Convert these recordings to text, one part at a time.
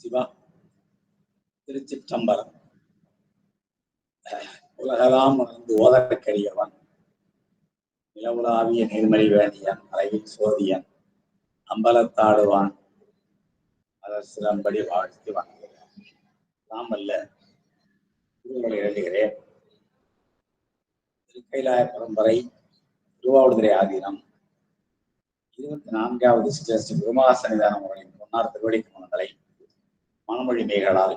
சிவா. திருச்சிற்றம்பலம். உலகலாம் உணர்ந்து ஓதற்கரியவன், நிலவுலாவிய நீர்மலி வேணியன், அலையில் சோதியன், அம்பலத்தாடுவான், அதர் சிலம்படி வாழ்த்தி வணங்குகிறான். நாம் அல்ல திருவுருளை எழுதுகிறேன். திருக்கைலாய பரம்பரை, திருவாவடுதுறை ஆதீனம், 24வது ஸ்ரீ குருமகாசன்னிதானம் அவர்களின் பொன்னார் திருவடிக்கு மனங்களை மனமொழி மேகளால்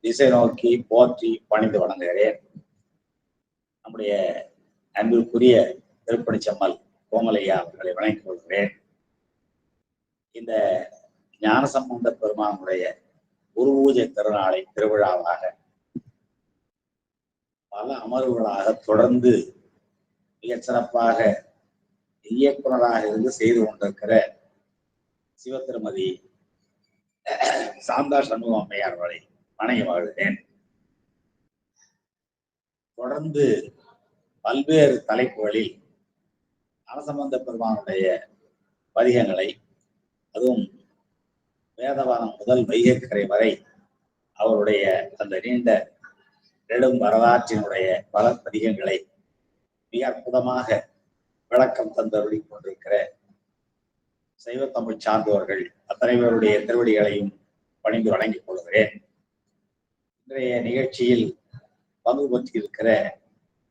திசை நோக்கி போற்றி பணிந்து வணங்குகிறேன். நம்முடைய அன்பிற்குரிய திருப்பணிச்சம்மல் கோமலையா அவர்களை வணங்கிக் கொள்கிறேன். இந்த ஞானசம்பந்த பெருமானுடைய குரு பூஜை திருநாளை திருவிழாவாக பல அமர்வுகளாக தொடர்ந்து மிகச் சிறப்பாக இயக்குனராக இருந்து செய்து கொண்டிருக்கிற சிவத்திருமதி சாந்தா சண்முகம் அம்மையார் அவர்களை வணங்கி வாழ்கிறேன். தொடர்ந்து பல்வேறு தலைப்புகளில் ஞானசம்பந்த பெருமானுடைய பதிகங்களை, அதுவும் வேதவானம் முதல் வைகைக்கரை வரை அவருடைய அந்த நீண்ட நெடும் வரலாற்றினுடைய பல பதிகங்களை மிக அற்புதமாக விளக்கம் தந்தருளி கொண்டிருக்கிற சைவ தமிழ் சார்ந்தவர்கள் அத்தனை பேருடைய திருவடிகளையும் பணிந்து வணங்கிக் கொள்கிறேன். இன்றைய நிகழ்ச்சியில் பங்கு பெற்றிருக்கிற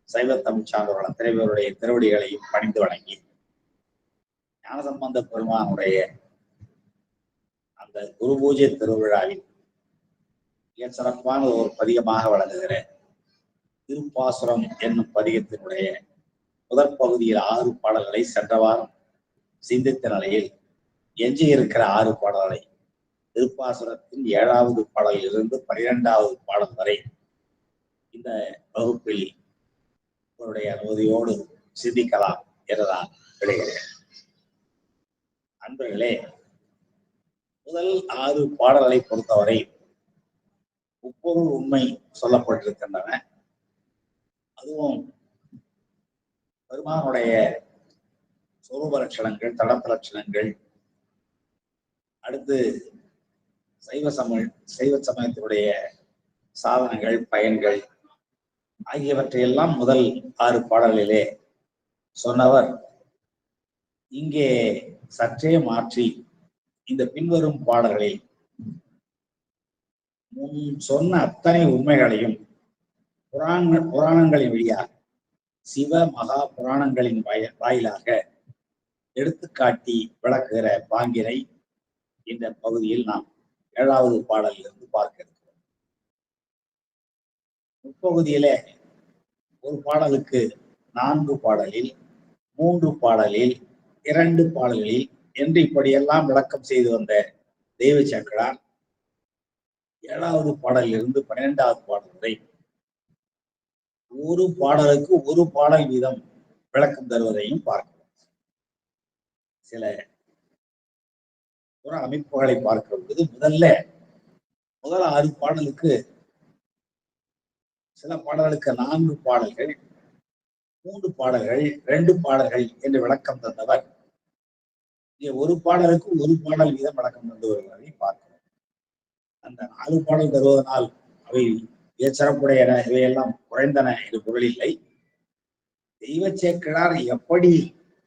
சைவ தமிழ் சார்ந்தவர்கள் அத்தனை பேருடைய திருவடிகளையும் பணிந்து வணங்கி ஞானசம்பந்த பெருமானுடைய அந்த குரு பூஜை திருவிழாவில் மிக சிறப்பான ஒரு பதிகமாக வழங்குகிற திருப்பாசுரம் என்னும் பதிகத்தினுடைய முதற் பகுதியில் 6 பாடல்களை சென்ற வாரம் சிந்தித்த நிலையில் எஞ்சி இருக்கிற 6 பாடல்களை திருப்பாசுரத்தின் 7வது பாடலிலிருந்து 12வது பாடல் வரை இந்த வகுப்பில் அவருடைய அனுமதியோடு சிந்திக்கலாம் என்றுதான் விளைகிறேன். அன்பர்களே, முதல் 6 பாடல்களை பொறுத்தவரை முப்பொருள் உண்மை சொல்லப்பட்டிருக்கின்றன. அதுவும் பெருமானுடைய சொரூப லட்சணங்கள், தடத்த லட்சணங்கள், அடுத்து சைவ சமயத்தினுடைய சாதனங்கள், பயன்கள் ஆகியவற்றையெல்லாம் முதல் 6 பாடல்களிலே சொன்னவர் இங்கே சற்றே மாற்றி இந்த பின்வரும் பாடல்களில் முன் சொன்ன அத்தனை உண்மைகளையும் புராணங்களின் வழியாக, சிவ மகா புராணங்களின் வாயிலாக எடுத்துக்காட்டி விளக்குகிற பாங்கினை இந்த பகுதியில் நாம் 7வது பாடலிலிருந்து பார்க்க இருக்கிறோம். முற்பகுதியிலே ஒரு பாடலுக்கு 4 பாடலில், 3 பாடலில், 2 பாடல்களில் என்று இப்படியெல்லாம் விளக்கம் செய்து வந்த தெய்வ சேக்கிழார் 7வது பாடலிலிருந்து 12வது பாடல் வரை ஒரு பாடலுக்கு ஒரு பாடல் வீதம் விளக்கம் தருவதையும் பார்க்கிறோம். சில புற அமைப்புகளை பார்க்கிற போது முதல் 6 பாடலுக்கு, சில பாடல்களுக்கு 4 பாடல்கள், 3 பாடல்கள், 2 பாடல்கள் என்று விளக்கம் தந்தவர் இங்கே ஒரு பாடலுக்கு ஒரு பாடல் வீதம் விளக்கம் தந்து வருவதை பார்க்கிறோம். அந்த 4 பாடல் தருவதனால் அவை சிறப்புடையன, இவையெல்லாம் குறைந்தன என்று பொருள் இல்லை. தெய்வ சேக்கிழார் எப்படி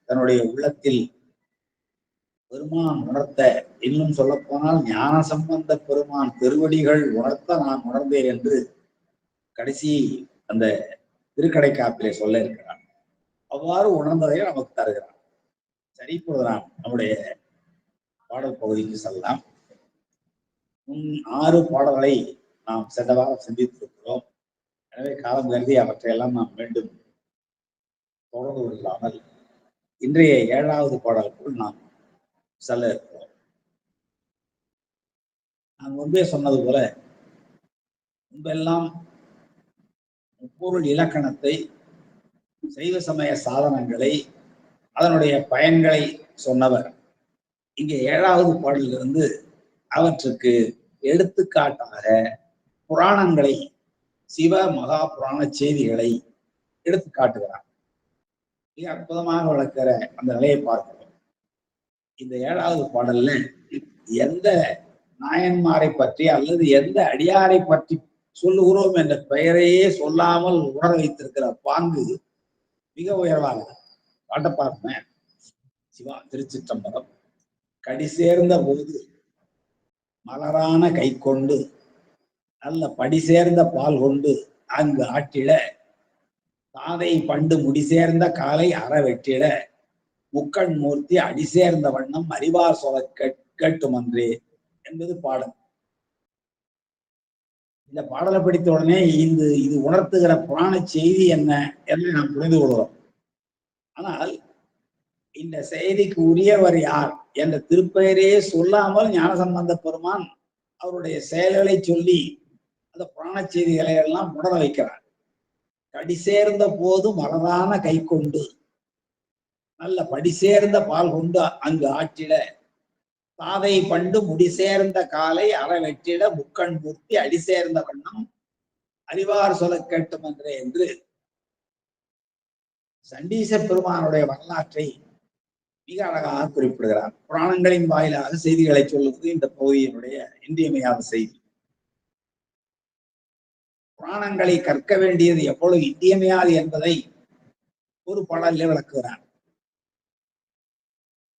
தன்னுடைய உள்ளத்தில் பெருமான் உணர்த்த, இன்னும் சொல்ல போனால் ஞானசம்பந்த பெருமான் திருவடிகள் உணர்த்த நான் உணர்ந்தேன் என்று கடைசி அந்த திருக்கடைக்காப்பிலே சொல்ல இருக்கிறான். அவ்வாறு உணர்ந்ததை நமக்கு தருகிறான். சரி, இப்பொழுது நாம் நம்முடைய பாடல் பகுதிக்கு செல்லலாம். 6 பாடல்களை நாம் சென்ற வாரம் சிந்தித்திருக்கிறோம். எனவே காலம் கருதி அவற்றையெல்லாம் நாம் மீண்டும் தொடர்ந்து கொள்ளாமல் இன்றைய 7வது பாடலுக்குள் நாம் செல்ல இருக்கிறோம். நான் முன்பே சொன்னது போல முன்பெல்லாம் முப்பொருள் இலக்கணத்தை, சைவ சமய சாதனங்களை, அதனுடைய பயன்களை சொன்னவர் இங்கே 7வது பாடலிலிருந்து அவற்றுக்கு எடுத்துக்காட்டாக புராணங்களை, சிவ மகா புராண செய்திகளை எடுத்து காட்டுகிறார். மிக அற்புதமாக வளர்க்கிற அந்த நிலையை பார்க்கிறோம். இந்த 7வது பாடல்ல எந்த நாயன்மாரை பற்றி அல்லது எந்த அடியாரை பற்றி சொல்லுகிறோம் என்ற பெயரையே சொல்லாமல் உணர வைத்திருக்கிற பாங்கு மிக உயர்வானது. பாட்ட பார்ப்பேன். சிவா திருச்சிற்றம்பலம். கடி சேர்ந்த போது மலரான கை கொண்டு நல்ல படி சேர்ந்த பால் கொண்டு அங்கு ஆட்டிட தாதை பண்டு முடி சேர்ந்த காலை அறவெட்டிட முக்கண் மூர்த்தி அடி சேர்ந்த வண்ணம் அறிவார் சொல கேட்டுமன்றே என்பது பாடல். இந்த பாடலை படித்த உடனே இது உணர்த்துகிற புராண செய்தி என்ன என்று நாம் புரிந்து கொள்கிறோம். ஆனால் இந்த செய்திக்கு உரியவர் யார் என்ற திருப்பெயரே சொல்லாமல் ஞானசம்பந்த பெருமான் அவருடைய செயல்களை சொல்லி அந்த புராண செய்திகளை எல்லாம் உணர வைக்கிறார். கடி சேர்ந்த போது மலரான கை கொண்டு நல்ல படி சேர்ந்த பால் கொண்டு அங்கு ஆற்றிட தாதை பண்டு முடி சேர்ந்த காலை அறவெற்றிட முக்கண் மூர்த்தி அடி சேர்ந்த வண்ணம் அறிவார் சொல்ல கேட்டுமன்றே என்று சண்டீச பெருமானுடைய வரலாற்றை மிக அழகாக குறிப்பிடுகிறார். புராணங்களின் வாயிலாக செய்திகளை சொல்லுவது இந்த பகுதியினுடைய இன்றியமையாத செய்தி. புராணங்களை கற்க வேண்டியது எவ்வளவு இன்றியமையாது என்பதை ஒரு பாடலில் விளக்குகிறார்.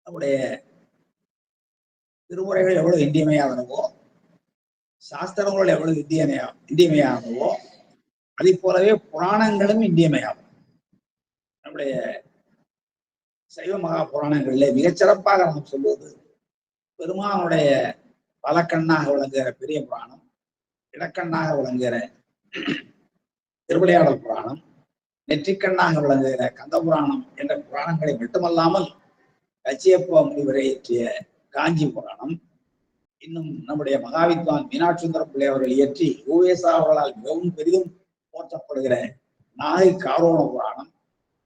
நம்முடைய திருமுறைகள் எவ்வளவு இன்றியமையாதனவோ, சாஸ்திரங்கள் எவ்வளவு இன்றியமையாதனவோ, அதை போலவே புராணங்களும் இன்றியமையாகும். நம்முடைய சைவ மகா புராணங்களிலே மிகச்சிறப்பாக நாம் சொல்வது பெருமானுடைய பலக்கண்ணாக விளங்குகிற பெரிய புராணம், இடக்கண்ணாக விளங்குகிற திருவிளையாடல் புராணம், நெற்றிக்கண்ணாக விளங்குகிற கந்த புராணம் என்ற புராணங்களை மட்டுமல்லாமல் கச்சியப்ப முனிவரை இயற்றிய காஞ்சி புராணம், இன்னும் நம்முடைய மகாவித்வான் மீனாட்சி சுந்தர பிள்ளை அவர்கள் இயற்றி ஓவேசா அவர்களால் மிகவும் பெரிதும் போற்றப்படுகிற நாகை காரோண புராணம்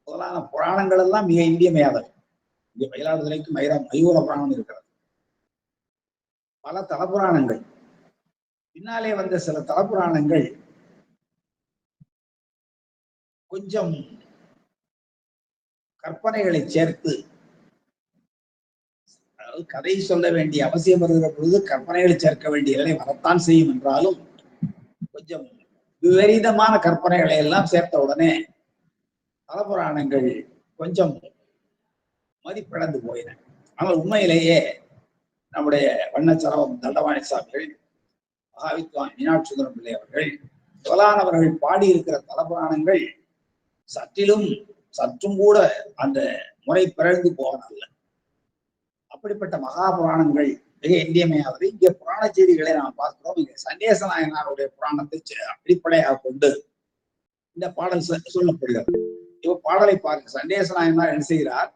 முதலான புராணங்கள் எல்லாம் மிக இன்றியமையாதவை. இங்கே மயிலாடுதுறைக்கு மயூர புராணம் இருக்கிறது. பல தலப்புராணங்கள், பின்னாலே வந்த சில தலப்புராணங்கள் கொஞ்சம் கற்பனைகளை சேர்த்து, அதாவது கதை சொல்ல வேண்டிய அவசியம் வருகிற பொழுது கற்பனைகளை சேர்க்க வேண்டிய நிலை வரத்தான் செய்யும் என்றாலும் கொஞ்சம் விபரீதமான கற்பனைகளை எல்லாம் சேர்த்த உடனே தலபுராணங்கள் கொஞ்சம் மதிப்பிழந்து போயின. ஆனால் உண்மையிலேயே நம்முடைய வண்ணச்சரவம் தண்டவாணி சாமிகள், மகாவித்வான் மீனாட்சி சுந்தரம் பிள்ளை அவர்கள் முதலானவர்கள் பாடியிருக்கிற தலபுராணங்கள் சற்றும் கூட அந்த முறை பிறழ்ந்து போவதல்ல. அப்படிப்பட்ட மகாபுராணங்கள் மிக இன்றியமையாவது. இங்கே புராண செய்திகளை நாம் பார்க்கிறோம். இங்கே சண்டேச நாயனாருடைய புராணத்தை அடிப்படையாக கொண்டு இந்த பாடல் சொல்லப்படுகிறது. இவ பாடலை பாருங்க. சண்டேச நாயனார் என்ன செய்கிறார்?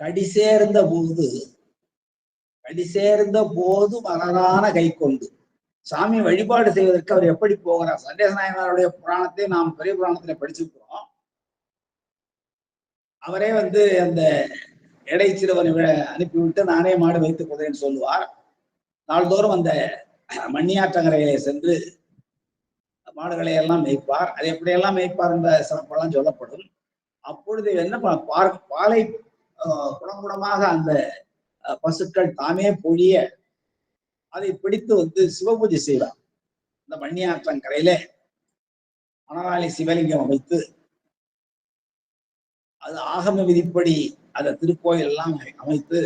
கடி சேர்ந்த போது மலரான கை கொண்டு சாமி வழிபாடு செய்வதற்கு அவர் எப்படி போகிறார்? சண்டேச நாயனாருடைய புராணத்தை நாம் பெரிய புராணத்துல படிச்சிருக்கிறோம். அவரே அந்த எடை சிறுவனை அனுப்பிவிட்டு நானே மாடு வைத்துக் கொள்றேன்னு சொல்லுவார். நாள்தோறும் அந்த மண்ணியாற்றங்கரையிலே சென்று மாடுகளை எல்லாம் மேய்ப்பார். அது எப்படியெல்லாம் மேய்ப்பார் என்ற சிறப்பெல்லாம் சொல்லப்படும். அப்பொழுது என்ன பாலை குடங்குடமாக அந்த பசுக்கள் தாமே பொழிய அதை பிடித்து சிவபூஜை செய்வார். இந்த மண்ணியாற்றங்கரையில மணவாளி சிவலிங்கம் அமைத்து அது ஆகம விதிப்படி அந்த திருக்கோயில் எல்லாம் அமைத்து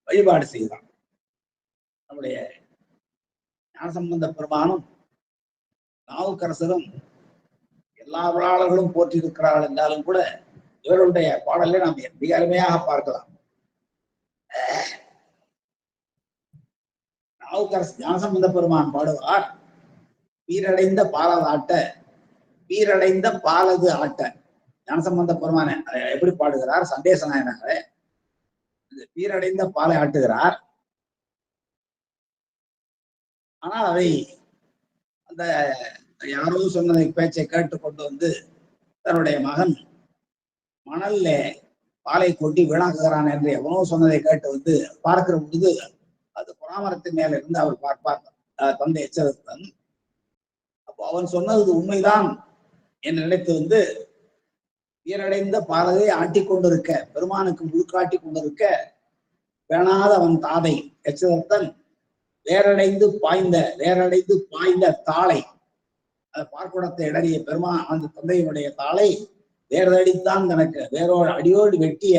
வழிபாடு செய்தார். நம்முடைய ஞானசம்பந்த பெருமானும் நாவுக்கரசரும் எல்லா விழாளர்களும் போற்றியிருக்கிறார்கள் என்றாலும் கூட இவர்களுடைய பாடலை நாம் மிக அருமையாக பார்க்கலாம். நாவுக்கரசு ஞானசம்பந்த பெருமான் பாடுவார், பீரடைந்த பாலது ஆட்ட பீரடைந்த பாலது ஆட்ட. ஞானசம்பந்த பெருமான எப்படி பாடுகிறார்? சண்டேச நாயனாக பீரடைந்த பாலை ஆட்டுகிறார். ஆனால் அதை அந்த யாரோ சொன்னதை பேச்சை கேட்டுக்கொண்டு தன்னுடைய மகன் மணல்ல பாலை கொட்டி வீணாக்குகிறான் என்று எவனோ சொன்னதை கேட்டு பார்க்கிற பொழுது அது புறாமரத்தின் மேல இருந்து அவர் பார்ப்பார் தந்தை எச்சரித்தன். அப்போ அவன் சொன்னது உண்மைதான் என்று நினைத்து வீரடைந்த பாலதை ஆட்டி கொண்டிருக்க, பெருமானுக்கு முழுக்காட்டி கொண்டிருக்க வேணாத அவன் தாதை எச்சரித்தன் வேரடைந்து பாய்ந்த தாளை, பார்க்குடத்தை இடறிய பெருமான் அந்த தந்தையினுடைய தாளை வேறடித்தான் தனக்கு வேறோடு அடியோடு வெட்டிய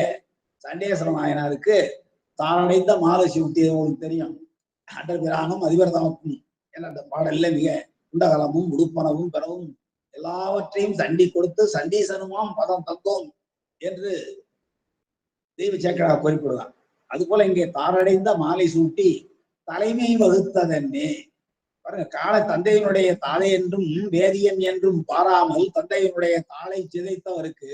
சண்டேஸ்வர நாயனாருக்கு தானடைந்த மாலசி ஊட்டியது உங்களுக்கு தெரியும். அண்டபிரானும் அதிபர்தமக்கும் என அந்த பாடல்ல மிக குண்டகலமும் உடுப்பனவும் பெறவும் எல்லாவற்றையும் சண்டி கொடுத்து சண்டீசனுமாம் பதம் தந்தோம் என்று தெய்வ சேக்கராக குறிப்பிடுவார். அதுபோல இங்கே தாரடைந்த மாலை சூட்டி தலைமை வகுத்ததென்னே பாருங்க. கால தந்தையினுடைய தாளை என்றும் வேதியன் என்றும் பாராமல் தந்தையினுடைய தாளை சிதைத்தவருக்கு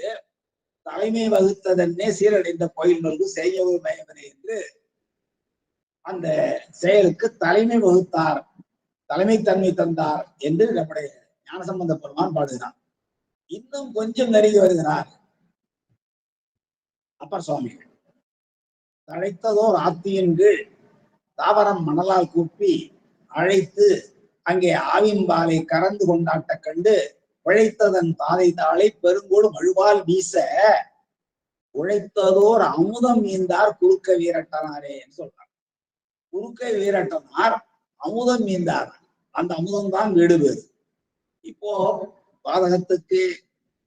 தலைமை வகுத்ததென்னே சீரடைந்த கோயில் நல்கு செய்யவும் பயவனே என்று அந்த செயலுக்கு தலைமை வகுத்தார், தலைமைத்தன்மை தந்தார் என்று நம்முடைய ஞானசம்பந்த பெருமான் பாடுகிறார். இன்னும் கொஞ்சம் நெருங்கி வருகிறார் அப்பர் சுவாமிகள். தழைத்ததோர் ஆத்தியின் கீழ் தாவரம் மணலால் கூப்பி அழைத்து அங்கே ஆவின்பாலை கறந்து கொண்டாட்ட கண்டு உழைத்ததன் தாதை தாளை பெருங்கோடு மழுவால் வீச உழைத்ததோர் அமுதம் மீந்தார் குறுக்க வீரட்டனாரே என்று சொல்றார். குறுக்க வீரட்டனார் அமுதம் மீந்தார். அந்த அமுதம் தான் வீடு பேரு. இப்போ பாதகத்துக்கு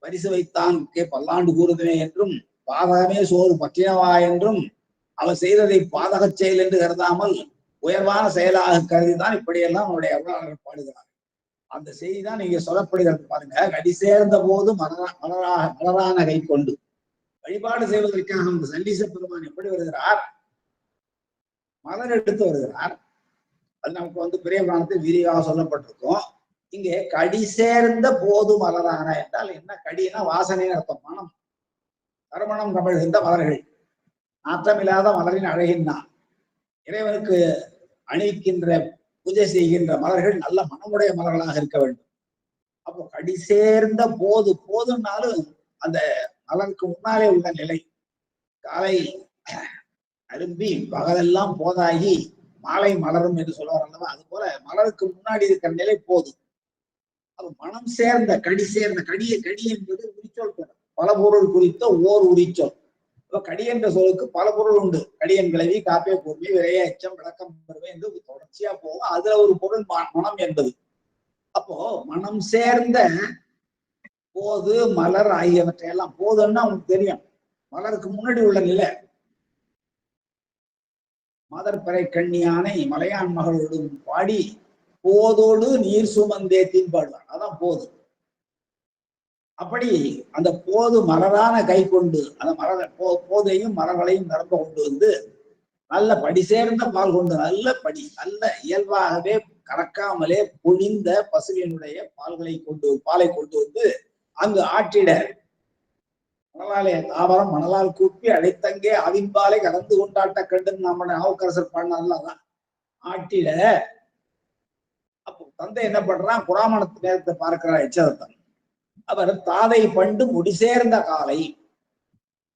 பரிசு வைத்தான் பல்லாண்டு கூறுதுவே என்றும் பாதகமே சோறு பற்றினவா என்றும் அவர் செய்ததை பாதக செயல் என்று கருதாமல் உயர்வான செயலாக கருதிதான் இப்படியெல்லாம் அவருடைய அருளாளர்கள் பாடுகிறார். அந்த செய்தி தான் இங்க சொல்லப்படுகிறது பாருங்க. கடி சேர்ந்த போது மலரான கை கொண்டு வழிபாடு செய்வதற்காக அந்த சண்டீச பெருமான் எப்படி வருகிறார்? மலர் எடுத்து வருகிறார். அது நமக்கு பெரிய புராணத்தில் விரிவாக சொல்லப்பட்டிருக்கும். இங்கே கடி சேர்ந்த போது மலரான என்றால் என்ன? கடினா வாசனைன்னு அர்த்தம். மனம், கருமணம் கமழ்கின்ற மலர்கள், நாற்றமில்லாத மலரின் அழகின்னா இறைவனுக்கு அணிவிக்கின்ற பூஜை செய்கின்ற மலர்கள் நல்ல மனமுடைய மலர்களாக இருக்க வேண்டும். அப்போ கடி சேர்ந்த போதுனாலும் அந்த மலருக்கு முன்னாலே உள்ள நிலை. காலை அரும்பி பகலெல்லாம் போதாகி மாலை மலரும் என்று சொல்வார் அல்லவா? அது போல மலருக்கு முன்னாடி இருக்கிற நிலை போதும். அப்ப மனம் சேர்ந்த கடி சேர்ந்த கடி என்பது உரிச்சொல் பெறும். பல பொருள் குறித்த ஓர் உரிச்சொல். கடி என்ற சொல்லுக்கு பல பொருள் உண்டு. கடியன் கிளவி, காப்பே கூர்மை, விரைய எச்சம், விளக்கம் பெறுவை என்று தொடர்ச்சியா போகும். அதுல ஒரு பொருள் மனம் என்பது. அப்போ மனம் சேர்ந்த போது மலர் ஆகியவற்றையெல்லாம் போதுன்னா உங்களுக்கு தெரியும். மலருக்கு முன்னாடி உள்ள நிலை. மதர்பிறை கண்ணியானை மலையான் மகளோடும் பாடி போதோடு நீர் சுமந்தேத்தின் பாடுவார். அதான் போது. அப்படி அந்த போது மலரான கை கொண்டு அந்த போதையும் மலர்களையும் நிரம்ப கொண்டு வந்து நல்ல படி சேர்ந்த பால் கொண்டு நல்ல இயல்பாகவே கறக்காமலே பொழிந்த பசுவினுடைய பாலை கொண்டு வந்து அங்கு ஆற்றிட மணலாலே தாவரம் மணலால் கூப்பி அழைத்தங்கே அவின்பாலை கலந்து கொண்டாட்ட கண்டுன்னு நம்முடைய நாவுக்கரசர் பாடினார்ல, அதான் ஆட்டிட. அப்போ தந்தை என்ன பண்றான்? புராமணத்து நேரத்தை பார்க்கிறார் எச்சதத்தன். அவர் தாதை பண்டு முடி சேர்ந்த காலை,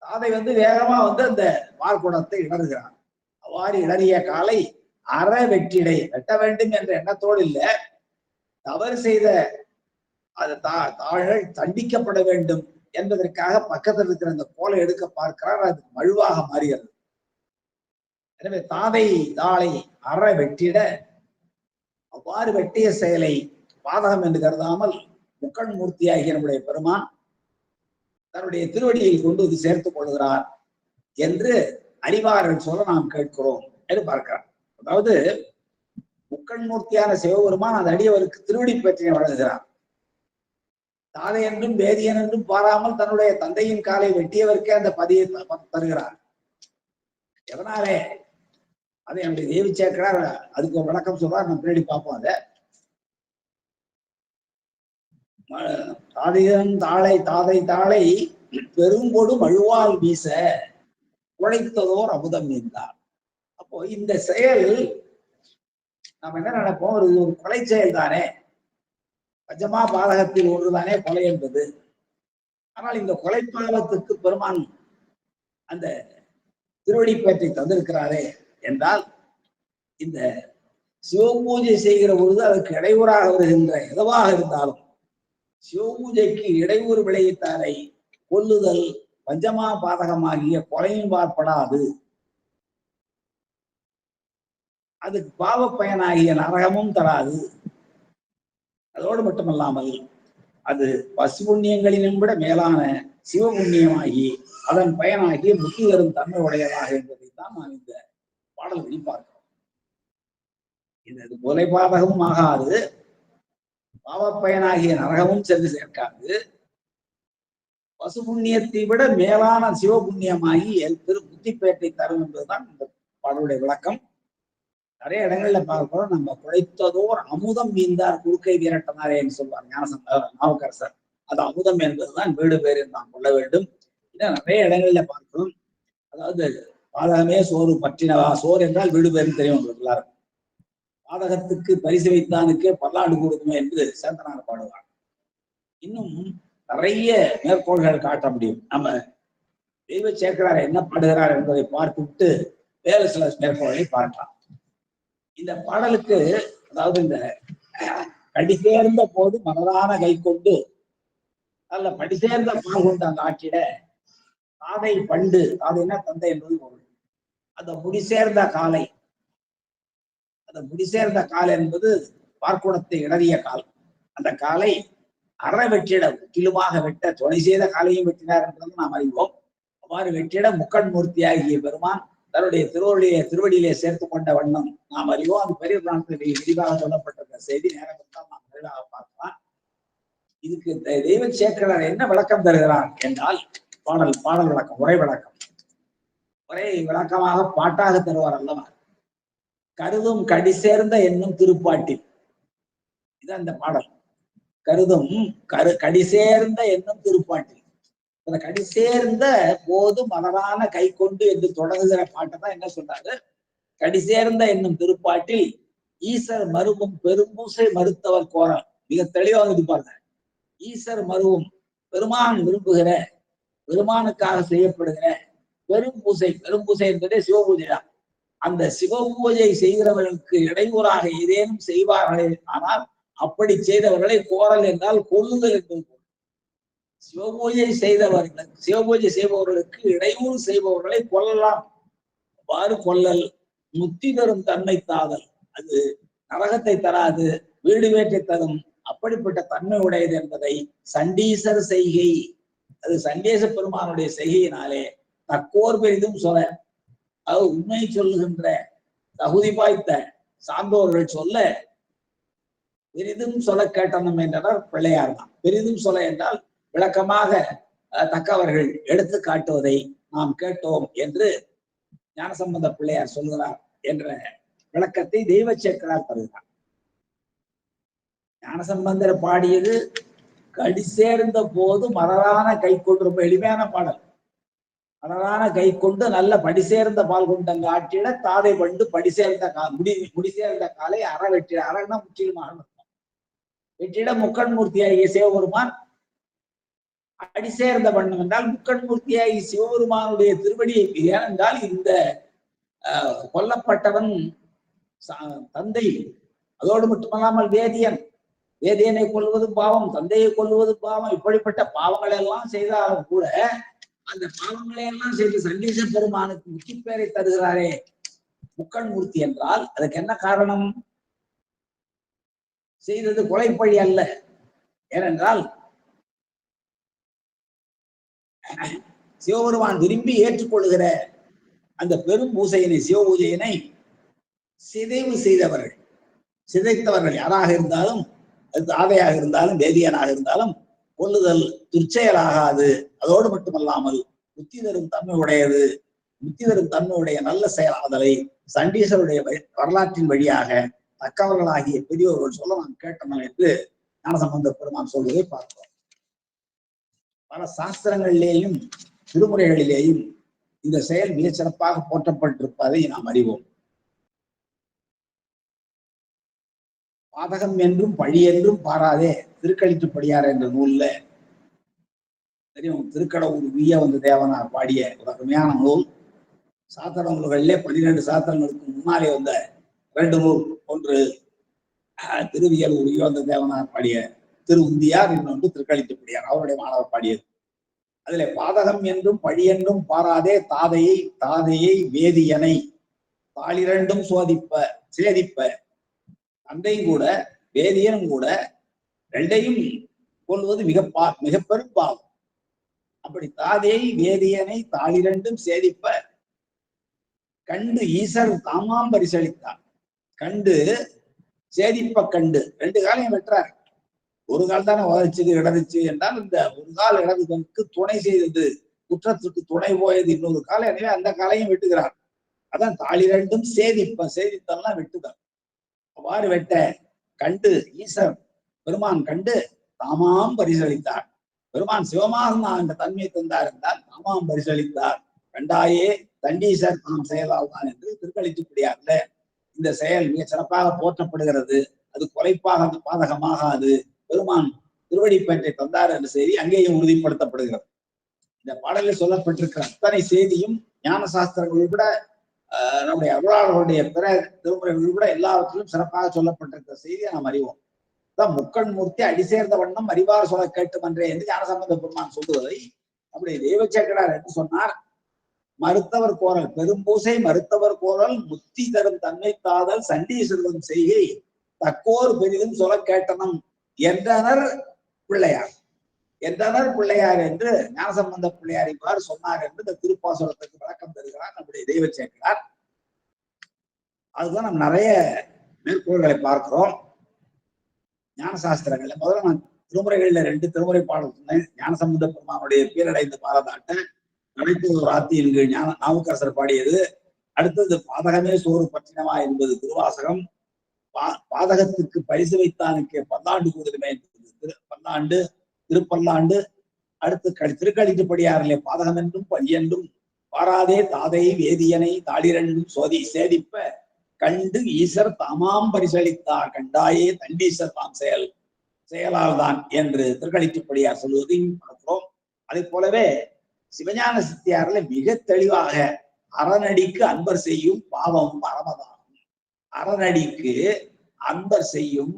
தாதை வேகமா அந்த வார்குடத்தை இடறுகிறார். அவ்வாறு இடறிய காலை அற வெற்றிடை வெட்ட வேண்டும் என்ற எண்ணத்தோடு இல்ல, தவறு செய்த அது தாள்கள் தண்டிக்கப்பட வேண்டும் என்பதற்காக பக்கத்தில் இருக்கிற அந்த கோலை எடுக்க பார்க்கிறார். அது மழுவாக மாறுகிறது. எனவே தாதை தாளை அற வெற்றிட அவ்வாறு வெட்டிய செயலை பாதகம் என்று கருதாமல் முக்கண் மூர்த்தியாகிய நம்முடைய பெருமான் தன்னுடைய திருவடியை கொண்டு வந்து சேர்த்துக் கொள்கிறார் என்று அறிவார்கள் சொல்ல நாம் கேட்கிறோம் என்று பார்க்கிறார். அதாவது முக்கண் மூர்த்தியான சிவபெருமான் அந்த அடியவருக்கு திருவடி பற்றிய வழங்குகிறார். தாதை என்றும் வேதியன் என்றும் பாராமல் தன்னுடைய தந்தையின் காலை வெட்டியவருக்கே அந்த பதியை தருகிறார். எதனாலே அதை நம்முடைய தேவி சேர்க்கிறார். அதுக்கு ஒரு விளக்கம் சொல்றார். நம்ம பின்னாடி பார்ப்போம். அதை தாதை தாளை பெருங்கொடு மழுவால் வீச உழைத்ததோர் அமுதம் என்றார். அப்போ இந்த செயல் நம்ம என்ன நினைப்போம்? ஒரு கொலை செயல் தானே, பஞ்சமா பாதகத்தில் ஒன்றுதானே கொலை என்பது. ஆனால் இந்த கொலை பாவத்துக்கு பெருமான் அந்த திருவடிப்பேற்றை தந்திருக்கிறாரே என்றால், இந்த சிவபூஜை செய்கிற பொழுது அதற்கு இடையூறாக வருகின்ற எதுவாக இருந்தாலும் சிவபூஜைக்கு இடையூறு விளைவித்தாரை கொல்லுதல் பஞ்சமா பாதகமாகிய கொலையும் பார்ப்படாது. அதுக்கு பாவ பயனாகிய நரகமும் தராது. அதோடு மட்டுமல்லாமல் அது பசு புண்ணியங்களிலும் விட மேலான சிவபுண்ணியமாகி அதன் பயனாகி முக்தி தரும் தன்மை உடையதாக என்பதைத்தான் நான் இந்த பாடல்களில் பார்க்கிறோம். இது கொலை பாதகமும் ஆகாது, பாவ பயனாகிய நரகமும் சென்று சேர்க்காது, பசு புண்ணியத்தை விட மேலான சிவபுண்ணியமாகி பெரும் புத்திப்பேட்டை தரும் என்பதுதான் இந்த பாடலுடைய விளக்கம். நிறைய இடங்கள்ல பார்க்கிறோம். நம்ம குழைத்ததோர் அமுதம் மீந்தார் குறுக்கை வீரட்டனாரேன்னு சொல்வார் நாவுக்கரசர். அது அமுதம் என்பதுதான் வீடு பேர் நாம் கொள்ள வேண்டும். இன்னும் நிறைய இடங்கள்ல பார்க்கிறோம். அதாவது பாதகமே சோறு பற்றினவா, சோறு என்றால் வீடு பேருன்னு தெரியும் உங்களுக்கு எல்லாரும். பாதகத்துக்கு பரிசு வைத்தானுக்கே பல்லாண்டு கொடுக்குமே என்று சேந்தனார் பாடுவார். இன்னும் நிறைய மேற்கோள்கள் காட்ட முடியும். நம்ம தெய்வ சேக்கரார் என்ன பாடுகிறார் என்பதை பார்த்துவிட்டு வேறு சில மேற்கோள்களை பார்க்கலாம். இந்த பாடலுக்கு அதாவது இந்த கடிசேர்ந்த போது மனதான கை கொண்டு அல்ல படிசேர்ந்த பால் கொண்டு அந்த ஆற்றிட தாதை பண்டு, தாதைன்னா தந்தை என்பது பொருள். அந்த முடிசேர்ந்த காலை, அந்த முடிசேர்ந்த கால் என்பது பார்க்குடத்தை இடறிய கால். அந்த காலை அற வெற்றிட முற்றிலுமாக வெட்ட துணை செய்த காலையும் வெட்டினார் என்பது நாம் அறிவோம். அவ்வாறு வெற்றிட முக்கண் மூர்த்தியாகிய பெருமான் தன்னுடைய திருவடியிலே சேர்த்து கொண்ட வண்ணம் நாம் அறிவோம். அது பெரிய பிராணத்தில் விரிவாக சொல்லப்பட்டிருக்க செய்தி நேரம் இருந்தால் நாம் விரைவாக பார்க்கலாம். இதுக்கு தெய்வ சேக்கரார் என்ன விளக்கம் தருகிறார் என்றால், பாடல் விளக்கம், உரை விளக்கம். உரை விளக்கமாக பாட்டாக தருவார் அல்லவா. கருதும் கடி சேர்ந்த என்னும் திருப்பாட்டில், இது அந்த பாடல். கருதும் கடி சேர்ந்த என்னும் திருப்பாட்டில், அந்த கடி சேர்ந்த போது மலரான கை கொண்டு என்று தொடங்குகிற பாட்டை தான் என்ன சொன்னாரு, கடி சேர்ந்த என்னும் திருப்பாட்டில் ஈசர் மருவும் பெரும்பூசை மறுத்தவர் கோரல். மிக தெளிவாக இருப்பாங்க. ஈசர் மருவும் பெருமான் விரும்புகிற, பெருமானுக்காக செய்யப்படுகிற பெரும் பூசை என்பதே சிவபூஜை தான். அந்த சிவபூஜை செய்கிறவர்களுக்கு இடையூறாக ஏதேனும் செய்வார்களே ஆனால் அப்படி செய்தவர்களை கோரல் என்றால் கொல்லுதல் என்பது. சிவபூஜை செய்பவர்களுக்கு இடையூறு செய்பவர்களை கொல்லலாம். அவ்வாறு கொல்லல் முத்தி தரும் தன்மை தாதல், அது நரகத்தை தராது, வீடு வேற்றை தரும். அப்படிப்பட்ட தன்மை உடையது என்பதை சண்டீசர் செய்கை, அது சண்டேச பெருமானுடைய செய்கையினாலே தக்கோர் பெரிதும் சொல்ல, அது உண்மை சொல்லுகின்ற தகுதி வாய்த்த சான்றோர்கள் சொல்ல பெரிதும் சொல்ல கேட்டனம் என்றனர் பிள்ளையார் தான். பெரிதும் சொல்ல என்றால் விளக்கமாக தக்கவர்கள் எடுத்து காட்டுவதை நாம் கேட்டோம் என்று ஞானசம்பந்த பிள்ளையார் சொல்கிறார் என்ற விளக்கத்தை தெய்வ சேக்கரார் தருகிறார். ஞானசம்பந்தர் பாடியது கடி சேர்ந்த போது மலரான கை கொண்டு, ரொம்ப எளிமையான பாடல். மலரான கை கொண்டு நல்ல படி சேர்ந்த பால் கொண்டு அங்கு ஆற்றிட தாதை பண்டு படி சேர்ந்த முடி சேர்ந்த காலை அற வெற்றிட, அறன்னா முற்றிலுமாக வெற்றிட முக்கண் மூர்த்தியாகிய சிவபெருமான் அடி சேர்ந்த வண்ணம் என்றால் முக்கண் மூர்த்தியாகிய சிவபெருமானுடைய திருவடியை, ஏனென்றால் இந்த கொல்லப்பட்டவன் தந்தை, அதோடு மட்டுமல்லாமல் வேதியனை கொல்வது பாவம், தந்தையை கொல்வது பாவம். இப்படிப்பட்ட பாவங்களை எல்லாம் செய்தாலும் கூட அந்த பாவங்களை எல்லாம் செய்து சண்டீச பெருமானுக்கு முக்கிய பேரை தருகிறாரே முக்கண் மூர்த்தி என்றால் அதுக்கு என்ன காரணம்? செய்தது கொலைப்பழி அல்ல. ஏனென்றால் சிவபெருமான் விரும்பி ஏற்றுக்கொள்கிற அந்த பெரும் பூசையினை, சிவ பூஜையினை சிதைவு செய்தவர்கள், சிதைத்தவர்கள் யாராக இருந்தாலும், அது தாதையாக இருந்தாலும் வேதியனாக இருந்தாலும் கொல்லுதல் துர்ச்செயலாகாது. அதோடு மட்டுமல்லாமல் முத்தி தரும் தன்மை உடையது. முத்தி தரும் தன்மையுடைய நல்ல செயலாதலை சண்டீசருடைய வரலாற்றின் வழியாக தக்கவர்களாகிய பெரியோர்கள் சொல்ல நாம் கேட்டோம் என்று ஞானசம்பந்த பெருமான் சொல்வதை பார்க்கிறோம். பல சாஸ்திரங்களிலேயும் திருமுறைகளிலேயும் இந்த செயல் மிக சிறப்பாக போற்றப்பட்டிருப்பதை நாம் அறிவோம். பாதகம் என்றும் பழி என்றும் பாராதே திருக்களிற்றுப்படியார் என்ற நூல்ல தெரியும். திருக்கடவுர் விய வந்த தேவனார் பாடிய ஒரு அருமையான நூல். சாத்திர நூல்களிலே 12 சாத்திரங்களுக்கு முன்னாலே வந்த 2 நூல். ஒன்று திருவியல் விய வந்த தேவனார் பாடிய திரு உந்தியார், இன்னொன்று திருக்களிற்றுப்படியார் அவருடைய மாணவர் பாடியது. அதுல பாதகம் என்றும் பழி என்றும் பாராதே தாதையை வேதியனை தாளிரண்டும் சோதிப்ப சேதிப்ப, தந்தையும் கூட வேதியனும் கூட ரெண்டையும் கொள்வது மிக பெரும் பாவம். அப்படி தாதேய் வேதியனை தாளிரண்டும் சேதிப்ப கண்டு ஈசர் தாமாம் பரிசளித்தார். கண்டு சேதிப்ப கண்டு ரெண்டு காலையும் வெட்டுறாரு. ஒரு கால் தானே உதச்சுது இடதுச்சு என்றால் இந்த ஒரு கால் இடதுக்கு துணை செய்தது, குற்றத்துக்கு துணை போயது இன்னொரு காலம். எனவே அந்த காலையும் வெட்டுகிறார். அதான் தாளிரண்டும் சேதிப்ப, சேதித்தெல்லாம் வெட்டுதான். அவ்வாறு வெட்ட கண்டு ஈசர் பெருமான் கண்டு தாமாம் பரிசளித்தார். பெருமான் சிவமாக நான் அந்த தன்மையை தந்தார் என்றால் தாமாம் பரிசளித்தார். கண்டாயே தண்டீசர் தாம் செயலால் தான் என்று திருக்களித்துப்படியார்ல இந்த செயல் மிக சிறப்பாக போற்றப்படுகிறது. அது கொலைப்பாக பாதகமாகாது. பெருமான் திருவடிப்பேற்றை தந்தார் என்ற செய்தி அங்கேயும் உறுதிப்படுத்தப்படுகிறது. இந்த பாடலில் சொல்லப்பட்டிருக்கிற அத்தனை செய்தியும் ஞான சாஸ்திரங்களை விட நம்முடைய அருளாளர்களுடைய பிற திருமுறைகளை விட எல்லாவற்றிலும் சிறப்பாக சொல்லப்பட்டிருக்கிற செய்தியை நாம் அறிவோம். முக்கண் மூர்த்தி அடிசேர்ந்த வண்ணம் அறிவார் சொல்ல கேட்டு மன்றே என்று ஞானசம்பந்த பெருமான் சொல்லுவதை அப்படி தெய்வச்சேக்கடார் என்று சொன்னார். மருத்தவர் கோரல் பெரும்பூசை மருத்தவர் கோரல் முத்தி தரும் தன்மை தாதல் சண்டீஸ்வரன் செய்கை தக்கோர் பெரிதும் சொல்ல கேட்டனம் என்றனர் பிள்ளையார். என்றனர் பிள்ளையார் என்று ஞானசம்பந்த பிள்ளையார் இவ்வாறு சொன்னார் என்று இந்த திருப்பாசுரத்துக்கு விளக்கம் தருகிறார் நம்முடைய தெய்வச்சேக்கடார். அதுதான் நம்ம நிறைய மேற்கோள்களை பார்க்கிறோம் ஞான சாஸ்திரங்கள்ல. முதல்ல நான் திருமுறைகள்ல 2 திருமுறை பாடல் சொன்னேன். ஞானசம்பந்த பெருமானுடைய பேரடைந்த பாரதாட்ட அனைத்து ஒரு ஆத்தியின் கீழ் நாவுக்கரசர் பாடியது. அடுத்தது பாதகமே சோறு பற்றினவா என்பது திருவாசகம். பாதகத்திற்கு பரிசு வைத்தானுக்கு பல்லாண்டு கூடுதுமே என்பது பல்லாண்டு திருப்பல்லாண்டு. அடுத்து திருக்களிட்டுப்படியாரிலே பாதகம் என்றும் பழியென்றும் பாராதே தாதை வேதியனை தாளிரண்டும் சேதிப்ப கண்டு ஈசர் தாமாம் பரிசளித்தார். கண்டாயே தண்டீசர் தாம் செயலால் தான் என்று திருக்களிட்டுப்படியார் சொல்வதையும் பார்க்கிறோம். அதே போலவே சிவஞான சித்தியாரில் மிக தெளிவாக அறநடிக்கு அன்பர் செய்யும் பாவமும் அறமதாகும். அறநடிக்கு அன்பர் செய்யும்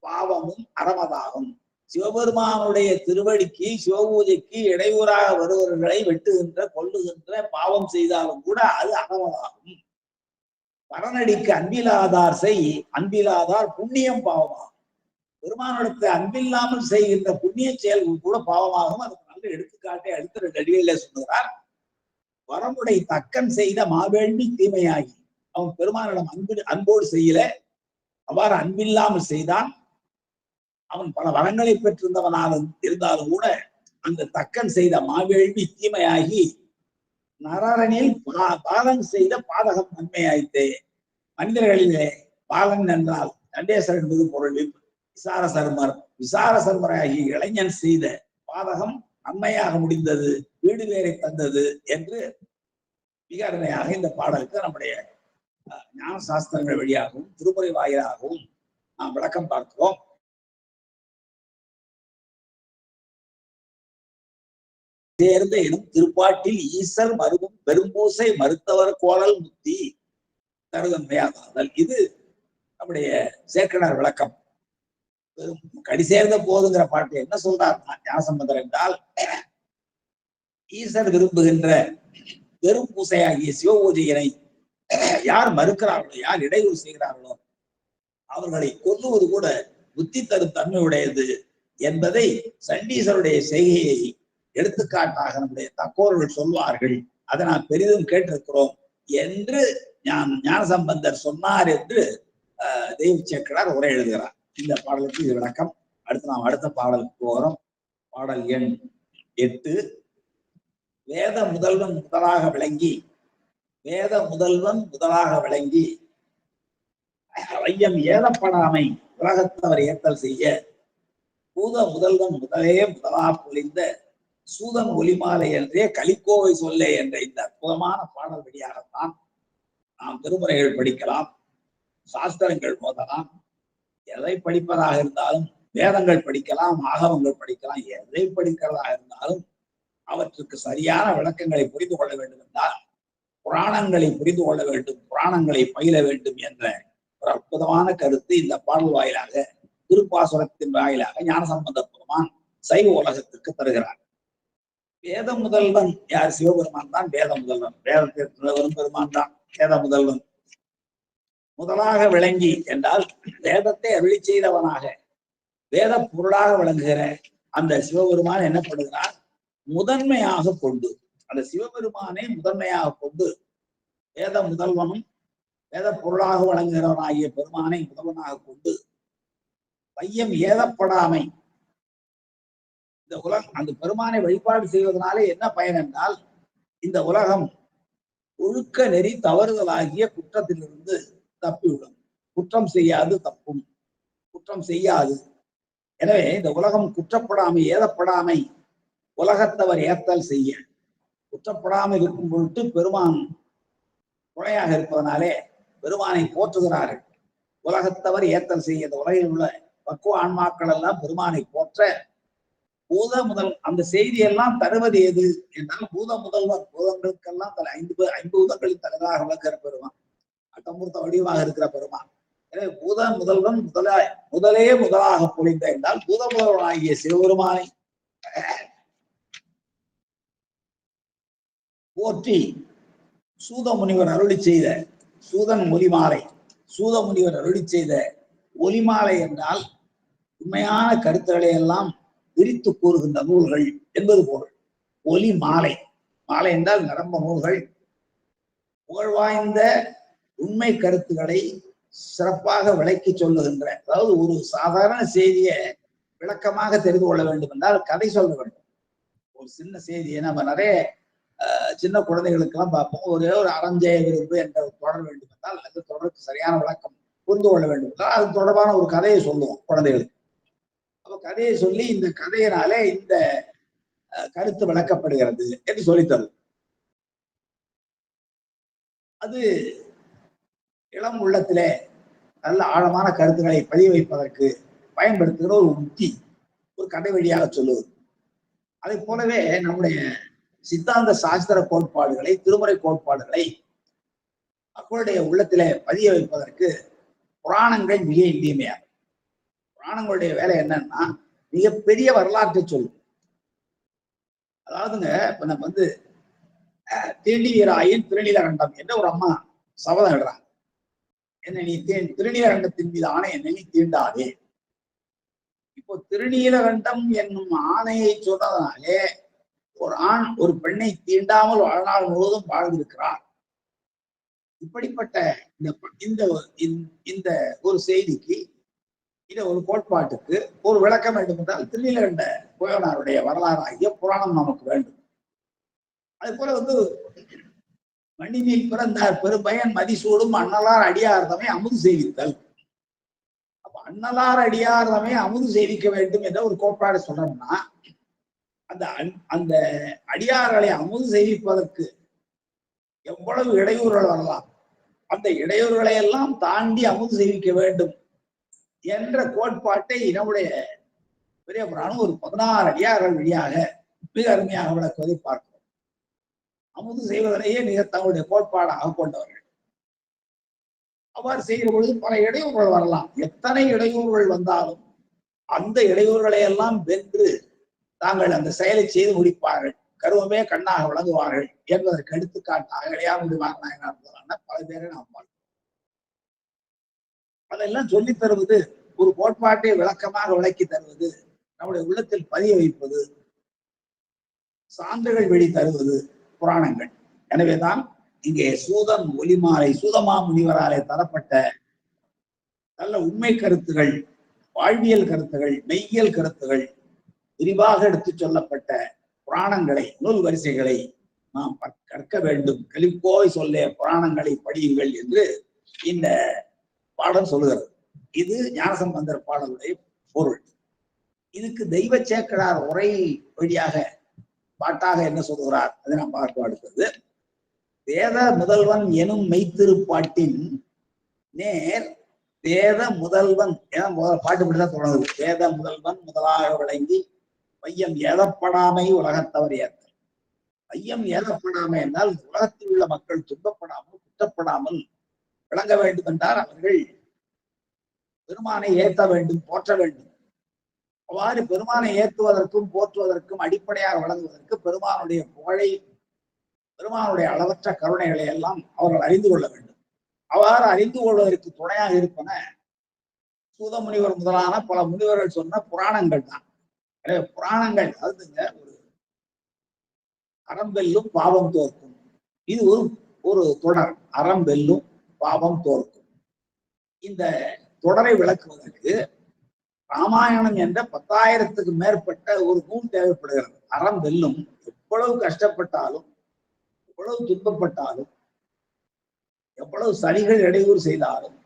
பாவமும் அறமதாகும். சிவபெருமானுடைய திருவடிக்கு சிவபூஜைக்கு இடையூறாக வருபவர்களை வெட்டுகின்ற கொல்லுகின்ற பாவம் செய்தாலும் கூட அது அறமதாகும். பரநடிக்கு அன்பிலாதார் அன்பிலாதார் புண்ணியம் பாவமாகும். பெருமானிடத்தை அன்பில்லாமல் செய்கின்ற புண்ணிய செயல்கள் கூட பாவமாகும். அதுக்கு நல்ல எடுத்துக்காட்டை அடுத்த 2 அடிகளிலே சொல்லுகிறார். வரமுடை தக்கன் செய்த மாவேண்டி தீமையாகி அவன் பெருமானிடம் அன்போடு செய்யல, அவ்வாறு அன்பில்லாமல் செய்தான். அவன் பல வரங்களை பெற்றிருந்தவனாலும் இருந்தாலும் கூட அந்த தக்கன் செய்த மாவேள்வி தீமையாகி நரரனில் பாலன் செய்த பாதகம் நன்மையாயித்தே. மனிதர்களிலே பாலன் என்றால் தண்டேசர் என்பது பொருள். விசார சர்மராகி இளைஞன் செய்த பாதகம் நன்மையாக முடிந்தது, வீடு வேரை தந்தது என்று மிக அருமையாக இந்த பாடலுக்கு நம்முடைய ஞான சாஸ்திரங்கள் வழியாகவும் திருமுறை வாயிலாகவும் நாம் விளக்கம் பார்க்கிறோம். சேர்ந்த எனும் திருப்பாட்டில் ஈசர் மருவும் பெரும்பூசை மருத்தவர் கோலல் முத்தி தருதன்மையாகாதல். இது நம்முடைய சேக்கடார் விளக்கம். கடி சேர்ந்த போதுங்கிற பாட்டு என்ன சொல்றார் ஞானசம்பந்தர் என்றால், ஈசர் விரும்புகின்ற பெரும் பூசையாகிய சிவபூஜையினை யார் மறுக்கிறார்களோ, யார் இடையூறு செய்கிறார்களோ அவர்களை கொல்லுவது கூட புத்தி தரும் தன்மை உடையது என்பதை சண்டீசருடைய செய்கையை எடுத்துக்காட்டாக நம்முடைய தக்கோர்கள் சொல்வார்கள். அதை நான் பெரிதும் கேட்டிருக்கிறோம் என்று ஞானசம்பந்தர் சொன்னார் என்று தெய்வ சேக்கடார் உரை எழுதுகிறார். இந்த பாடலுக்கு இது விளக்கம். அடுத்து நாம் அடுத்த பாடலுக்கு போகிறோம். பாடல் எண் 8. வேத முதல்வன் முதலாக விளங்கி வையம் ஏதப்படாமை உலகத்தவர் ஏத்தல் செய்ய பூத முதல்வன் முதலா பொழிந்த சூதன் ஒலிமாலை என்றே கலிக்கோவை சொல்லே என்ற இந்த அற்புதமான பாடல் வழியாகத்தான் நாம் திருமுறைகள் படிக்கலாம், சாஸ்திரங்கள் ஓதலாம். எதை படிப்பதாக இருந்தாலும் வேதங்கள் படிக்கலாம், ஆகவங்கள் படிக்கலாம். எதை படிக்கிறதாக இருந்தாலும் அவற்றுக்கு சரியான விளக்கங்களை புரிந்து கொள்ள வேண்டும் என்றால் புராணங்களை புரிந்து கொள்ள வேண்டும், புராணங்களை பயில வேண்டும் என்ற ஒரு அற்புதமான கருத்து இந்த பாடல் வாயிலாக, திருப்பாசுரத்தின் வாயிலாக ஞானசம்பந்த பெருமான் சைவ உலகத்திற்கு தருகிறார். வேத முதல்வன் யார்? சிவபெருமான் தான் வேத முதல்வன். வேதத்திற்கு வரும் பெருமான் தான் வேத முதல்வன். முதலாக விளங்கி என்றால் வேதத்தை அருளி செய்தவனாக வேத பொருளாக விளங்குகிற அந்த சிவபெருமான் என்ன பண்ணுகிறார்? முதன்மையாக கொண்டு, அந்த சிவபெருமானை முதன்மையாக கொண்டு வேத முதல்வனும் வேத பொருளாக வழங்குகிறவனாகிய பெருமானை முதல்வனாக கொண்டு பையம் ஏதப்படாமை, இந்த உலகம் அந்த பெருமானை வழிபாடு செய்வதனாலே என்ன பயன் என்றால், இந்த உலகம் ஒழுக்க நெறி தவறுதலாகிய குற்றத்திலிருந்து தப்பிவிடும். குற்றம் செய்யாது தப்பும், குற்றம் செய்யாது. எனவே இந்த உலகம் குற்றப்படாமை ஏதப்படாமை உலகத்தவர் ஏத்தல் செய்ய, குற்றப்படாமல் இருக்கும் பொருட்டு பெருமான் துணையாக இருப்பதனாலே பெருமானை போற்றுகிறார்கள். உலகத்தவர் ஏத்தல் செய்ய, இந்த உலகில் உள்ள பக்குவ ஆன்மாக்கள் எல்லாம் பெருமானை போற்ற பூத முதல் அந்த செய்தியெல்லாம் தருவது எது என்றால் பூத முதல்வர். பூதங்களுக்கெல்லாம் ஐம்பூதங்களின் தலைவராக விளக்குகிற பெருமான், அட்டமூர்த்த வடிவமாக இருக்கிற பெருமான். எனவே பூத முதல்வன் முதலே முதலாக பொழிந்த என்றால் பூத முதல்வன் ஆகிய சிவபெருமானை போற்றி சூத முனிவர் அருளி செய்த சூதன் ஒலிமாலை, சூத முனிவர் அருளி செய்த ஒலிமாலை என்றால் உண்மையான கருத்துக்களை எல்லாம் விரித்து கூறுகின்ற நூல்கள் என்பது பொருள். ஒலி மாலை, மாலை என்றால் நிரம்ப நூல்கள், புகழ்வாய்ந்த உண்மை கருத்துக்களை சிறப்பாக விளக்கி சொல்லுகின்ற, அதாவது ஒரு சாதாரண செய்தியை விளக்கமாக தெரிந்து கொள்ள வேண்டும் என்றால் கதை சொல்ல வேண்டும். ஒரு சின்ன செய்தியை நம்ம நிறைய சின்ன குழந்தைகளுக்கு எல்லாம் பார்ப்போம். ஒரே ஒரு அறஞ்செய விரும்பு என்ற தொடர் வேண்டும் என்றால் அந்த தொடருக்கு சரியான விளக்கம் புரிந்து கொள்ள வேண்டும் என்றால் அது தொடர்பான ஒரு கதையை சொல்லுவோம் குழந்தைகளுக்கு. அப்ப கதையை சொல்லி இந்த கதையினாலே இந்த கருத்து விளக்கப்படுகிறது என்று சொல்லித்தரும். அது இளம் உள்ளத்திலே நல்ல ஆழமான கருத்துக்களை பதிய வைப்பதற்கு பயன்படுத்துகிற ஒரு உத்தி, ஒரு கதை வழியாக சொல்லுவது. அதை போலவே நம்முடைய சித்தாந்த சாஸ்திர கோட்பாடுகளை, திருமுறை கோட்பாடுகளை மக்களுடைய உள்ளத்திலே பதிய வைப்பதற்கு புராணங்கள் மிக இன்றியமையாது. புராணங்களுடைய வேலை என்னன்னா மிகப்பெரிய வரலாற்றை சொல்லும். அதாவதுங்க இப்ப நம்ம தீண்டிவீராயின் திருநீலகண்டம் என்ற ஒரு அம்மா சபதம் இடுறாங்க. என்ன நீ திருநீலகண்டத்தின் மீது ஆணை என்னை நீ தீண்டாதே. இப்போ திருநீலகண்டம் என்னும் ஆணையை சொன்னதனாலே ஒரு ஆண் ஒரு பெண்ணை தீண்டாமல் வாழ்நாள் முழுவதும் வாழ்ந்திருக்கிறார். இப்படிப்பட்ட இந்த ஒரு செய்திக்கு, இந்த ஒரு கோட்பாட்டுக்கு ஒரு விளக்கம் வேண்டும் என்றால் திருநீலகண்ட கோவனாருடைய வரலாறாகிய புராணம் நமக்கு வேண்டும். அது போல மணிமீன் பிறந்தார் பெரும்பயன் மதிசூடும் அண்ணலார் அடியார்தமை அமுது செய்வித்தல். அப்ப அண்ணலார் அடியார்தமை அமுது செய்விக்க வேண்டும் என்ற ஒரு கோட்பாடு சொல்றோம்னா, அந்த அடியார்களை அமுது செய்விப்பதற்கு எவ்வளவு இடையூறுகள் வரலாம், அந்த இடையூறுகளை எல்லாம் தாண்டி அமுது செய்விக்க வேண்டும் என்ற கோட்பாட்டை நம்முடைய பெரிய புராணம் ஒரு 16 அடியார்கள் வழியாக மிக அருமையாக விளக்குவதை பார்க்கிறோம். அமுது செய்வதனையே மிக தங்களுடைய கோட்பாடாக கொண்டவர்கள். அவ்வாறு செய்கிற பொழுது பல இடையூறுகள் வரலாம். எத்தனை இடையூறுகள் வந்தாலும் அந்த இடையூறுகளை எல்லாம் வென்று தாங்கள் அந்த செயலை செய்து முடிப்பார்கள். கருவமே கண்ணாக விளங்குவார்கள் என்பதற்கு எடுத்துக்காட்டாக இளையாமுடி நாயனார் பல பேரை நாம் பார்க்கிறோம். அதெல்லாம் சொல்லித் தருவது, ஒரு கோட்பாட்டை விளக்கமாக விளக்கி தருவது, நம்முடைய உள்ளத்தில் பதிய வைப்பது, சான்றுகள் வெளி தருவது புராணங்கள். எனவேதான் இங்கே சூதன் ஒலிமாலை சூதமா முனிவராலே தரப்பட்ட நல்ல உண்மை கருத்துகள், வாழ்வியல் கருத்துகள், மெய்யியல் கருத்துகள் விரிவாக எடுத்து சொல்லப்பட்ட புராணங்களை, நூல் வரிசைகளை நாம் கற்க வேண்டும். கலிப்போய் சொல்ல புராணங்களை படியுங்கள் என்று இந்த பாடல் சொல்லுகிறது. இது ஞானசம்பந்தர் பாடலுடைய பொருள். இதுக்கு தெய்வ சேக்கடார் உரை வழியாக பாட்டாக என்ன சொல்லுகிறார் அதை நாம் பார்க்க அடுத்தது. வேத முதல்வன் எனும் மெய்த்திருப்பாட்டின் நேர் வேத முதல்வன் பாட்டு மட்டும்தான் தொடங்குது. வேத முதல்வன் முதலாக விளங்கி பையம் ஏதப்படாமை உலகத்தவர் ஏத்தல். பையம் ஏதப்படாமை என்றால் உலகத்தில் உள்ள மக்கள் துன்பப்படாமல் குற்றப்படாமல் விளங்க வேண்டும் என்றால் அவர்கள் பெருமானை ஏற்ற வேண்டும், போற்ற வேண்டும். அவ்வாறு பெருமானை ஏற்றுவதற்கும் போற்றுவதற்கும் அடிப்படையாக வழங்குவதற்கு பெருமானுடைய புகழை, பெருமானுடைய அளவற்ற கருணைகளை எல்லாம் அவர்கள் அறிந்து கொள்ள வேண்டும். அவ்வாறு அறிந்து கொள்வதற்கு துணையாக இருப்பன சூத முனிவர் முதலான பல முனிவர்கள் சொன்ன புராணங்கள் தான். புராணங்கள் அதுங்க ஒரு அறம் வெல்லும் பாவம் தோற்கும். இது ஒரு தொடர். அறம் வெல்லும் பாவம் தோற்கும். இந்த தொடரை விளக்குவதற்கு ராமாயணம் என்ற 10,000க்கு மேற்பட்ட ஒரு நூல் தேவைப்படுகிறது. அறம் வெல்லும். எவ்வளவு கஷ்டப்பட்டாலும், எவ்வளவு துன்பப்பட்டாலும், எவ்வளவு சனிகள் இடையூறு செய்தாலும்,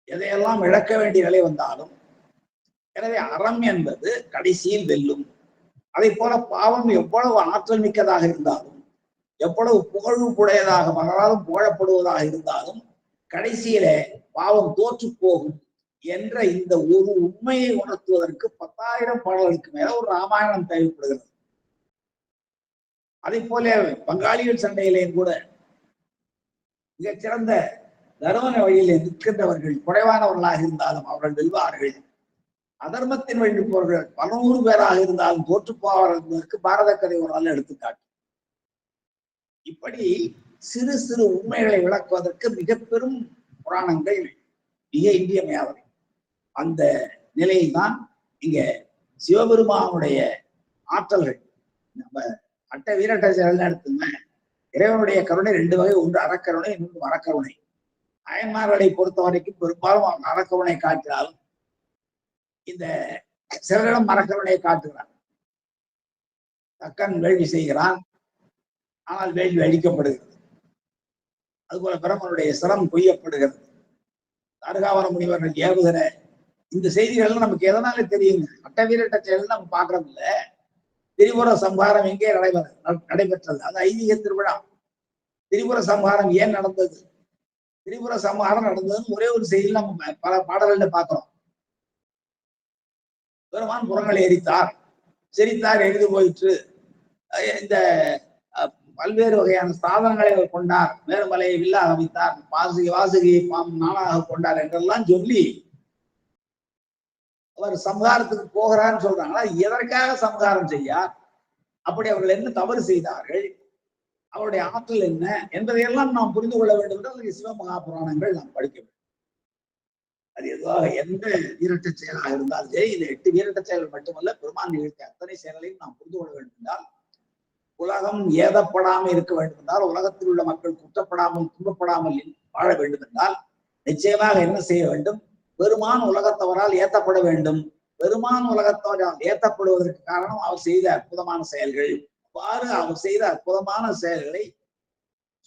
எதையெல்லாம் இழக்க வேண்டிய நிலை வந்தாலும், எனவே அறம் என்பது கடைசியில் வெல்லும். அதை போல பாவம் எவ்வளவு ஆற்றல் மிக்கதாக இருந்தாலும், எவ்வளவு புகழ்வுடையதாக மகளாலும் புகழப்படுவதாக இருந்தாலும், கடைசியிலே பாவம் தோற்று போகும் என்ற இந்த ஒரு உண்மையை உணர்த்துவதற்கு 10,000 பாடல்களுக்கு மேல ஒரு ராமாயணம் தேவைப்படுகிறது. அதை போல பங்காளிகள் சண்டையிலேயும் கூட மிகச்சிறந்த தர்மன வழியிலே நிற்கின்றவர்கள் குறைவானவர்களாக இருந்தாலும் அவர்கள் வெல்வார்கள். அதர்மத்தின் வழி நிற்பவர்கள் 100 பேராக இருந்தாலும் தோற்று போவார்கள் என்பதற்கு பாரத கதை ஒரு நல்ல எடுத்துக்காட்டு. இப்படி சிறு சிறு உண்மைகளை விளக்குவதற்கு மிக பெரும் புராணங்கள் மிக இன்றியமையாதவை. அந்த நிலையில் தான் இங்க சிவபெருமானுடைய ஆற்றல்கள். நம்ம அட்ட வீரட்ட செயல் எடுத்துங்க. இறைவனுடைய கருணை 2 வகை. ஒன்று அறக்கருணை, இன்னொன்று மரக்கருணை. அயன்மார்களை பொறுத்த வரைக்கும் பெரும்பாலும் அறக்கருணை காட்டினாலும் இந்த சிலரிடம் மரக்கருணையை காட்டுகிறான். தக்கன் வேள்வி செய்கிறான், ஆனால் வேள்வி அழிக்கப்படுகிறது. அதுபோல பிரம்மனுடைய சிரம் கொய்யப்படுகிறது. தாரகாவர முனிவர்கள் ஏவுகிற இந்த செய்திகள் நமக்கு எதனால தெரியுங்க? அட்ட வீரட்ட செயல் நம்ம பார்க்கறது இல்ல. திரிபுர சம்ஹாரம் எங்கே நடைபெற்றது? அது ஐதீக திருவிழா. திரிபுர சம்ஹாரம் ஏன் நடந்தது? திரிபுர சம்ஹாரம் நடந்ததுன்னு ஒரே ஒரு செய்தியில் நம்ம பல பாடல்கள்ல பார்க்கிறோம். பெருமான் புறங்களை எரித்தார், செரித்தார், எரிந்து போயிற்று. இந்த பல்வேறு வகையான சாதனங்களை அவர் கொண்டார், மேருமலையை வில்லாக அமைத்தார், வாசுகியை நாளாக கொண்டார் என்றெல்லாம் சொல்லி அவர் சம்ஹாரத்துக்கு போகிறான்னு சொல்றாங்களா? எதற்காக சம்ஹாரம் செய்யார்? அப்படி அவர்கள் என்ன தவறு செய்தார்கள்? அவருடைய ஆற்றல் என்ன என்பதையெல்லாம் நாம் புரிந்து கொள்ள வேண்டும் என்றால் சிவமகா புராணங்கள் நாம் படிக்க வேண்டும். அது எதுவாக எந்த வீரட்ட செயலாக இருந்தாலும் சரி, இந்த 8 வீரட்ட செயல்கள் மட்டுமல்ல, பெருமான் நிகழ்த்திய அத்தனை செயல்களையும் நாம் புரிந்து கொள்ள வேண்டும் என்றால், உலகம் ஏதப்படாமல் இருக்க வேண்டும் என்றால், உலகத்தில் உள்ள மக்கள் குற்றப்படாமல் துன்பப்படாமல் வாழ வேண்டும் என்றால் நிச்சயமாக என்ன செய்ய வேண்டும்? பெருமான் உலகத்தவரால் ஏத்தப்பட வேண்டும். பெருமான் உலகத்தவரால் ஏத்தப்படுவதற்கு காரணம் அவர் செய்த அற்புதமான செயல்கள். அவ்வாறு அவர் செய்த அற்புதமான செயல்களை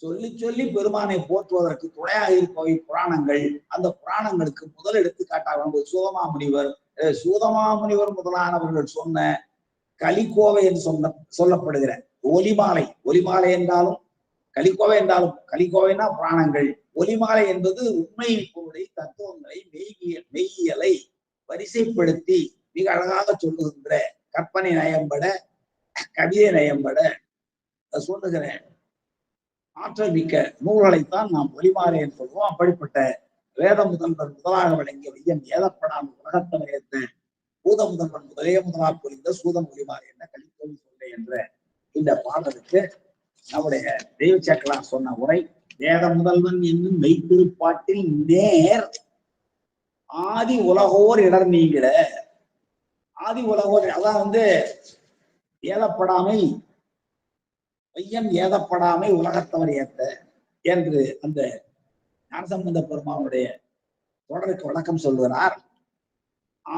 சொல்லி சொல்லி பெருமானை போற்றுவதற்கு துணையாக இருப்பவை புராணங்கள். அந்த புராணங்களுக்கு முதல் எடுத்துக்காட்டாக சூதமாமுனிவர் முதலானவர்கள் சொன்ன கலிக்கோவை என்று சொல்லப்படுகிற ஒலிமாலை என்றாலும் கலிக்கோவை என்றாலும், கலிக்கோவைனா புராணங்கள். ஒலிமாலை என்பது உண்மையின் பொருளை, தத்துவங்களை, மெய்யியலை வரிசைப்படுத்தி மிக அழகாக சொல்லுகின்ற, கற்பனை நயம்பட கவிதை நயம்பட சொல்லுகிற ஆற்றல் மிக்க நூல்களைத்தான் நாம் ஒலிமாலை என்று சொல்வோம். அப்படிப்பட்ட வேத முதல்வர் முதலாக வழங்கிய வையம் ஏதப்படாமல் உலகத்தை ஏற்ற பூத முதல்வன் முதலாக புரிந்த சூதம் ஒலிமாலை என்ற கலிக்கோவை சொல்லை என்ற இந்த பாடலுக்கு நம்முடைய தெய்வ சேக்கலார் சொன்ன உரை, வேத முதல்வன் என்னும் மெய்த்திருப்பாட்டில் நேர் ஆதி உலகோர் இடர் நீங்கிட. ஆதி உலகோர் அதான் ஏதப்படாமை, வையம் ஏதப்படாமை உலகத்தவர் ஏத்த என்று அந்த ஞானசம்பந்த பெருமானுடைய தொடருக்கு வழக்கம் சொல்கிறார்.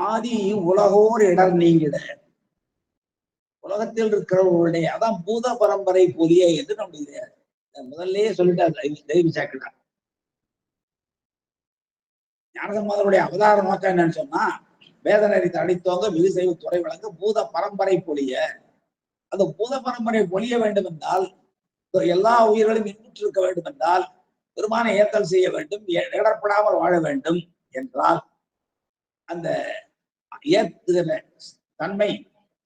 ஆதி உலகோர் இடர் நீங்கிட, உலகத்தில் இருக்கிறவர்களுடைய அதான் பூத பரம்பரை பொலிய என்று நம்முடைய முதல்லயே சொல்லிட்டார் தெய்வ சேக்கலார். ஞானசம்பந்தருடைய அவதார நோக்கம் என்னன்னு சொன்னா, வேதநெறி தடித்தோங்க மிகு செய்வு துறை வழங்க பூத பரம்பரை பொலிய. அந்த பூத பரம்பரை பொலிய வேண்டும் என்றால், எல்லா உயிர்களும் இன்புற்று இருக்க வேண்டும் என்றால் பெருமானை ஏத்தல் செய்ய வேண்டும், இடர்படாமல் வாழ வேண்டும் என்றால் அந்த ஏத்துகிற தன்மை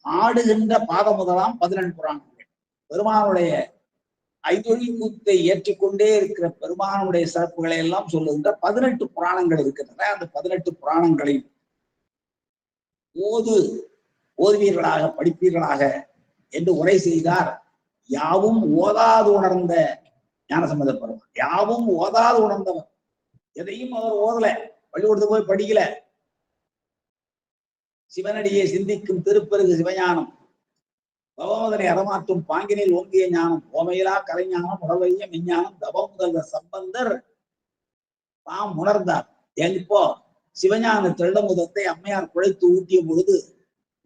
ஆடுகின்ற பாத முதலாம் 18 புராணங்கள். பெருமானுடைய ஐந்தொழில் கூத்தை ஏற்றுக்கொண்டே இருக்கிற பெருமானுடைய சிறப்புகளை எல்லாம் சொல்லுகின்ற 18 புராணங்கள் இருக்கின்றன. அந்த 18 புராணங்களை ஓதுவீர்களாக படிப்பீர்களாக என்று உரை செய்தார். யாவும் ஓதாது உணர்ந்த ஞானசம்பந்த பெருமான். யாவும் ஓதாது உணர்ந்தவர், எதையும் அவர் ஓதல, பள்ளிக்கூடத்துக்கு போய் படிக்கல. சிவனடியை சிந்திக்கும் திருப்பெருகு சிவஞானம், பகவதனை அறமாற்றும் பாங்கினில் ஓங்கிய ஞானம், ஓமையிலா கலைஞானம், உடலைய விஞ்ஞானம், தவம் முதல்வர் சம்பந்தர் தாம் உணர்ந்தார். இப்போ சிவஞான தெள்ளமுதத்தை அம்மையார் குழைத்து ஊட்டிய பொழுது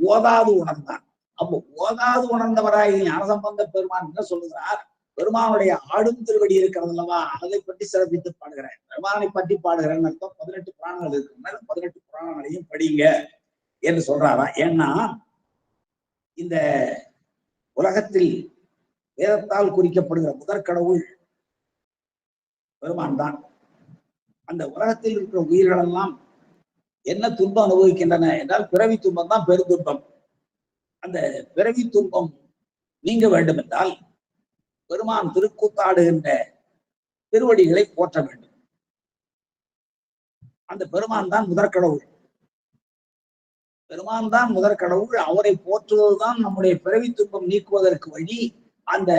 ஓதாது உணர்ந்தார். அப்போ ஓதாது உணர்ந்தவராய் ஞானசம்பந்த பெருமான் என்ன சொல்லுகிறார்? பெருமானுடைய ஆடும் திருவடி இருக்கிறது அல்லவா, அதை பற்றி சிறப்பித்து பாடுகிறேன். பெருமானை பற்றி பாடுகிறேன் அர்த்தம். 18 புராணங்கள் இருக்கிறது, 18 புராணங்களையும் படிங்க என்று சொல்றாரா. ஏன்னா இந்த உலகத்தில் வேதத்தால் குறிக்கப்படுகிற முதற்கடவுள் பெருமான் தான். அந்த உலகத்தில் இருக்கிற உயிர்கள் எல்லாம் என்ன துன்பம் அனுபவிக்கின்றன என்றால் பிறவி துன்பம் தான் பெருந்துன்பம். அந்த பிறவி துன்பம் நீங்க வேண்டும் என்றால் பெருமான் திருக்கூத்தாடுகின்ற திருவடிகளை போற்ற வேண்டும். அந்த பெருமான் தான் முதற்கடவுள். பெருமான் தான் முதற்கடவுள். அவரை போற்றுவதுதான் நம்முடைய பிறவி துன்பம் நீக்குவதற்கு வழி. அந்த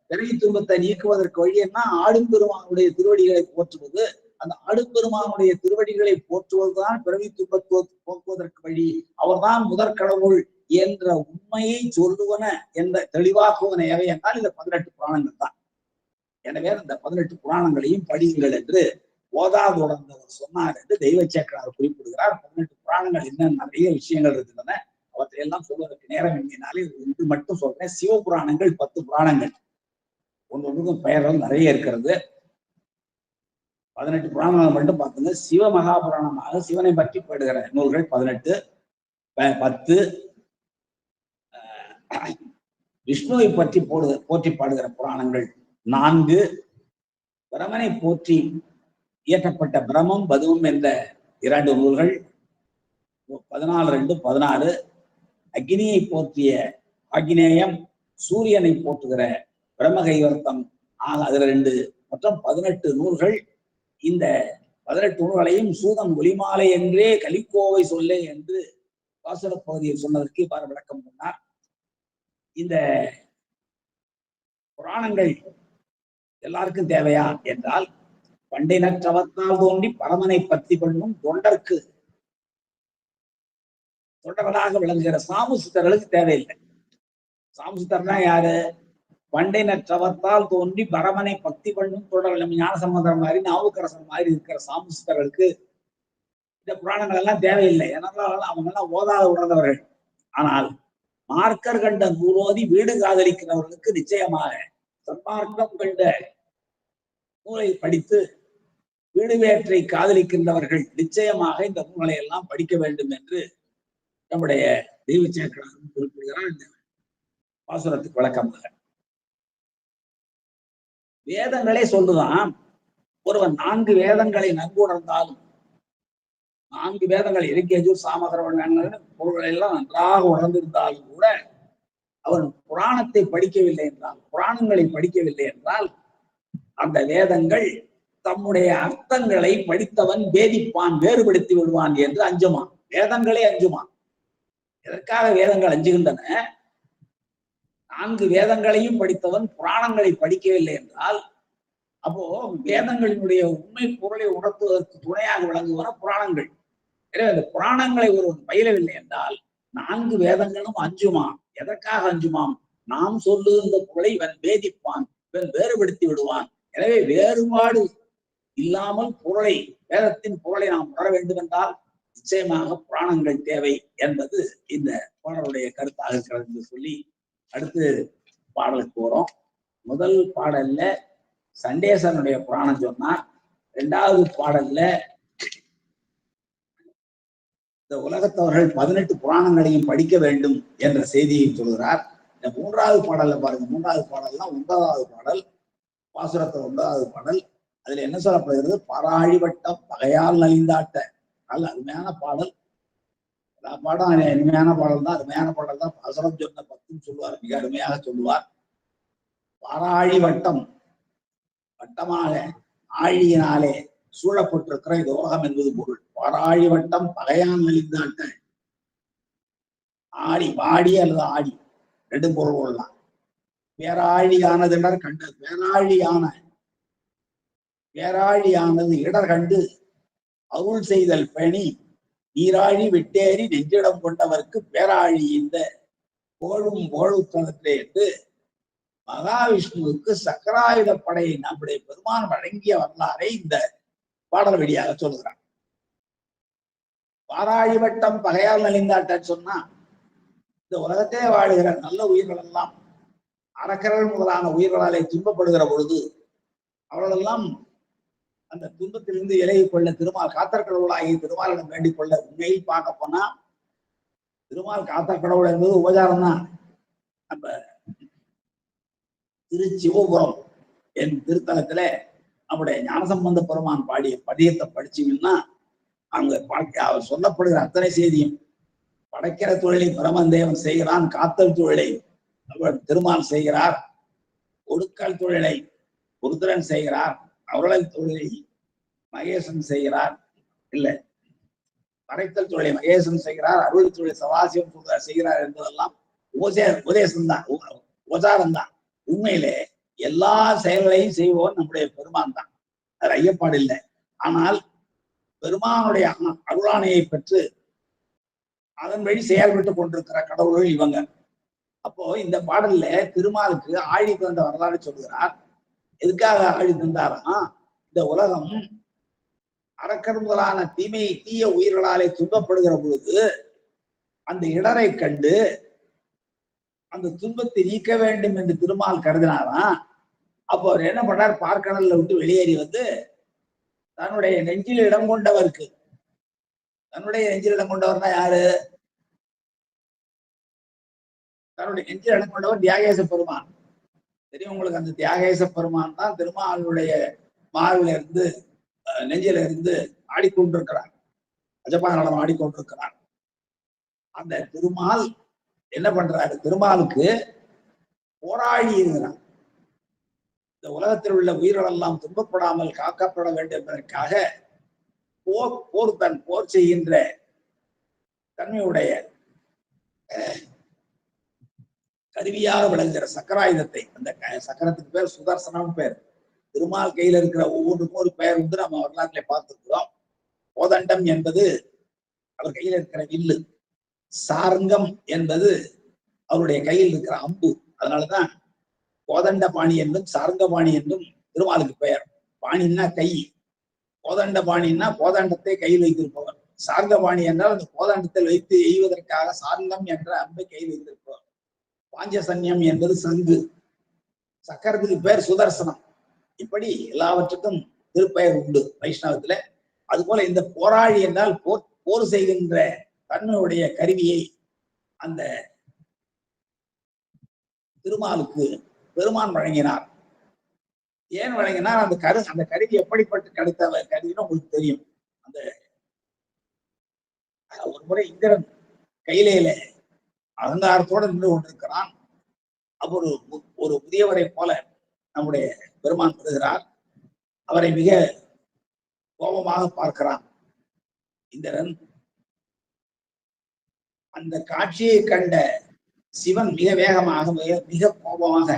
பிறவி துன்பத்தை நீக்குவதற்கு வழி என்ன? ஆடும் பெருமானுடைய திருவடிகளை போற்றுவது. அந்த ஆடும் பெருமானுடைய திருவடிகளை போற்றுவதுதான் பிறவி துன்பத்தை போக்குவதற்கு வழி. அவர்தான் முதற்கடவுள் என்ற உண்மையை சொல்லுவன என்ற தெளிவாக்குவன எவை என்றால் இந்த 18 புராணங்கள் தான். எனவே அந்த 18 புராணங்களையும் படியுங்கள் என்று ஓதாது உணர்ந்தவர் சொன்னார் என்று தெய்வ சேக்கரார் குறிப்பிடுகிறார். 18 புராணங்கள் என்ன நிறைய விஷயங்கள் இருக்கின்றன, அவற்றையெல்லாம் சொல்வதற்கு நேரம் என்கினாலே இது மட்டும் சொல்றேன். சிவபுராணங்கள் 10 புராணங்கள், ஒன்றுக்கும் பெயர்கள் நிறைய இருக்கிறது. 18 புராணங்கள் மட்டும் பார்த்துங்க. சிவ மகாபுராணமாக சிவனை பற்றி பாடுகிற நூல்கள் 18, 10 விஷ்ணுவை பற்றி போற்றி பாடுகிற புராணங்கள் 4, பிரமனை போற்றி இயற்றப்பட்ட பிரமம் பதுவம் என்ற 2 நூல்கள் 14, 2, 16, அக்னியை போற்றிய ஆக்னேயம், சூரியனை போற்றுகிற பிரம்மகைவர்த்தம் அதுல 2, மொத்தம் 18 நூல்கள். இந்த 18 நூல்களையும் சூதன் ஒளிமாலை என்றே கலிக்கோவை சொல்லே என்று பாசுர பகுதியில் சொன்னதற்கு இவ்வாறு விளக்கம் சொன்னார். இந்த புராணங்கள் எல்லாருக்கும் தேவையா என்றால், பண்டினற்றவத்தால் தோன்றி பரமனை பற்றி பண்ணும் தொண்டருக்கு, தொண்டர்களாக விளங்குகிற சாமுசித்தர்களுக்கு தேவையில்லை. சாமுசித்தர்னா யாரு? பண்டினற்றவத்தால் தோன்றி பரமனை பக்தி பண்ணும் தொடர்கள். நம்ம ஞானசம்பந்தர் மாதிரி நாவுக்கரசர் மாதிரி இருக்கிற சாமுசித்தர்களுக்கு இந்த புராணங்கள் எல்லாம் தேவையில்லை. ஏனென்றால் அவங்க எல்லாம் ஓதாத உணர்ந்தவர்கள். ஆனால் மார்க்கர் கண்ட நூலோதி வீடு காதலிக்கிறவர்களுக்கு நிச்சயமாக சன்மார்க்கம் கண்ட நூலை படித்து வீடு வேற்றை காதலிக்கின்றவர்கள் நிச்சயமாக இந்த நூல்களை எல்லாம் படிக்க வேண்டும் என்று நம்முடைய தெய்வ சேக்கராரும் குறிப்பிடுகிறார். இந்த பாசுரத்துக்கு விளக்கமாக வேதங்களே சொல்லுதான், ஒருவன் 4 வேதங்களை நன்கு உணர்ந்தாலும், 4 வேதங்கள் இலக்கியஜூர் சாமகரவன் பொருள்களை எல்லாம் நன்றாக உணர்ந்திருந்தாலும் கூட அவன் புராணத்தை படிக்கவில்லை என்றால், புராணங்களை படிக்கவில்லை என்றால், அந்த வேதங்கள் தம்முடைய அர்த்தங்களை படித்தவன் வேதிப்பான், வேறுபடுத்தி விடுவான் என்று அஞ்சுமான். வேதங்களே அஞ்சுமான். எதற்காக வேதங்கள் அஞ்சுகின்றன? 4 வேதங்களையும் படித்தவன் புராணங்களை படிக்கவில்லை என்றால், அப்போ வேதங்களினுடைய உண்மை பொருளை உணர்த்துவதற்கு துணையாக விளங்குவன புராணங்கள். எனவே அந்த புராணங்களை ஒருவன் பயிலவில்லை என்றால் 4 வேதங்களும் அஞ்சுமாம். எதற்காக அஞ்சுமாம்? நாம் சொல்லுகின்ற பொருளை இவன் வேதிப்பான், இவன் வேறுபடுத்தி விடுவான். எனவே வேறுபாடு இல்லாமல் பொருளை, வேதத்தின் பொருளை நாம் உணர வேண்டும் என்றால் நிச்சயமாக புராணங்கள் தேவை என்பது இந்த பாடலுடைய கருத்தாக இருக்கிறது என்று சொல்லி அடுத்து பாடலுக்கு வரும். முதல் பாடல்ல சண்டேசனுடைய புராணம் சொன்னா, 2வது பாடல்ல இந்த உலகத்தவர்கள் 18 புராணங்களையும் படிக்க வேண்டும் என்ற செய்தியை சொல்கிறார். இந்த 3வது பாடல்ல பாருங்க, 3வது பாடல்லாம் 9வது பாடல், பாசுரத்தை 9வது பாடல். அதுல என்ன சொல்லப்படுகிறது? பாராழிவட்டம் பகையால் நலிந்தாட்ட. நல்ல அருமையான பாடல். எல்லா பாடம் இனிமையான பாடல் தான், அருமையான பாடல் தான். பாசுரம் சொன்ன 10 சொல்லுவார், மிக அருமையாக சொல்லுவார். பாராழி வட்டம், வட்டமாக ஆழியினாலே சூழப்பட்டிருக்கிற இது உலகம் என்பது பொருள். பாராழி வட்டம் பகையால் நலிந்தாட்ட. ஆடி, வாடி அல்லது ஆடி, 2 பொருள் கொள்ளலாம். பேராழியானதுனர் கண்ட பேராழியான பேராழியானது இடர் கண்டு அருள் செய்தல் பணி நீராழி விட்டேறி நெஞ்சிடம் கொண்டவர்க்கு பேராழி இந்த போழும் போழுத்தனத்திலே என்று மகாவிஷ்ணுவுக்கு சக்கராயுத படையை நம்முடைய பெருமான் வழங்கிய வரலாறை இந்த பாடல் வழியாக சொல்லுகிறார். பாராழி வட்டம் பகையால் நலிந்தாட்டன்னு சொன்னா இந்த உலகத்தே வாழுகிற நல்ல உயிர்கள் எல்லாம் அரக்கர்கள் முதலான உயிர்களாலே துன்பப்படுகிற பொழுது அவர்களெல்லாம் அந்த துன்பத்திலிருந்து விலகிக் கொள்ள திருமால் காத்தற்கடவுளாகி திருமாலிடம் வேண்டிக் கொள்ள உண்மையில் பார்க்க போனா திருமால் காத்தற்கடவுள் என்பது உபச்சாரம் தான். நம்ம திருச்சிவபுரம் என் திருத்தலத்துல நம்முடைய ஞானசம்பந்த பெருமான் பாடிய பதியத்தை படிச்சீங்கன்னா அங்க அவர் சொல்லப்படுகிற அத்தனை செய்தியும் படைக்கிற தொழிலை பிரமந்தேவன் செய்கிறான், காத்தல் தொழிலை அவர் திருமால் செய்கிறார், ஒடுக்கல் தொழிலை ருத்ரன் செய்கிறார், அவரல் தொழிலை மகேசன் செய்கிறார், இல்லை மறைத்தல் தொழிலை மகேசன் செய்கிறார், அருள் தொழிலை சதாசிவம் செய்கிறார் என்பதெல்லாம் உபதேசம்தான், உபசாரம் தான். உண்மையிலே எல்லா செயல்களையும் செய்வோர் நம்முடைய பெருமான் தான், அது ஐயப்பாடு இல்லை. ஆனால் பெருமானுடைய அருளாணையை பெற்று அதன் வழி செயல்பட்டு கொண்டிருக்கிற கடவுள்கள் இவங்க. அப்போ இந்த பாடல்ல திருமாலுக்கு ஆழி தந்த வரலாறு சொல்கிறார். எதுக்காக ஆழி தந்தாரா? இந்த உலகம் அரக்கர் முதலான தீய உயிர்களாலே துன்பப்படுகிற பொழுது அந்த இடரை கண்டு அந்த துன்பத்தை நீக்க வேண்டும் என்று திருமால் கருதினாராம். அப்போ அவர் என்ன பண்ணார்? பார்க்கடல்ல விட்டு வெளியேறி வந்து தன்னுடைய நெஞ்சில் இடம் கொண்டவருக்கு, தன்னுடைய நெஞ்சில் இடம் கொண்டவர் தான் யாரு? தன்னுடைய நெஞ்சில் இடம் கொண்டவர் தியாகேச பெருமான். தெரியும் உங்களுக்கு, அந்த தியாகேச பெருமான் தான் திருமாலுடைய மார்பில இருந்து நெஞ்சில இருந்து ஆடிக்கொண்டிருக்கிறார், அஜபா நடனம் ஆடிக்கொண்டிருக்கிறார். அந்த திருமால் என்ன பண்றாரு? திருமாலுக்கு போராடி இருக்கிறார். இந்த உலகத்தில் உள்ள உயிர்கள் எல்லாம் துன்பப்படாமல் காக்கப்பட வேண்டும் என்பதற்காக போர் செய்கின்ற தன்மையுடைய கருவியாக விளங்குகிற சக்கராயுதத்தை, அந்த சக்கரத்துக்கு பேர் சுதர்சனம் பேர். திருமால் கையில இருக்கிற ஒவ்வொன்றுக்கும் ஒரு பெயர் உண்டு, நம்ம வரலாற்றிலே பார்த்திருக்கிறோம். கோதண்டம் என்பது அவர் கையில் இருக்கிற வில்லு, சார்ங்கம் என்பது அவருடைய கையில் இருக்கிற அம்பு. அதனாலதான் கோதண்ட பாணி என்றும் சார்ங்க பாணி என்றும் திருமாலுக்கு பெயர். பாணின்னா கை, கோதண்ட பாணின்னா கோதண்டத்தை கையில் வைத்திருப்பவர். சார்ங்க பாணி என்றால் அந்த கோதண்டத்தில் வைத்து எய்வதற்காக சார்ங்கம் என்ற அம்பை கையில் வைத்திருப்பவர். பாஞ்சசன்யம் என்பது சங்கு, சக்கரத்துக்கு பேர் சுதர்சனம். இப்படி எல்லாவற்றுக்கும் திருப்பெயர் உண்டு வைஷ்ணவத்துல. அது போல இந்த போராளி என்றால் போர் செய்கின்ற தன்மையுடைய கருவியை அந்த திருமாலுக்கு பெருமான் வழங்கினார். ஏன் வழங்கினார்? அந்த கருவி எப்படிப்பட்டு கிடைத்த கருவின்னு உங்களுக்கு தெரியும். அந்த ஒரு முறை இந்திரன் கையிலேயே அலங்காரத்தோடு நின்று கொண்டிருக்கிறான். அப்போ ஒரு முதியவரை போல நம்முடைய பெருமான் வருகிறார். அவரை மிக கோபமாக பார்க்கிறான் இந்திரன். அந்த காட்சியை கண்ட சிவன் மிக வேகமாக மிக கோபமாக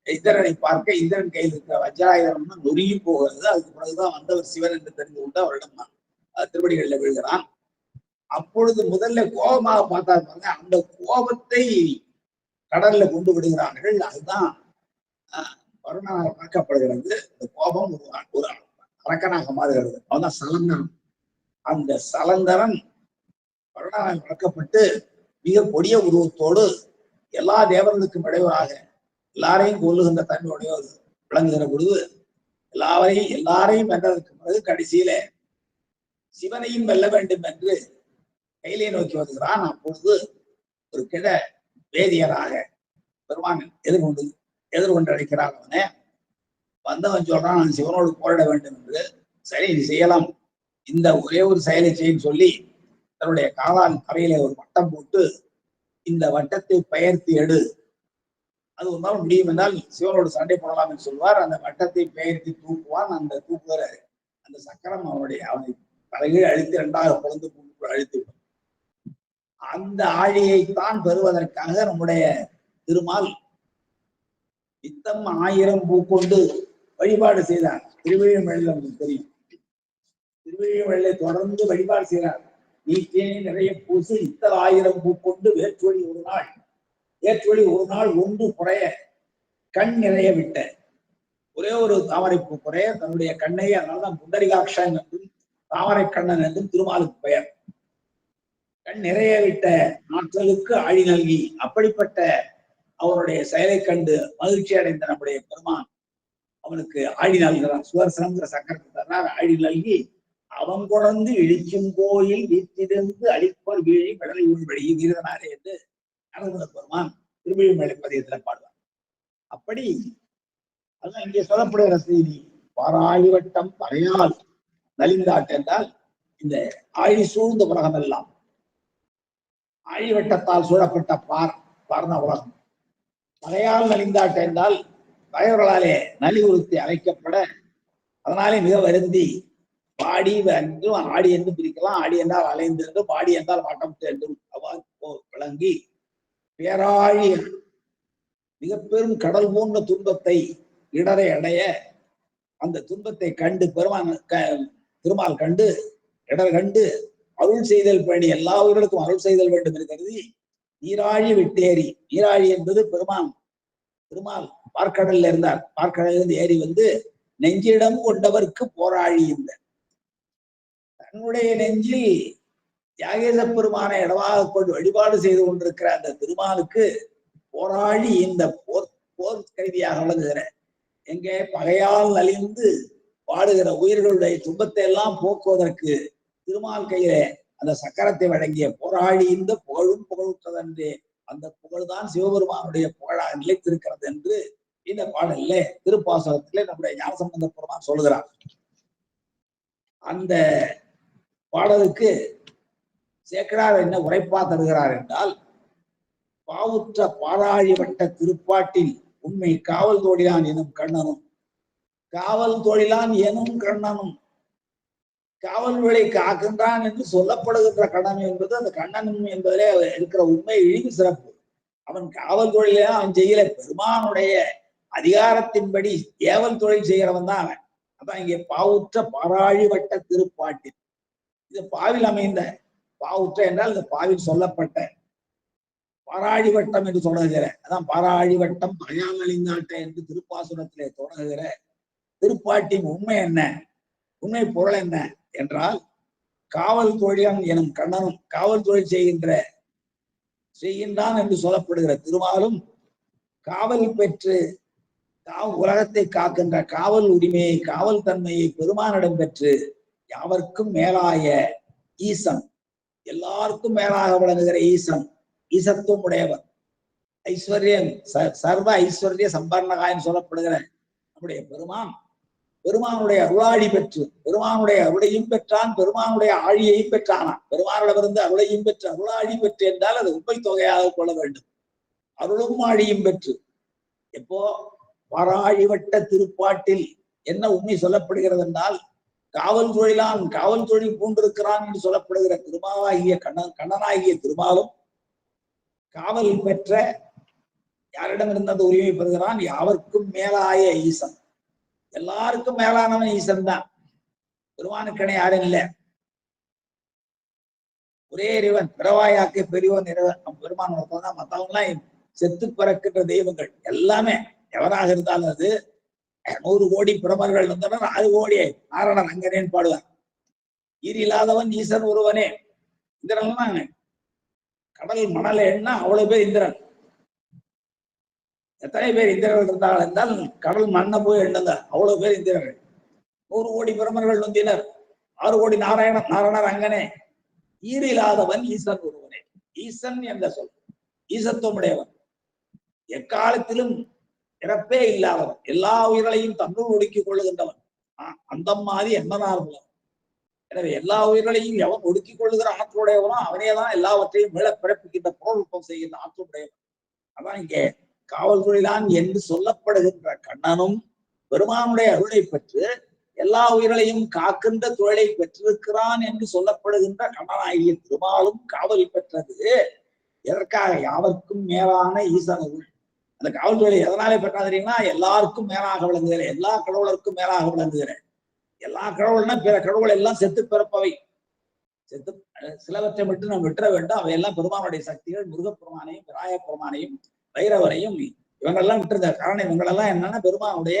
இந்திரனை பார்க்க, இந்திரன் கையில் இருக்கிற வஜ்ராயுதம்னா நொறுங்கி போகிறது. அதுக்கு பிறகுதான் வந்தவர் சிவன் என்று தெரிந்து கொண்டு அவரிடம் திருவடிகளில் விழுகிறான். அப்பொழுது முதல்ல கோபமாக பார்த்தார் பாருங்க, அந்த கோபத்தை கடல்ல கொண்டு விடுகிறார்கள். அதுதான் வருணனாக பார்க்கப்படுகிறது. இந்த கோபம் ஒரு அரக்கனாக மாறுகிறது. அவன்தான் சலந்தரன். அந்த சலந்தரன் வருணனாக வளர்க்கப்பட்டு மிக கொடிய உருவத்தோடு எல்லா தேவர்களுக்கும் இடைவராக எல்லாரையும் கொல்லுகின்ற தன்மையுடைய விளங்குகிற பொழுது எல்லாரையும் வென்றதற்கு பிறகு கடைசியில சிவனையும் வெல்ல வேண்டும் என்று கையிலே நோக்கி வருகிறான். அப்பொழுது ஒரு கிட வேதியராக பெருமான் எதிர்கொண்டு அழைக்கிறான். அவனை வந்தவன் சொல்றான், நான் சிவனோடு போரிட வேண்டும் என்று. சரி, நீ செய்யலாம், இந்த ஒரே ஒரு செயலை செய்யும் சொல்லி தன்னுடைய காலால் கரையிலே ஒரு வட்டம் போட்டு இந்த வட்டத்தை பெயர்த்தி எடு, அது ஒரு நாள் முடியும் என்றால் சிவனோடு சண்டை போடலாம் என்று சொல்வார். அந்த வட்டத்தை பெயர்த்தி தூக்குவான். அந்த தூக்குகிற அந்த சக்கரம் அவனை தலைகீழ் அழித்து இரண்டாக பிளந்து அழித்து விடும். அந்த ஆழியைத்தான் பெறுவதற்காக நம்முடைய திருமால் நித்தம் 1000 பூ கொண்டு வழிபாடு செய்தார். திருவிழிமலை நமக்கு தெரியும். திருவிழிமலை தொடர்ந்து வழிபாடு செய்கிறார். நீக்கேனே நிறைய பூசு இத்தனை 1000 பூ கொண்டு வேற்றொழி ஒரு நாள், ஏற்றொழி ஒரு நாள் ஒன்று குறைய கண் நிறைய விட்ட ஒரே ஒரு தாமரை பூ குறைய தன்னுடைய கண்ணை, அதனால்தான் புண்டரிகாட்சன் என்றும் தாமரை கண்ணன் என்றும் திருமாலுக்கு பெயர். கண் நிறைய விட்ட ஆற்றலுக்கு ஆழி நல்கி, அப்படிப்பட்ட அவருடைய செயலை கண்டு மகிழ்ச்சி அடைந்த நம்முடைய பெருமான் அவனுக்கு ஆழி நல்கிறான். சுதர்சனங்கிற சக்கரத்தை தர்றார். ஆழி நல்கி அவன் தொடர்ந்து இழிக்கும் கோயில் வீட்டிலிருந்து அழிப்பர் வீழி கடலை உள்வழி வீரனாரே என்று நடந்த பெருமான் திருவிழிமலை பதியத்துல பாடுவார். அப்படி அதுதான் இங்கே சொல்லப்படுகிற செய்தி. பாராழிவட்டம் பறையால் நலிந்தாட்டு என்றால் இந்த ஆழி சூழ்ந்த உலகம் எல்லாம் ஆழிவட்டத்தால் சூழப்பட்ட பார்ன உலகம். பறையால் நலிந்தாட்டு என்றால் பகைவர்களாலே நலிவுறுத்தி அழைக்கப்பட, அதனாலே மிக வருந்தி பாடி என்றும் ஆடி என்றும் பிரிக்கலாம். ஆடி என்றால் அலைந்து என்றும், பாடி என்றால் வட்டம்ட்டு என்றும் அவ்வாறு விளங்கி பேராழி மிக பெரும் கடல் போன்ற துன்பத்தை இடரை அடைய, அந்த துன்பத்தை கண்டு திருமால் கண்டு இடர் கண்டு அருள் செய்தல் பேணி எல்லா உயிர்களுக்கும் அருள் செய்தல் வேண்டும் என்று கருதி நீராழி விட்டேறி, நீராழி என்பது திருமால் பார்க்கடல்ல இருந்தார். பார்க்கடலிருந்து ஏறி வந்து நெஞ்சிடம் கொண்டவர்க்கு போராழி இந்த தன்னுடைய நெஞ்சில் தியாகேச பெருமானை இடமாக கொண்டு வழிபாடு செய்து கொண்டிருக்கிற அந்த திருமாலுக்கு போராழி இந்த போர் கைதியாக விளங்குகிற, எங்கே பகையால் நலிந்து பாடுகிற உயிர்களுடைய துன்பத்தை எல்லாம் போக்குவதற்கு திருமால் கையில அந்த சக்கரத்தை வழங்கிய போராழி இந்த புகழும் புகழுற்றதென்றே அந்த புகழ்தான் சிவபெருமானுடைய புகழாக நிலைத்திருக்கிறது என்று இந்த பாடல்ல திருப்பாசகத்திலே நம்முடைய ஞானசம்பந்த பெருமான் சொல்லுகிறார். அந்த பாடலுக்கு சேக்கடார் என்ன உரைப்பா தருகிறார் என்றால், பாவுற்ற பாராழி வட்ட திருப்பாட்டில் உண்மை காவல் தோழிலான் எனும் கண்ணனும், காவல் தோழிலான் எனும் கண்ணனும் காவல் விளை காக்கின்றான் என்று சொல்லப்படுகின்ற கண்ணன் என்பது அந்த கண்ணன் என்பதிலே இருக்கிற உண்மை இழிவு சிறப்பு. அவன் காவல் தொழிலே அவன் செய்யல, பெருமானுடைய அதிகாரத்தின்படி ஏவல் தொழில் செய்கிறவன் தான் அவன். அதான் இங்கே பாவுற்ற பாராழி வட்ட திருப்பாட்டில், இது பாவில் அமைந்த, பாவுற்ற என்றால் இந்த பாவில் சொல்லப்பட்ட பாராழி வட்டம் என்று தொடங்குகிற, அதான் பாராழி வட்டம் பகையால் அழிந்தாட்ட என்று திருப்பாசுரத்திலே தொடங்குகிற திருப்பாட்டின் உண்மை என்ன, உண்மை பொருள் என்ன என்றால், காவல் தொழிலன் எனும் கண்ணனும் காவல் தொழில் செய்கின்றான் என்று சொல்லப்படுகிற திருமாலும் காவல் பெற்று உலகத்தை காக்கின்ற காவல் உரிமையை, காவல் தன்மையை பெருமானிடம் பெற்று யாவர்க்கும் மேலாய ஈசன், எல்லாருக்கும் மேலாக விளங்குகிற ஈசன், ஈசத்துவம் உடையவர், ஐஸ்வர்யம் சர்வ ஐஸ்வர்ய சம்பர்ணகாயம் சொல்லப்படுகிற நம்முடைய பெருமானுடைய அருளாழி பெற்று, பெருமானுடைய அருளையும் பெற்றான், பெருமானுடைய ஆழியையும் பெற்றானான். பெருமானிடமிருந்து அருளையும் பெற்று, அருளாழி பெற்று என்றால் அது உண்மை தொகையாக கொள்ள வேண்டும். அருளும் ஆழியும் பெற்று, எப்போ பாராழி வட்ட திருப்பாட்டில் என்ன உண்மை சொல்லப்படுகிறது என்றால், காவல் தொழிலான் காவல் தொழில் பூண்டிருக்கிறான் என்று சொல்லப்படுகிற திருமாவாகிய கண்ணனாகிய திருமாலும் காவல் பெற்ற யாரிடம் இருந்த உரிமை பெறுகிறான், யாவர்க்கும் மேலாய ஈசன், எல்லாருக்கும் மேலானவன் ஈசன் தான். பெருமானுக்கணை யாரும் இல்லை, ஒரே இறைவன், பிறவாயாக்கு பெரியவன் இறைவன் பெருமான் ஒருத்தன் தான். மற்றவங்க எல்லாம் செத்து பிறக்கின்ற தெய்வங்கள் எல்லாமே எவராக இருந்தாலும் அது 100 கோடி பிரமர்கள் இருந்தனர், 6 கோடி நாரணன் அங்கனேன்னு பாடுவார். ஈரில்லாதவன் ஈசன் ஒருவனே. இந்திரன் கடல் மணல் என்ன அவ்வளவு பேர் இந்திரன். எத்தனை பேர் இந்திரர்கள் இருந்தார்கள் என்றால் கடல் மண்ணை போய் எண்ணுங்க, அவ்வளவு பேர் இந்திரர்கள். 100 கோடி பிரமர்கள் வந்தினர், 6 கோடி நாரணர் அங்கனே. ஈரில்லாதவன் ஈசன் ஒருவனே. ஈசன் என்ற சொல் ஈசத்துவம் உடையவன், எக்காலத்திலும் இறப்பே இல்லாதவன், எல்லா உயிர்களையும் தன்னுள் ஒடுக்கிக் கொள்ளுகின்றவன், அந்த மாதிரி எண்ணனார் உள்ளவன். எனவே எல்லா உயிர்களையும் எவன் ஒடுக்கிக் கொள்ளுகிற ஆற்றலுடையவனோ அவனேதான் எல்லாவற்றையும் மீள பிறப்பிக்கின்ற பொருள்நுட்பம் செய்கின்ற ஆற்றலுடையவன். அதான் இங்கே காவல் தொழிலான் என்று சொல்லப்படுகின்ற கண்ணனும் பெருமானுடைய அருளை பெற்று எல்லா உயிர்களையும் காக்கின்ற தொழிலை பெற்றிருக்கிறான் என்று சொல்லப்படுகின்ற கண்ணனாகிய திருமாலும் காவல் பெற்றது எதற்காக? யாவர்க்கும் மேலான ஈசன் அருள். அந்த காவல்துறை எதனாலே பெற்றா தெரியுமா? எல்லாருக்கும் மேலாக விளங்குகிற, எல்லா கடவுளருக்கும் மேலாக விளங்குகிற, எல்லா கடவுள்னா பிற கடவுள் எல்லாம் செத்து பிறப்பவை, செத்து சிலவற்றை மட்டும் நாம் விட்டுற வேண்டும். அவையெல்லாம் பெருமானுடைய சக்திகள். முருகப்பெருமானையும் விநாயக பெருமானையும் பைரவரையும் இவங்கெல்லாம் விட்டுருந்த காரணம், இவங்களெல்லாம் என்னன்னா பெருமானுடைய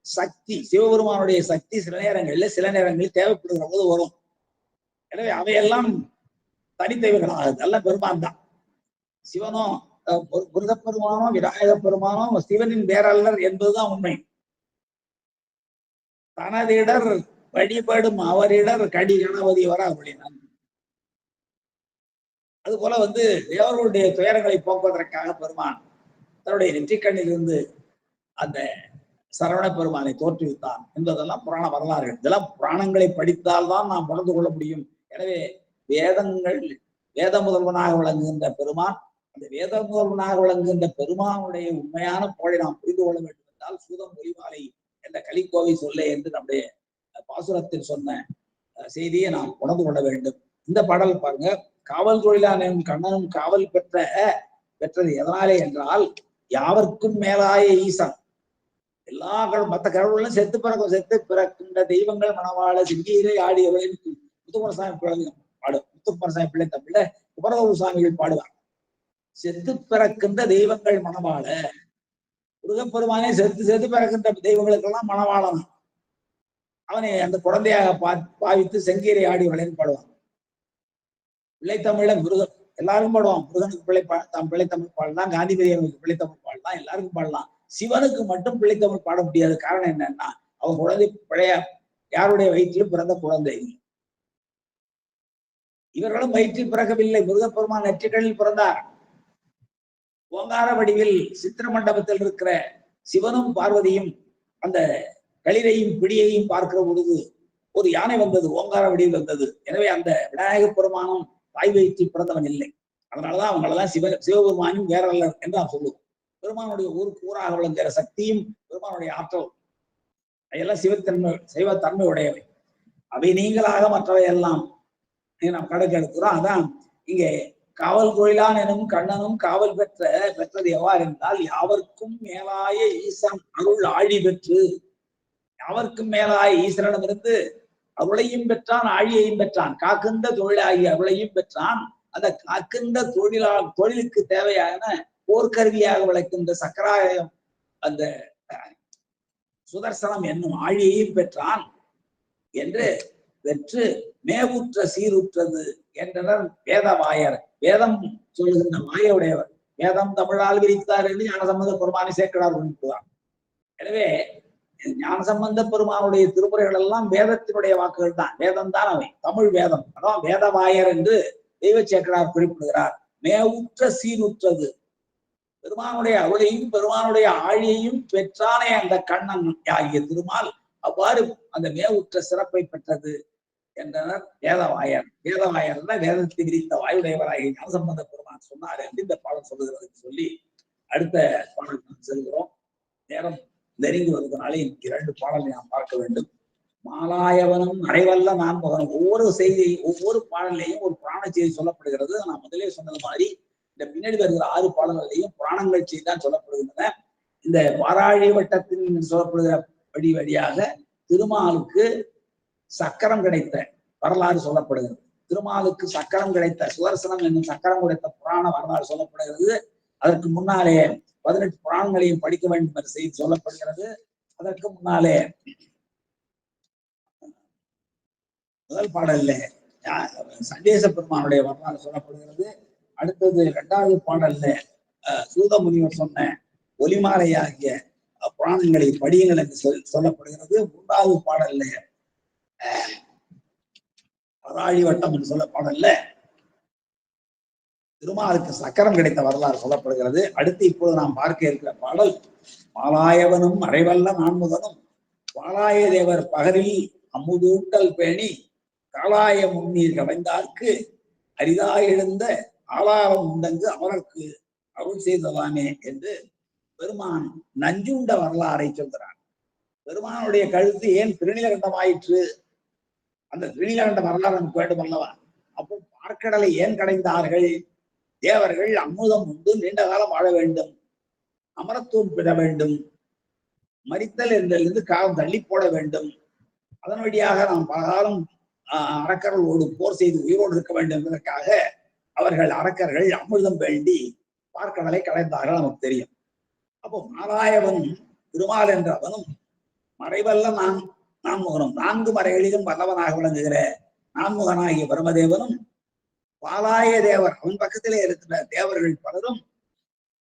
சக்தி, சிவபெருமானுடைய சக்தி சில நேரங்களில் தேவைப்படுகிற போது வரும். எனவே அவையெல்லாம் தனித்தேவைகளாக எல்லாம் பெருமான் தான். சிவனும் முருகப்பெருமானும் விநாயக பெருமானும் சிவனின் வேறல்லர் என்பதுதான் உண்மை. தனதிடர் வழிபடும் அவரிடர் கடி கணபதி வர அப்படின்னா, அது போல தேவர்களுடைய துயரங்களை போக்குவதற்காக பெருமான் தன்னுடைய நெற்றிக்கண்ணில் இருந்து அந்த சரவண பெருமானை தோற்றுவித்தான் என்பதெல்லாம் புராண வரலாறுகள். இதெல்லாம் புராணங்களை படித்தால்தான் நாம் உணர்ந்து கொள்ள முடியும். எனவே வேத முதல்வனாக விளங்குகின்ற பெருமான், அந்த வேத முதல்வனாக விளங்குகின்ற பெருமானுடைய உண்மையான புகழை நாம் புரிந்து கொள்ள வேண்டும் என்றால் சூதம் ஒலிமாலை என்ற கலிக்கோவை சொல்ல என்று நம்முடைய பாசுரத்தில் சொன்ன செய்தியை நாம் உணர்ந்து கொள்ள வேண்டும். இந்த பாடல் பாருங்க, காவல் தொழிலாளனும் கண்ணனும் காவல் பெற்றது எதனாலே என்றால் யாவர்க்கும் மேலாய ஈசன். எல்லா மற்ற கடவுளும் செத்து பிறக்கின்ற தெய்வங்கள் மணவாள சிங்கீரை ஆடியவளை முத்துக்குமரசாமி பாடு முத்துக்குமரசாமி பிள்ளை தமிழ்ல குமரகுரு சுவாமிகள் பாடுவார். செத்து பிறக்கின்ற தெய்வங்கள் மணவாள, முருகப்பெருமானே செத்து பிறக்கின்ற தெய்வங்களுக்கெல்லாம் மணவாளன். அவனை அந்த குழந்தையாக பாவித்து செங்கீரை ஆடியவளைன்னு பாடுவான். பிள்ளைத்தமிழ முருகன் எல்லாருக்கும் பாடுவான். முருகனுக்கு பிள்ளைத்தமிழ் பாடலாம், காந்திபதியனுக்கு பிள்ளைத்தமிழ் பாடலாம், எல்லாருக்கும் பாடலாம். சிவனுக்கு மட்டும் பிள்ளைத்தமிழ் பாட முடியாது. காரணம் என்னன்னா அவன் குழந்தை பழைய யாருடைய வயிற்றிலும் பிறந்த குழந்தை. இவர்களும் வயிற்றில் பிறக்கவில்லை. முருகப்பெருமான் நெற்றிகளில் பிறந்தார். ஓங்கார வடிவில் சித்திர மண்டபத்தில் இருக்கிற சிவனும் பார்வதியும் அந்த களிரையும் பிடியையும் பார்க்கிற பொழுது ஒரு யானை வந்தது, ஓங்கார வடிவில் வந்தது. எனவே அந்த விநாயக பெருமானும் தாய் வயிற்றில் பிறந்தவன் இல்லை. அதனாலதான் அவங்களெல்லாம் சிவபெருமானும் வேற அல்ல என்று நாம் சொல்லுவோம். பெருமானுடைய ஊருக்கு ஊராக விளங்குகிற சக்தியும் பெருமானுடைய ஆற்றல் அவையெல்லாம் சிவத்தன்மை உடையவை. அவை நீங்களாக மற்றவை எல்லாம் நாம் கணக்கெடுக்கிறோம். அதான் இங்கே காவல் தொழிலான் எனும் கண்ணனும் காவல் பெற்றது எவ்வாறு என்றால் யாவர்க்கும் மேலாய ஈசன் அருள் ஆழி பெற்று, யாவர்க்கும் மேலாய ஈஸ்வரனிடமிருந்து அருளையும் பெற்றான், ஆழியையும் பெற்றான். காக்கின்ற தொழிலாகிய அருளையும் பெற்றான். அந்த காக்கின்ற தொழிலுக்கு தேவையான போர்க்கருவியாக விளக்கின்ற சக்கராயம் அந்த சுதர்சனம் என்னும் ஆழியையும் பெற்றான் என்று பெற்று மேவுற்ற சீருற்றது என்றனர் வேதவாயர். வேதம் சொல்லுகின்ற வாயுடையவர். வேதம் தமிழால் விரித்தார் என்று ஞானசம்பந்த பெருமானை சேர்க்கிறார் குறிப்பிடுவார். எனவே ஞானசம்பந்த பெருமானுடைய திருமுறைகள் எல்லாம் வேதத்தினுடைய வாக்குகள் தான். வேதம் தான் அவை, தமிழ் வேதம். அதான் வேதவாயர் என்று தெய்வ சேக்கரார் குறிப்பிடுகிறார். மேவுற்ற சீருற்றது, பெருமானுடைய அருளையும் பெருமானுடைய ஆழியையும் பெற்றானே அந்த கண்ணன் ஆகிய திருமால் அவ்வாறு அந்த மேவுற்ற சிறப்பை பெற்றது என்றனர் வேதவாயர். வேதவாயர் வேதத்தை விரித்த வாயுடையவராகிய ஞானசம்பந்த பெருமான் சொன்னார் என்று இந்த பாடம் சொல்லுகிறது சொல்லி அடுத்த பாடல் செல்கிறோம். நேரம் நெருங்கி வருவதனால இன்னைக்கு 2 பாடலை நாம் பார்க்க வேண்டும். மாலாயவனும் அரைவல்ல நான்முகனும். ஒவ்வொரு செய்தியும் ஒவ்வொரு பாடலையும் ஒரு புராண செய்தி சொல்லப்படுகிறது. நான் முதலே சொன்னது மாதிரி இந்த பின்னாடி வருகிற 6 பாடல்களையும் புராணங்கள் செய்தி தான் சொல்லப்படுகின்றன. இந்த வாராழி வட்டத்தின் சொல்லப்படுகிற வழியாக திருமாலுக்கு சக்கரம் கிடைத்த வரலாறு சொல்லப்படுகிறது. திருமாலுக்கு சக்கரம் கிடைத்த சுதர்சனம் என்னும் சக்கரம் கிடைத்த புராண வரலாறு சொல்லப்படுகிறது. அதற்கு முன்னாலே 18 புராணங்களையும் படிக்க வேண்டும் என்ற செய்தி சொல்லப்படுகிறது. அதற்கு முன்னாலே முதல் பாடல்ல சண்டேச பெருமானுடைய வரலாறு சொல்லப்படுகிறது. அடுத்தது 2வது பாடல்ல சூத முனிவர் சொன்ன ஒலிமாலை ஆகிய புராணங்களை படியுங்கள் என்று சொல்லப்படுகிறது. 3வது பாடல்ல வராழி வட்டம் என்று சொல்ல பாடல்ல திருமாலுக்கு சக்கரம் கிடைத்த வரலாறு சொல்லப்படுகிறது. அடுத்து இப்போது நாம் பார்க்க இருக்கிற பாடல் மாலாயவனும் அரைவல்ல நான்முகனும் பாலாய தேவர் பகரில் அமுதூட்டல் பேணி காலாய முன்னீர் கடைந்தார்க்கு அரிதாய் எழுந்த ஆளாரம் உண்டங்கு அவருக்கு அருள் செய்ததானே என்று பெருமான் நஞ்சுண்ட வரலாறை சொல்கிறார். பெருமானுடைய கழுத்து ஏன் திருநீலகண்டமாயிற்று? அந்த திருநீலகண்ட வரலாறு நமக்கு வேண்டும் அல்லவா? அப்போ பார்க்கடலை ஏன் கடைந்தார்கள்? தேவர்கள் அமுதம் உண்டு நீண்ட காலம் வாழ வேண்டும். அமரத்துவம் பெற வேண்டும், மரித்தல் என்றிருந்து காலம் தள்ளி போட வேண்டும், அதன் வழியாக நாம் பலகாலம் அரக்கர்களோடு போர் செய்து உயிரோடு இருக்க வேண்டும் என்பதற்காக அவர்கள் அரக்கர்கள் அமிர்தம் வேண்டி பார்க்கடலை கலைந்தார்கள் நமக்கு தெரியும். அப்போ மாலாயவன் திருமால் என்றவனும் மறைவல்ல நான்முகனும் 4 மறைகளிலும் வல்லவனாக விளங்குகிற நான்முகனாகிய பிரமதேவனும் பாலாய தேவர் அவன் பக்கத்திலே இருக்கிற தேவர்கள் பலரும்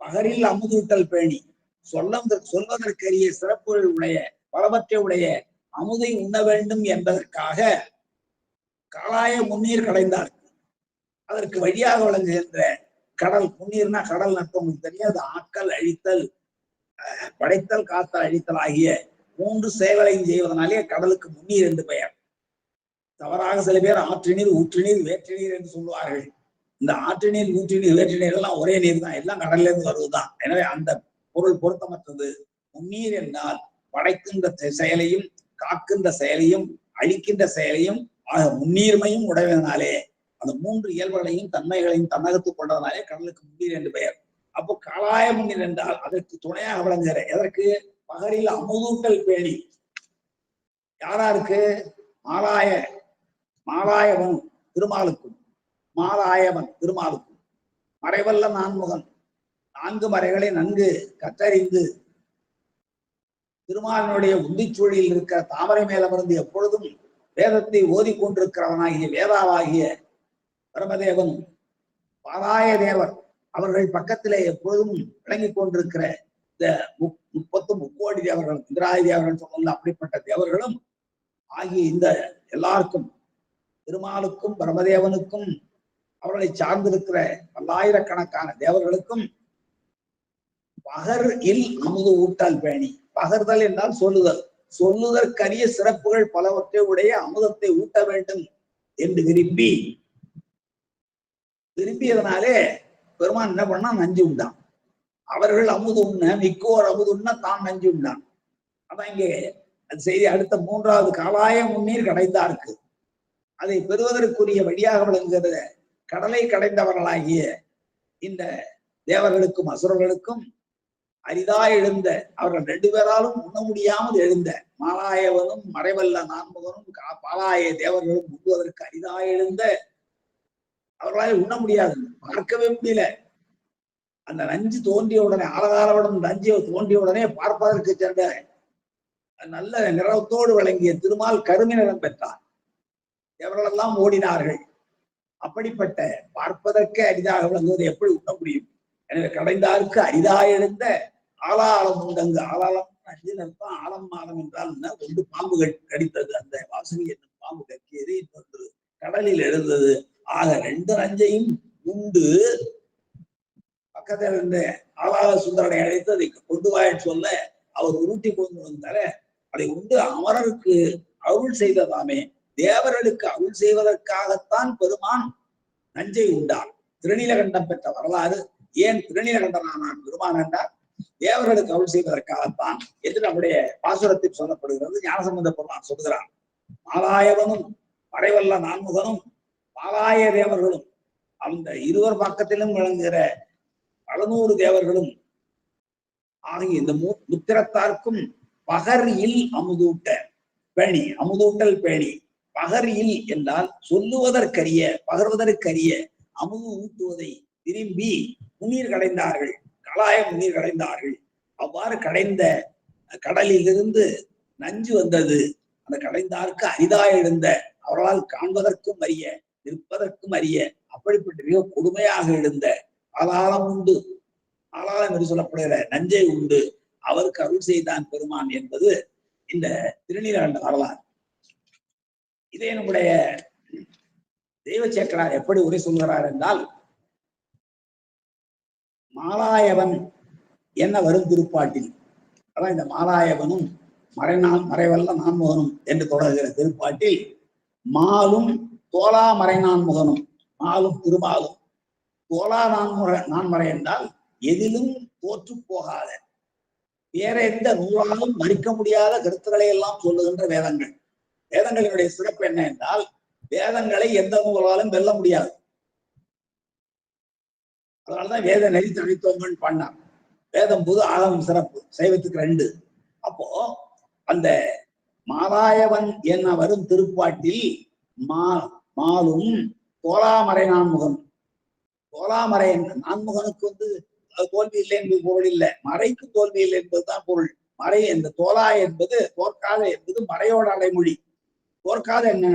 பகரில் அமுதூட்டல் பேணி சொல்வதற்கரிய சிறப்புகள் உடைய பலவற்றை உடைய அமுதை உண்ண வேண்டும் என்பதற்காக காலாய முன்னீர் கடைந்தார். அதற்கு வழியாக விளங்குகின்ற கடல், முன்னீர்னா கடல் நட்பம் தெரியாது, ஆக்கல் அழித்தல், படைத்தல் காத்தல் அழித்தல் ஆகிய 3 செயல்களையும் செய்வதனாலே கடலுக்கு முன்னீர் என்று பெயர். தவறாக சில பேர் ஆற்று நீர், ஊற்று நீர், வேற்று நீர் என்று சொல்லுவார்கள். இந்த ஆற்று நீர், ஊற்று நீர், வேற்று நீர் எல்லாம் ஒரே நீர் தான், எல்லாம் கடல்ல இருந்து வருவதுதான். எனவே அந்த பொருள் பொருத்தமற்றது. முன்னீர் என்றால் படைக்கின்ற செயலையும் காக்கின்ற செயலையும் அழிக்கின்ற செயலையும் ஆக முன்னீர்மையும் உடையதனாலே அந்த 3 இயல்புகளையும் தன்மைகளையும் தன்னகத்துக் கொண்டதனாலே கடலுக்கு முன்னீர் என்று பெயர். அப்போ காலாய முன்னீர் என்றால் அதற்கு துணையாக விளங்குகிற எதற்கு பகரில் அமுதூட்டல் பேணி யாராருக்கு மாலாயவன் திருமாலுக்கும் மாலாயவன் திருமாலுக்கும் மறைவல்ல நான்முகன் 4 மறைகளை நன்கு கற்றறிந்து திருமாலினுடைய உந்திச்சூழியில் இருக்கிற தாமரை மேலமர்ந்து எப்பொழுதும் வேதத்தை ஓதிக்கொண்டிருக்கிறவனாகிய வேதாவாகிய பிரமதேவன் பாலாய தேவர் அவர்கள் பக்கத்திலே எப்பொழுதும் விளங்கிக் கொண்டிருக்கிற இந்த 30 தேவர்களும் இந்திராய தேவர்கள் சொல்லல அப்படிப்பட்ட தேவர்களும் ஆகிய இந்த எல்லாருக்கும் திருமாலுக்கும் பிரமதேவனுக்கும் அவர்களை சார்ந்திருக்கிற பல்லாயிரக்கணக்கான தேவர்களுக்கும் பகர் இல் அமுது ஊட்டல் பேணி. பகர்தல் என்றால் சொல்லுதல், சொல்லுதற்கரிய சிறப்புகள் பலவற்றை உடைய அமுதத்தை ஊட்ட வேண்டும் என்று விரும்பியதனாலே பெருமான் என்ன பண்ணா நஞ்சு உண்டான். அவர்கள் அமுது உண்ண மிக்கோர் அமுது உண்ண தான் நஞ்சு உண்டான். அதான் இங்கே அது செய்தி. அடுத்த 3வது காலாய முன்னீர் கடைந்தார்க்கு அதை பெறுவதற்குரிய வழியாக விளங்குகிற கடலை கடைந்தவர்களாகிய இந்த தேவர்களுக்கும் அசுரர்களுக்கும் அரிதா எழுந்த அவர்கள் 2 பேராலும் உண்ண முடியாமல் எழுந்த மாலாயவனும் மறைவல்ல நான்முகனும் பாலாய தேவர்களும் உண்ணுவதற்கு அரிதா எழுந்த அவர்களால் உண்ண முடியாது, பார்க்கவே முடியல. அந்த நஞ்சு தோன்றிய உடனே ஆலகாலவுடன் நஞ்சு தோன்றிய உடனே பார்ப்பதற்கு சென்ற நல்ல நிறத்தோடு விளங்கிய திருமால் கருமை நிறம் பெற்றார். தேவர்களெல்லாம் ஓடினார்கள். அப்படிப்பட்ட பார்ப்பதற்கு அரிதாக விளங்குவது எப்படி உண்ண முடியும்? எனவே கடைந்தாருக்கு அரிதா எழுந்த ஆலாலம் உண்டங்கு. ஆலாலம் அஞ்சு நிறுத்தம், ஆலம் மாலம் என்றால் 2 பாம்புகள் கடித்தது. அந்த வாசனை என்னும் பாம்பு கக்கியது, இன்னொன்று கடலில் எழுந்தது. ஆக 2 நஞ்சையும் உண்டு பக்கத்தில் இருந்த ஆலால சுந்தரனை அழைத்து அதை கொண்டு வாயின்னு சொல்ல அவர் உருட்டி கொண்டு வந்தார அதை உண்டு அமரருக்கு அருள் செய்ததாமே. தேவர்களுக்கு அருள் செய்வதற்காகத்தான் பெருமான் நஞ்சை உண்டார். திருநீலகண்டம் பெற்ற வரலாறு. ஏன் திருநீலகண்டனானான் பெருமான் என்றார்? தேவர்களுக்கு அருள் செய்வதற்காகத்தான் என்று நம்முடைய பாசுரத்தில் சொல்லப்படுகிறது. ஞானசம்பந்த பெருமான் சொல்கிறார். மாலாயவனும் மறைவல்ல நான்முகனும் பாலாய தேவர்களும் அந்த இருவர் பக்கத்திலும் விளங்குகிற 700 தேவர்களும் ஆகிய இந்த முத்திரத்தார்க்கும் பகர் இல் அமுதூட்ட பேணி, அமுதூட்டல் பேணி. பகர் இல் என்றால் சொல்லுவதற்கரிய பகர்வதற்கரிய அமுது ஊட்டுவதை விரும்பி முன்னீர் கடைந்தார்கள், கலாய முன்னீர் கடைந்தார்கள். அவ்வாறு கடைந்த கடலிலிருந்து நஞ்சு வந்தது. அந்த கடைந்தாருக்கு அரிதா எழுந்த அவர்களால் காண்பதற்கும் அறிய நிற்பதற்கும் அறிய அப்படிப்பட்ட மிக கொடுமையாக எழுந்த ஆளாளம் உண்டு, ஆளாளம் என்று சொல்லப்படுகிற நஞ்சை உண்டு அவருக்கு அருள் செய்தான் பெருமான் என்பது இந்த திருநீலகண்ட வரலாறு. இதே நம்முடைய தெய்வ சேக்கரார் எப்படி உரை சொல்கிறார் என்றால், மாலாயவன் என்ன வரும் திருப்பாட்டில், அதான் இந்த மாலாயவனும் மறைவல்ல நான்முகனும் என்று தொடர்கிற திருப்பாட்டில் மாலும் தோலா மறைநான்முகனும், மாலும் திருமாலும் தோலா நான்மறை என்றால் எதிலும் தோற்று போகாத வேற எந்த நூலாலும் மறிக்க முடியாத கருத்துக்களை எல்லாம் சொல்லுகின்ற வேதங்கள். வேதங்களினுடைய சிறப்பு என்ன என்றால், வேதங்களை எந்த நூலாலும் வெல்ல முடியாது. அதனாலதான் வேத நெறி தனித்தோங்கன்னு பண்ணார். வேதம் புது ஆகமம் சிறப்பு, சைவத்துக்கு 2. அப்போ அந்த மாதாயவன் என்ன வரும் திருப்பாட்டில் மாலும் தோலாமறை நான்முகன், தோலாமறை நான்முகனுக்கு தோல்வி இல்லை என்பது பொருள் இல்லை, மறைக்கு தோல்வி இல்லை என்பதுதான் பொருள். மறை என்ற தோலா என்பது தோற்காத என்பது மறையோட அடைமொழி. தோற்காத என்ன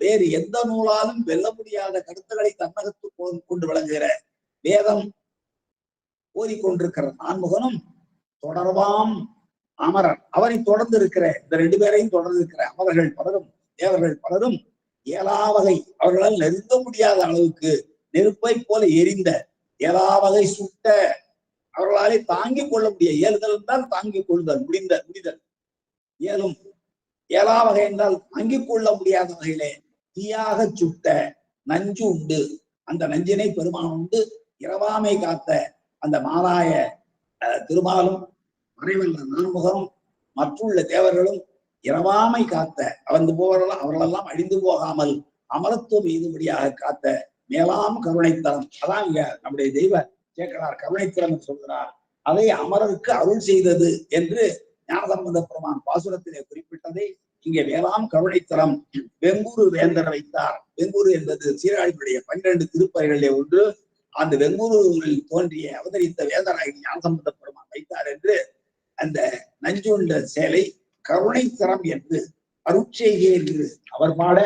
வேறு எந்த நூலாலும் வெல்ல முடியாத கருத்துக்களை தன்னகத்து கொண்டு விளங்குகிற வேதம் ஓதிக்கொண்டிருக்கிற நான்முகனும் தொடர்பாம் அமரர், அவரை தொடர்ந்து இருக்கிற இந்த 2 பேரையும் தொடர்ந்து இருக்கிற அமரர்கள் பலரும் தேவர்கள் பலரும் ஏழாவகை அவர்களால் நெருங்க முடியாத அளவுக்கு நெருப்பை போல எரிந்த ஏழாவகை சுட்ட அவர்களாலே தாங்கிக் கொள்ள முடிய இயல்தல் என்றால் தாங்கிக் கொள்ளுதல் முடிதல் இயலும், ஏழாவகை என்றால் தாங்கிக் கொள்ள முடியாத வகையிலே தீயாக சுட்ட நஞ்சு உண்டு, அந்த நஞ்சினை பெருமான் உண்டு இரவாமை காத்த அந்த மாலாய திருமாலும் மறைவல்ல நான்முகரும் மற்றுள்ள தேவர்களும் இரவாமை காத்த அவர்களெல்லாம் அழிந்து போகாமல் அமரத்துவம் எய்துபடியாக காத்த மேலாம் கருணைத்தரம். அதான் இங்க நம்முடைய தெய்வ சேக்கனார் கருணைத்தரம் சொல்கிறார். அதை அமரருக்கு அருள் செய்தது என்று ஞானசம்பந்த பெருமான் பாசுரத்திலே குறிப்பிட்டதை இங்கே மேலாம் கருணைத்தரம் வெங்கூரு வேந்தர் வைத்தார். வெங்கூரு என்பது சீராழியுடைய 12 திருப்பதிகளிலே ஒன்று. அந்த வெங்கூரில் தோன்றிய அவதரித்த வேந்தராகி ஞானசம்பந்த பெருமான் வைத்தார் என்று அந்த நஞ்சுண்ட சேலை கருணைத்தரம் என்று அருட்செய்கை என்று அவர் பாட,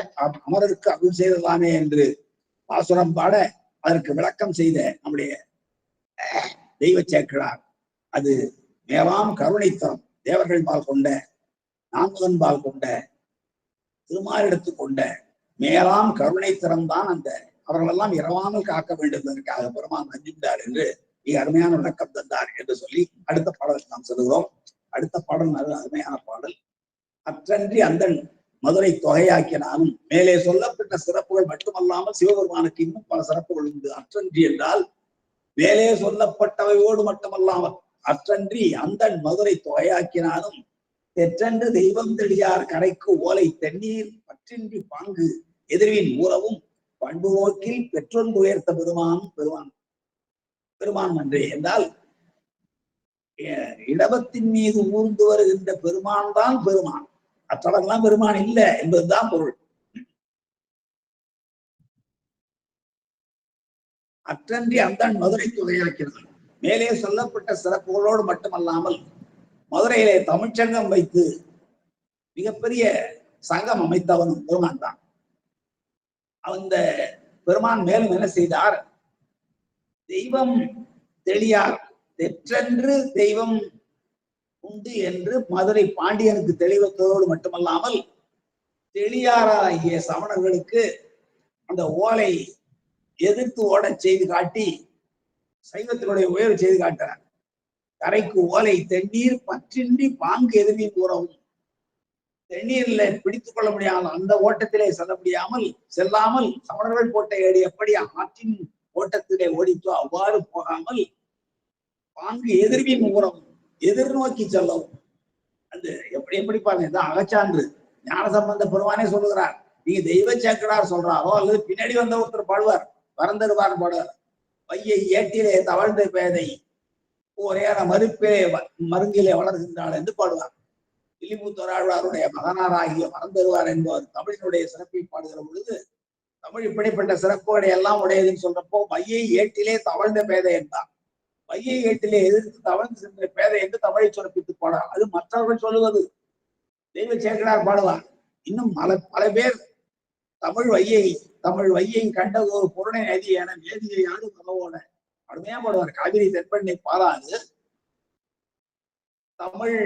அமரருக்கு அருள் செய்ததானே என்று பாசுரம் பாட அதற்கு விளக்கம் செய்த நம்முடைய தெய்வ சேக்கிழார் அது மேலாம் கருணைத்தரம், தேவர்கள் பால் கொண்ட நான்முகன் பால் கொண்ட திருமாலிடத்து கொண்ட மேலாம் கருணைத்தரம் தான் அந்த அவர்களெல்லாம் இரவாமல் காக்க வேண்டும் என்பதற்காக பெருமான் நஞ்சுண்டார் என்று மிக அருமையான விளக்கம் தந்தார் என்று சொல்லி அடுத்த பாடலுக்கு நாம் செல்கிறோம். அடுத்த பாடல் நல்ல அருமையான பாடல். அற்றன்றி அந்தன் மதுரை தொகையாக்கினாலும் மேலே சொல்லப்பட்ட சிறப்புகள் மட்டுமல்லாமல் சிவபெருமானுக்கு இன்னும் பல சிறப்புகள் உண்டு. அற்றன்றி என்றால் மேலே சொல்லப்பட்டவையோடு மட்டுமல்லாமல் அற்றன்றி அந்தன் மதுரை தொகையாக்கினாலும் தெற்றன்று தெய்வம் தெளியார் கரைக்கு ஓலை தண்ணீர் பற்றின்றி பாங்கு எதிர்வின் ஊறவும் பண்பு நோக்கில் பெற்றொன்று உயர்த்த பெருமான் நன்றே என்றால் இடபத்தின் மீது ஊர்ந்து வருகின்ற பெருமான் தான் பெருமான், மற்றவர்கள்லாம் பெருமான் இல்லை என்பதுதான் பொருள். அற்றன்றி அந்தன் மதுரை தொகையாக்கிறது. மேலே சொல்லப்பட்ட சிறப்புகளோடு மட்டுமல்லாமல் மதுரையிலே தமிழ்ச்சங்கம் வைத்து மிகப்பெரிய சங்கம் அமைத்தவனும் பெருமான் தான். அந்த பெருமான் மேலும் என்ன செய்தார்? தெய்வம் தெளியார் தெற்றென்று தெய்வம் உண்டு என்று மதுரை பாண்டியனுக்கு தெளிவத்தோடு மட்டுமல்லாமல் தெளியாராகிய சமணர்களுக்கு அந்த ஓலை எதிர்த்து ஓட செய்து காட்டி சைவத்தினுடைய உயர்வு செய்து காட்டுறார். கரைக்கு ஓலை தண்ணீர் பற்றின்றி பாங்கு எதிர்வின் உறவும், தண்ணீர்ல பிடித்துக் கொள்ள முடியாமல் அந்த ஓட்டத்திலே செல்லாமல் சமணர்கள் போட்ட ஏடு எப்படி ஆற்றின் ஓட்டத்திலே ஓடித்தோ அவ்வாறு போகாமல் பாங்கு எதிர்வின் உறவும் எதிர்நோக்கி செல்லவும். அந்த எப்படி பாருங்க, அகச்சான்று ஞானசம்பந்த பெருமானே சொல்லுகிறார். நீங்க தெய்வ சேக்கடார் சொல்றாரோ அல்லது பின்னாடி வந்த ஒருத்தர் பாடுவார், வரந்தருவார் பாடுவார். வையை ஏட்டிலே தவழ்ந்த பேதை ஒரேற மறுப்பிலே மருங்கிலே வளர்கின்றாள் என்று பாடுவார். இலிமுத்தொராழ்வாருடைய மகனாராகிய மறந்தருவார் என்பவர் தமிழினுடைய சிறப்பை பாடுகிற பொழுது தமிழ் இப்படிப்பட்ட சிறப்புகளை எல்லாம் உடையதுன்னு சொல்றப்போ வையை ஏட்டிலே தவழ்ந்த பேதை என்றார். வையை ஏட்டிலே எதிர்த்து தவழ்ந்து சென்ற பேதை என்று தமிழை சுரப்பித்து பாடார். அது மற்றவர்கள் சொல்லுவது, தெய்வ சேக்கடார் பாடுவார். இன்னும் பல பேர் தமிழ் வையை கண்டது ஒரு புறணை நதி என வேதியை யாரு மகவோட அருமையா பாடுவார். காவிரி தென்பண்ணை பாடாது தமிழ்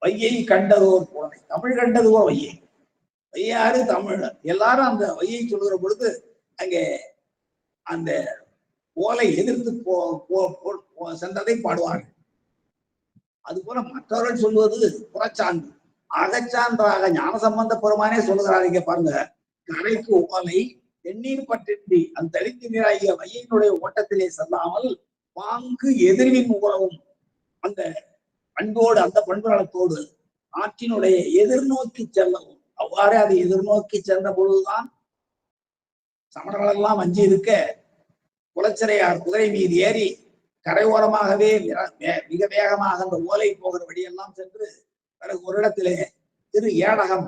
வையை கண்டது ஒரு புறணை, தமிழ் கண்டது ஒரு வையாறு தமிழ் எல்லாரும் அந்த வையை சொல்லுகிற பொழுது அங்கே அந்த ஓலை எதிர்த்து சென்றதை பாடுவார்கள். அது போல மற்றவர்கள் சொல்வது புறச்சான்று. அகச்சான்றாக ஞானசம்பந்த பெருமானே சொல்லுகிறார். இங்க பாருங்க, கரைக்கு ஓலை தென்னீர் பற்றின்றி அந்த தெளித்து நீராகிய வையினுடைய ஓட்டத்திலே செல்லாமல் பாங்கு எதிர்வின் உறவும் அந்த பண்போடு அந்த பண்பு நலத்தோடு ஆற்றினுடைய எதிர்நோக்கி செல்லவும். அவ்வாறே அதை எதிர்நோக்கி சென்ற பொழுதுதான் சமணர்கள் எல்லாம் அஞ்சி இருக்க குலச்சிறையார் குதிரை மீது ஏறி கரையோரமாகவே மிக வேகமாக அந்த ஓலை போகிற வழியெல்லாம் சென்று பிறகு ஒரு இடத்திலே திரு ஏடகம்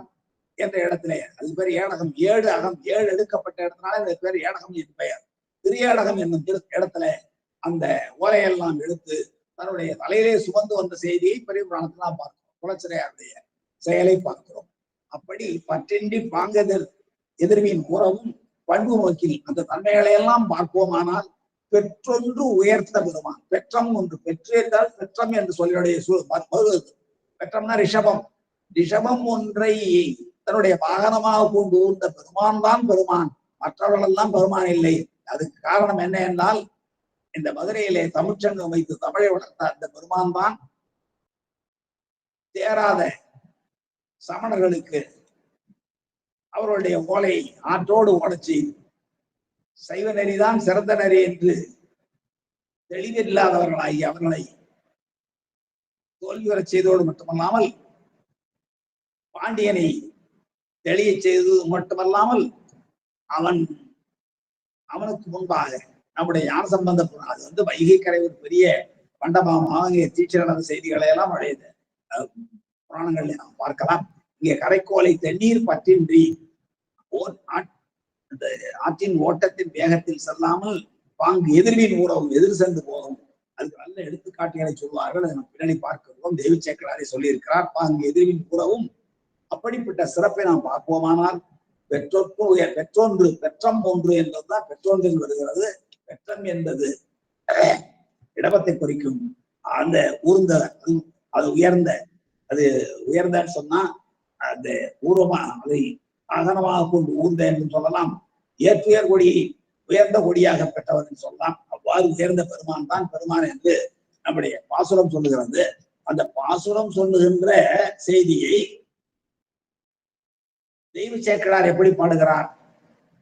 என்ற இடத்திலே, அது பேர் ஏடகம், 7 அகம் 7 எடுக்கப்பட்ட இடத்தினால இந்த பேர் ஏடகம் என்று பெயர். திரு ஏடகம் என்னும் இடத்துல அந்த ஓலையெல்லாம் எடுத்து தன்னுடைய தலையிலே சுமந்து வந்த செய்தியை பெரிய புராணத்தில் நாம் பார்க்கிறோம். குலச்சிறையாருடைய செயலை பார்க்கிறோம். அப்படி பற்றின்றி பாங்கதர் எதிர்வின் உறவும் பண்பு நோக்கில் அந்த தன்மைகளை எல்லாம் பார்ப்போமானால் பெற்றொன்று உயர்த்த பெருமான். பெற்றம் ஒன்று, பெற்றேற்றால் பெற்றம் என்று சொல்லியுடைய பெற்றம்னா ரிஷபம். ரிஷபம் ஒன்றை தன்னுடைய வாகனமாக கொண்டு ஊர்ந்த பெருமான் தான் பெருமான், மற்றவர்கள் எல்லாம் பெருமான் இல்லை. அதுக்கு காரணம் என்ன என்றால், இந்த மதுரையிலே தமிழ்ச்சங்கம் வைத்து தமிழை வளர்த்த அந்த பெருமான் தான் தேராத சமணர்களுக்கு அவருடைய ஓலை ஆற்றோடு உடைச்சி சைவ நெறிதான் சிறந்த நெறி என்று தெளிவில்லாதவர்களாகி அவர்களை தோல்வி வரச் செய்தோடு மட்டுமல்லாமல் பாண்டியனை தெளிய செய்தது மட்டுமல்லாமல் அவனுக்கு முன்பாக நம்முடைய ஞான சம்பந்த அது வந்து வைகை கரை ஒரு பெரிய மண்டபமாக இங்கே தீட்சண செய்திகளை எல்லாம் அடையுது புராணங்களை நாம் பார்க்கலாம். இங்கே கரைக்கோலை தண்ணீர் பற்றின்றி ஆற்றின் ஓட்டத்தின் வேகத்தில் செல்லாமல் பாங்கு எதிர்வின் ஊரவும் எதிர் சென்று போகும். அதுக்கு நல்ல எடுத்துக்காட்டுகளை சொல்வார்கள். அதை நம்ம பின்னாடி பார்க்கிறோம். தேவி சேக்கலாரை சொல்லியிருக்கிறார், பாங்கு எதிர்வின் ஊரவும். அப்படிப்பட்ட சிறப்பை நாம் பார்ப்போமானால் பெற்றொன்று பெற்றம் போன்று என்பதுதான் பெற்றொன்றில் வருகிறது. பெற்றம் என்பது இடபத்தை குறிக்கும். அந்த ஊர்ந்த அது உயர்ந்த, அது உயர்ந்தன்னு சொன்னா அந்த ஊர்வமா அதை ஆகனமாக கொண்டு ஊர்ந்த என்று சொல்லலாம். ஏற்றுயர் கொடி உயர்ந்த கொடியாக பெற்றவர் என்று சொல்லலாம். அவ்வாறு உயர்ந்த பெருமான் தான் பெருமான் என்று நம்முடைய பாசுரம் சொல்லுகிறது. அந்த பாசுரம் சொல்லுகின்ற செய்தியை தெய்வ சேக்கலார் எப்படி பாடுகிறார்,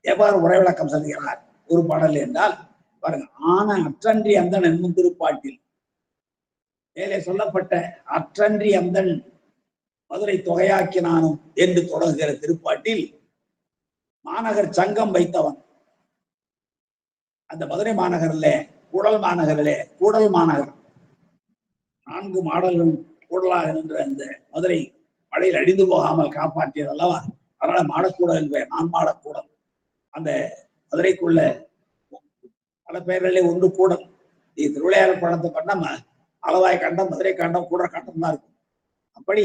எவ்வாறு உரை விளக்கம் சொல்கிறார் ஒரு பாடல் என்றால் பாருங்க. ஆன அற்றன்றி அந்தன் என்னும் திருப்பாட்டில் மேலே சொல்லப்பட்ட அற்றன்றி அந்தன் மதுரை தொகையாக்கினானும் என்று தொடங்குகிற திருப்பாட்டில் மாநகர் சங்கம் வைத்தவன். அந்த மதுரை மாநகரிலே கூடல் மாநகர் 4 மாடல்கள் கூடலாக என்ற அந்த மதுரை மழையில் அடிந்து போகாமல் காப்பாற்றியது அல்லவா? அதனால மாடக்கூடல் என்பேன், நான் மாடக்கூடல். அந்த மதுரைக்குள்ள பல பெயர்களே ஒன்று கூடல். திருவிளையாடல் படத்தை பண்ண அளவாய் கண்டம், மதுரை கண்டம், கூடல் கண்டம் தான் இருக்கும். அப்படி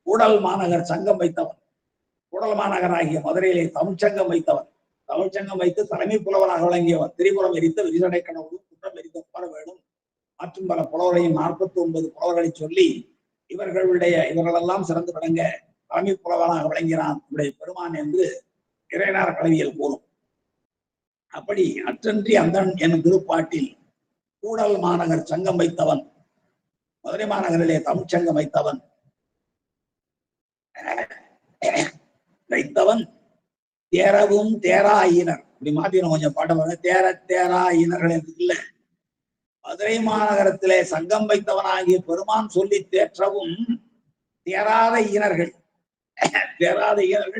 கூடல் மாநகர் சங்கம் வைத்தவன், கூடல் மாநகர் ஆகிய மதுரையிலே தமிழ்ச்சங்கம் வைத்தவன், தமிழ்ச்சங்கம் வைத்து தலைமை புலவராக விளங்கியவர். திரிபுரம் எரித்த விரிசடை கனவும் குற்றம் எரித்த பாடவேடும் மற்றும் பல புலவரையும் 49 புலவர்களை சொல்லி இவர்களெல்லாம் சிறந்து விளங்க தலைமை புலவராக விளங்கினான் இவருடைய பெருமான் என்று இறையனார் கல்வியல் கூறும். அப்படி அற்றன்றி அந்தன் என்னும் திருப்பாட்டில் கூடல் மாநகர் சங்கம் வைத்தவன், மதுரை மாநகரிலே தமிழ்ச்சங்கம் வைத்தவன் தேரவும் தேராயினர். இப்படி மாத்தின கொஞ்சம் பாட்ட தேராயினர்கள் என்று இல்ல, மதுரை மாநகரத்திலே சங்கம் வைத்தவனாகிய பெருமான் சொல்லி தேற்றவும் தேராத ஈனர்கள்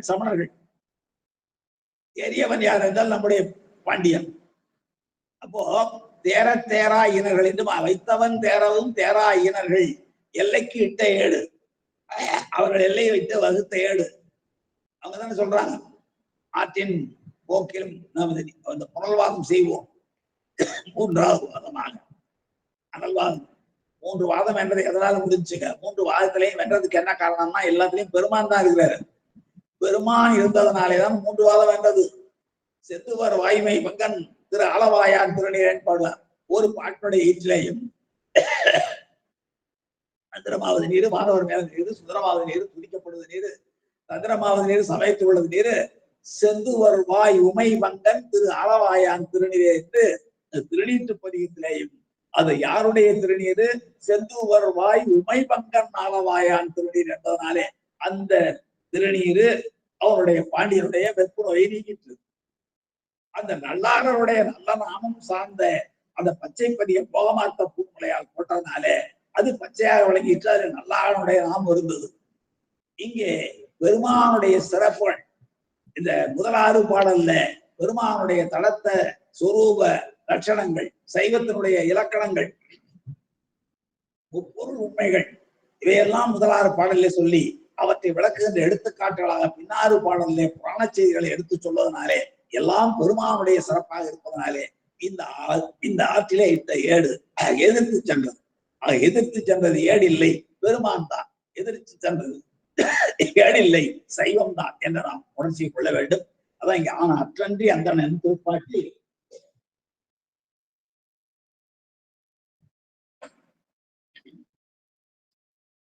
சமணர்கள். தேறியவன் யார் என்றால் நம்முடைய பாண்டியன். அப்போ தேரா ஈனர்கள் என்று வைத்தவன் தேரவும் தேரா ஈனர்கள் எல்லைக்கு இட்ட ஏடு, அவர்கள் எல்லையை வைத்து வகுத்த ஏடு. அவங்க தானே சொல்றாங்க, ஆற்றின் போக்கிலும் நாம் அந்த புனல்வாதம் செய்வோம். 3வது வாதமாக அனல்வாதம். 3 வாதம் என்றது எதனால முடிஞ்சுங்க? 3 வாதத்திலையும் வென்றதுக்கு என்ன காரணம்னா எல்லாத்திலையும் பெருமான் தான் இருக்கிறாரு. பெருமான் இருந்ததுனாலேதான் 3 வாதம் வென்றது. செத்துவர் வாய்மை பங்கன் திரு அளவாயான் திருநீரன் பாடுவார். ஒரு பாட்டினுடைய ஈட்டிலையும் சந்திரமாவது நீர், மாணவர் மேல நீர், சுந்தரமாவது நீர், துடிக்கப்படுவது நீர், சந்திரமாவது நீர், சமயத்து உள்ளது நீர், செந்துவர் வாய் உமை பங்கன் திரு அளவாயான் திருநீர் என்று திருநீற்று பதிகத்திலேயும் அது யாருடைய திருநீர்? செந்துவர் வாய் உமை பங்கன் அளவாயான் திருநீர் என்பதனாலே அந்த திருநீர் அவருடைய பாண்டியனுடைய வெப்பு நோயை நீக்கிற்று. அந்த நல்லாளருடைய நல்ல நாமம் சார்ந்த அந்த பச்சை பதிய போகமாத்த பூமுலையால் போட்டதுனாலே அது பச்சையாக விளங்கிட்டு அது நல்லாளனுடைய நாமம் இருந்தது. இங்கே பெருமானுடைய சிறப்புகள் இந்த முதலாறு பாடல்ல பெருமானுடைய தளத்த சொரூப லட்சணங்கள், சைவத்தினுடைய இலக்கணங்கள், முப்பொருள் உண்மைகள், இவையெல்லாம் முதலாறு பாடலிலே சொல்லி அவற்றை விளக்குகின்ற எடுத்துக்காட்டுகளாக பின்னாறு பாடலிலே புராண செய்திகளை எடுத்து சொல்வதனாலே எல்லாம் பெருமானுடைய சிறப்பாக இருப்பதனாலே இந்த ஆற்றிலே இட்ட ஏடு எதிர்த்து சென்றது. எதிர்த்து சென்றது ஏடு இல்லை, பெருமான் தான் எதிர்த்து சென்றது. ஏடு இல்லை, சைவம் தான் என்று நாம் உணர்ச்சி கொள்ள வேண்டும். அதான் இங்க ஆனா அற்றன்றி அந்த தூப்பாட்டி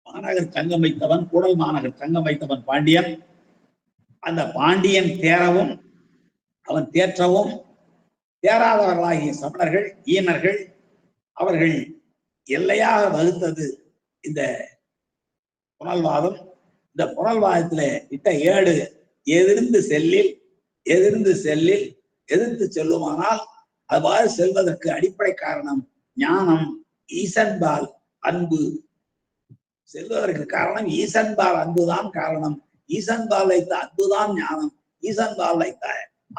மாநகர் சங்கம் வைத்தவன், கூடல் மாநகர் சங்கம் வைத்தவன் பாண்டியன். அந்த பாண்டியன் தேரவும் அவன் தேற்றவும் தேராதவர்களாகிய சமணர்கள், ஈனர்கள் அவர்கள் எல்லையாக வகுத்தது இந்த புனல்வாதம். இந்த புனல்வாதத்துல இட்ட ஏடு எதிர்ந்து செல்லில் எதிர்த்து செல்லுமானால் அவ்வாறு செல்வதற்கு அடிப்படை காரணம் ஞானம், ஈசன்பால் அன்பு. செல்வதற்கு காரணம் ஈசன்பால் அன்புதான் காரணம். ஈசன்பால் வைத்த அன்புதான் ஞானம். ஈசன்பால் வைத்த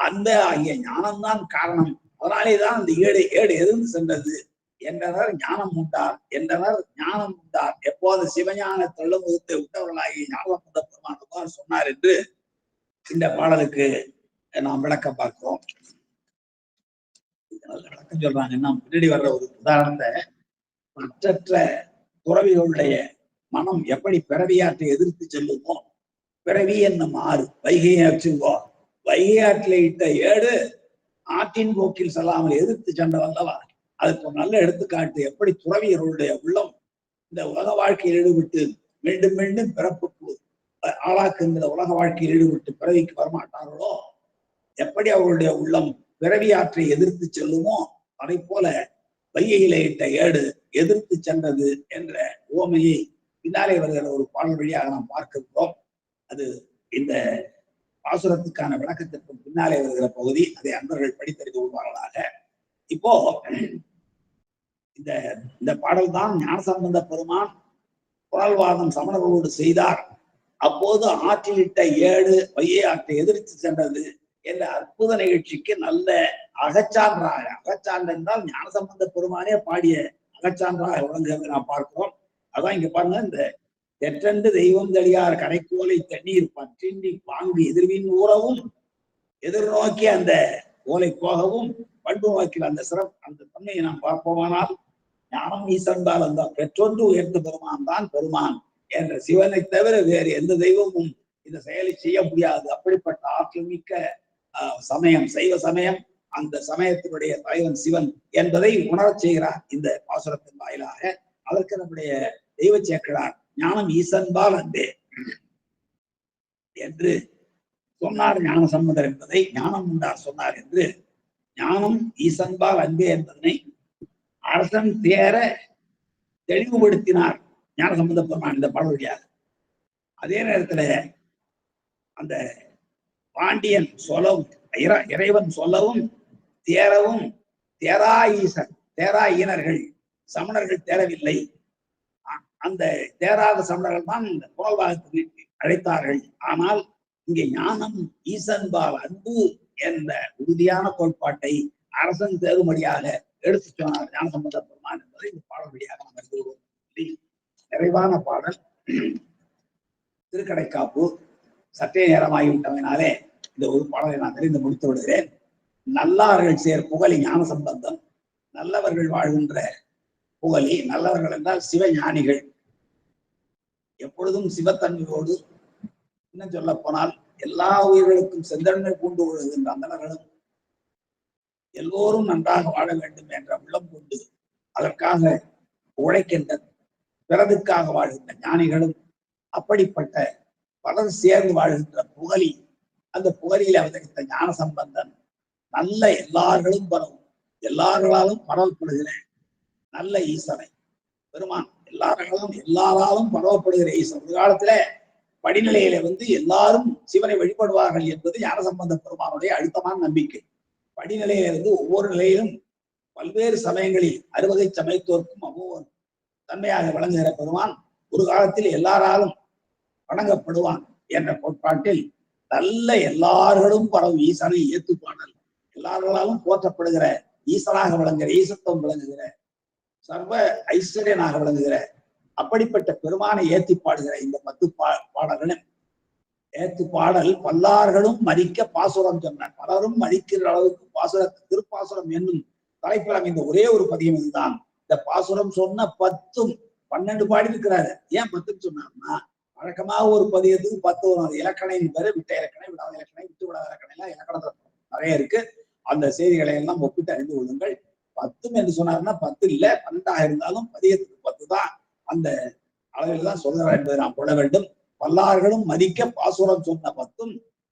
அன்பு ஆகிய ஞானம்தான் காரணம். அதனாலேதான் அந்த ஏடு எதிர்ந்து சென்றது என்றனர். ஞானம் உண்டார் எப்போது சிவஞான தொழுமுகத்தை விட்டவர்களாகிய ஞானசம்பந்த பெருமான் சொன்னார் என்று இந்த பாடலுக்கு நாம் விளக்கம் பார்க்கிறோம். விளக்கம் சொல்றாங்க. நாம் பின்னாடி வர்ற ஒரு உதாரணத்தை, மற்றற்ற துறவிகளுடைய மனம் எப்படி பிறவியாற்றை எதிர்த்து செல்லுமோ, பிறவி என்னும் ஆறு வைகை ஆற்றுங்கோ, வைகை ஆற்றில இட்ட ஏடு ஆற்றின் போக்கில் செல்லாமல் எதிர்த்து சென்றவல்லவா. அதுக்கு ஒரு நல்ல எடுத்துக்காட்டு. எப்படி துறவியர்களுடைய உள்ளம் இந்த உலக வாழ்க்கையில் ஈடுபட்டு மீண்டும் மீண்டும் பிறப்புக்கு ஆளாக்குங்கிற உலக வாழ்க்கையில் ஈடுபட்டு பிறவிக்கு வரமாட்டார்களோ, எப்படி அவர்களுடைய உள்ளம் பிறவி ஆற்றை எதிர்த்து செல்லுமோ, அதை போல வைகையில இட்ட ஏடு எதிர்த்து சென்றது என்ற உவமையை பின்னாலே வருகிற ஒரு பாடல் வழியாக நாம் பார்க்கிறோம். அது இந்த பாசுரத்துக்கான விளக்கத்திற்கும் பின்னாலே வருகிற பகுதி. அதை அன்பர்கள் படித்தறிந்து கொள்வார்களாக. இப்போ இந்த பாடல் தான் ஞானசம்பந்த பெருமான் புனல்வாதம் சமணர்களோடு செய்தார். அப்போது ஆற்றிலிட்ட ஏடு வையை ஆற்றை எதிர்த்து சென்றது என்ற அற்புத நிகழ்ச்சிக்கு நல்ல அகச்சான்றாக, அகச்சான்று என்றால் ஞானசம்பந்த பெருமானே பாடிய அகச்சான்றாக விளங்குகிறது நாம் பார்க்கிறோம். அதான் இங்க பாருங்க, இந்த தெற்றென்று தெய்வம் தெளியார் கரைக்கோலை தண்ணீர் பற்றின்றி பாங்கு எதிர்வின் ஊறவும் எதிர்நோக்கி அந்த ஓலை போகவும் பண்பு நோக்கில் அந்த அந்த தன்மையை நாம் பார்ப்போமானால் ஞானம் ஈசன்பால் அந்த பெற்றொன்று உயர்ந்த பெருமான் தான் பெருமான் என்ற சிவனை தவிர வேறு எந்த தெய்வமும் இந்த செயலை செய்ய முடியாது. அப்படிப்பட்ட ஆற்றல் மிக்க சமயம் சைவ சமயம். அந்த சமயத்தினுடைய தலைவன் சிவன் என்பதை உணரச் செய்கிறார் இந்த பாசுரத்தின் வாயிலாக. அதற்கு நம்முடைய தெய்வ சேக்கிழார் ஞானம் ஈசன்பால் அன்பே என்று சொன்னார் ஞானசம்பந்தர் என்பதை, ஞானம் உண்டார் சொன்னார் என்று ஞானம் ஈசன்பால் அன்பே என்பதனை அரசன் தேர தெளிவுபடுத்தினார் ஞானசம்பந்த பெருமான் இந்த பாடல் வழியாக. அதே நேரத்துல அந்த பாண்டியன் சொல்லவும் இறைவன் சொல்லவும் தேரவும் தேரா ஈசன் தேரா ஈனர்கள் சமணர்கள் தேரவில்லை. அந்த தேராத சமணர்கள் தான் இந்த புனல்வாதத்துக்கு அழைத்தார்கள். ஆனால் இங்கே ஞானம் ஈசன்பால் அன்பு என்ற உறுதியான கோட்பாட்டை அரசன் தேர்வுமடியாக எடுத்து சொன்னார் ஞானசம்பந்த பெருமான் என்பதை இந்த பாடல் வழியாக நாம் அறிந்துள்ளோம். நிறைவான பாடல் திருக்கடைக்காப்பு. சற்றே நேரமாகிவிட்டவனாலே இந்த ஒரு பாடலை நான் தெரிந்து முடித்து விடுகிறேன். நல்லார்கள் சேர் புகழி ஞான சம்பந்தம். நல்லவர்கள் வாழ்கின்ற புகழி. நல்லவர்கள் என்றால் சிவஞானிகள், எப்பொழுதும் சிவத்தன்மையோடு, இன்னும் சொல்ல போனால் எல்லா உயிர்களுக்கும் செந்தன்மை பூண்டு கொள்கின்ற அந்தணர்களும் எல்லோரும் நன்றாக வாழ வேண்டும் என்ற உள்ளம் கொண்டு அதற்காக உழைக்கின்ற பிறதுக்காக வாழ்கின்ற ஞானிகளும், அப்படிப்பட்ட பலர் சேர்ந்து வாழ்கின்ற புகழி. அந்த புகழியில் அவதரித்த ஞான சம்பந்தன் நல்ல எல்லார்களும் பரவும் எல்லார்களாலும் பரவப்படுகிற நல்ல ஈசனை பெருமான். எல்லாராலும் பரவப்படுகிற ஈசன். ஒரு காலத்துல படிநிலையில எல்லாரும் சிவனை வழிபடுவார்கள் என்பது ஞான சம்பந்த பெருமானுடைய அழுத்தமான நம்பிக்கை. படிநிலையிலிருந்து ஒவ்வொரு நிலையிலும் பல்வேறு சமயங்களில் அறுவகை சமயத்தோருக்கும் அவ்வொரு தன்மையாக விளங்குகிற பெருமான் ஒரு காலத்தில் எல்லாராலும் வணங்கப்படுவான் என்ற கோட்பாட்டில் நல்ல எல்லார்களும் பரவும் ஈசனை ஏற்றுப்பாடல், எல்லார்களாலும் போற்றப்படுகிற ஈசனாக விளங்குகிற, ஈசத்துவம் விளங்குகிற, சர்வ ஐஸ்வர்யனாக விளங்குகிற அப்படிப்பட்ட பெருமானை ஏத்தி பாடுகிற இந்த 10 பாடல்களும் ஏத்து பாடல் பல்லார்களும் மதிக்க பாசுரம் சொன்ன, பலரும் மதிக்கிற அளவுக்கு திருப்பாசுரம் என்னும் தலைப்பில் அமைந்த ஒரே ஒரு பதியம் இதுதான். இந்த பாசுரம் சொன்ன 10 12 பாடி இருக்கிறாரு. ஏன் 10 சொன்னார்னா, வழக்கமாக ஒரு பதியத்துக்கு 10 வரும். இலக்கணையின் பேரு விட்ட இலக்கணை, விடாத இலக்கணை, விட்டு விடாத இலக்கணை எல்லாம் இலக்கணத்துல நிறைய இருக்கு. அந்த செய்திகளை எல்லாம் ஒப்பிட்டு அறிந்து கொள்ளுங்கள். 10 என்று சொன்னார்னா 10 இல்ல, 12 இருந்தாலும் பதியத்துக்கு 10 தான் அந்த அளவில் தான் சொல்கிறார் என்பதை நாம் கொள்ள வேண்டும். பல்லார்களும் மதிக்க பாசுரம் சொன்ன 10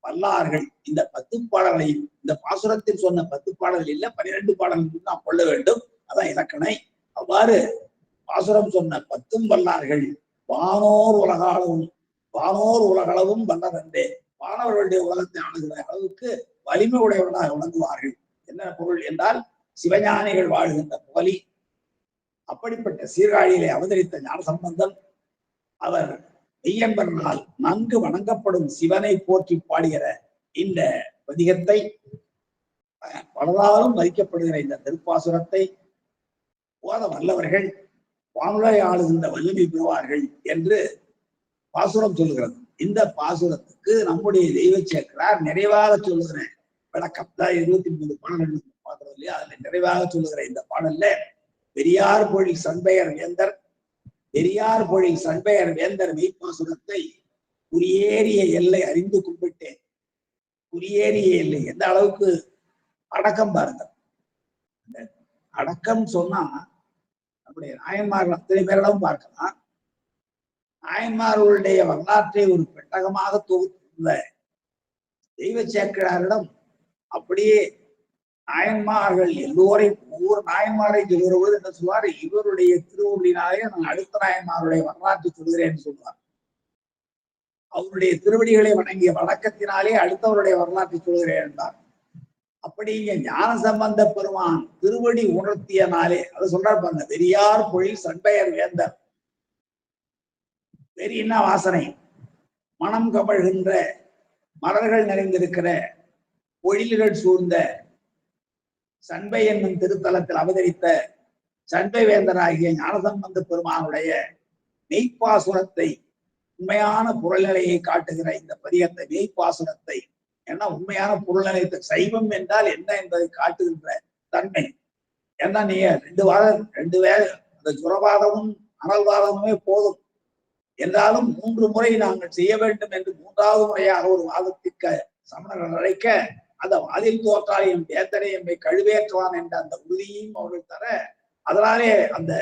பல்லார்கள் இந்த 10 பாடல்களை, இந்த பாசுரத்தில் சொன்ன 10 பாடல்கள் இல்ல 12 பாடல்கள் நாம் கொள்ள வேண்டும். அதான் இலக்கணை. அவ்வாறு பாசுரம் சொன்ன 10 வல்லார்கள் வானோர் உலகளவும் வல்லர் என்றே, வானவர்களுடைய உலகத்தை ஆளுகிற அளவுக்கு வலிமை உடையவர்களாக விளங்குவார்கள். என்ன பொருள் என்றால், சிவஞானிகள் வாழ்கின்ற புகழி. அப்படிப்பட்ட சீர்காழியிலே அவதரித்த ஞானசம்பந்தன் அவர் மெய்யன்பனால் நன்கு வணங்கப்படும் சிவனை போற்றி பாடுகிற இந்த பதிகத்தை, பலராலும் மதிக்கப்படுகிற இந்த திருப்பாசுரத்தை ஓத வல்லவர்கள் வானுலை ஆளுகின்ற வலிமை பெறுவார்கள் என்று பாசுரம் சொல்லுகிறது. இந்த பாசுரத்துக்கு நம்முடைய தெய்வ சேக்கரார் நிறைவாக சொல்லுகிற விளக்கம் தான் 23 பாடல்கள் பார்க்கிறோம் இல்லையா, அதுல நிறைவாக சொல்லுகிற இந்த பாடல்ல பெரியார் பொழில் சண்பையர் வேந்தர் மெய்ப்பாசுரத்தை குறியேறிய எல்லை அறிந்து கும்பிட்டேன். குறியேறிய எல்லை எந்த அளவுக்கு அடக்கம் பாருங்க. அடக்கம் சொன்னா நம்முடைய நாயன்மார்கள் அத்தனை பேரிடம் பார்க்கலாம். நாயன்மார்களுடைய வரலாற்றை ஒரு பெட்டகமாக தொகுத்த தெய்வ சேக்கிழாரிடம் அப்படியே நாயன்மார்கள் எல்லோரையும் ஒவ்வொரு நாயன்மாரை சொல்கிற பொழுது என்ன சொல்வார், இவருடைய திருவடியினாலே நான் அடுத்த நாயன்மாருடைய வரலாற்றை சொல்கிறேன் சொல்வார். அவருடைய திருவடிகளை வணங்கிய வணக்கத்தினாலே அடுத்தவருடைய வரலாற்றை சொல்கிறேன் என்றார். அப்படி இங்க ஞான சம்பந்த பெருமான் திருவடி உணர்த்தியனாலே அதை சொல்றார் பாருங்க. பெரியார் பொழில் சண்பையர் வேந்தர், வெறியின்னா வாசனை, மனம் கமழ்கின்ற மலர்கள் நிறைந்திருக்கிற பொழில்கள் சூழ்ந்த சண்பை என்னும் திருத்தலத்தில் அவதரித்த சண்பை வேந்தராகிய ஞானசம்பந்த பெருமானுடைய மெய்ப்பாசுரத்தை, உண்மையான புறநிலையை காட்டுகிற இந்த பதிகத்தை, மெய்ப்பாசுரத்தை, ஏன்னா உண்மையான புறநிலையத்தை, சைவம் என்றால் என்ன என்பதை காட்டுகின்ற தன்மை. ஏன்னா நீங்க 2 வேலை அந்த சுரவாதமும் அனல்வாதமுமே போதும் என்றாலும் 3 முறை நாங்கள் செய்ய வேண்டும் என்று 3வது முறையாக ஒரு வாதத்திற்கு சமணர்கள் அழைக்க, அந்த வாதில் தோற்றால் என் வேந்தனை எம்மை கழுவேற்றுவான் என்ற அந்த உறுதியையும் அவர்கள் தர, அதனாலே அந்த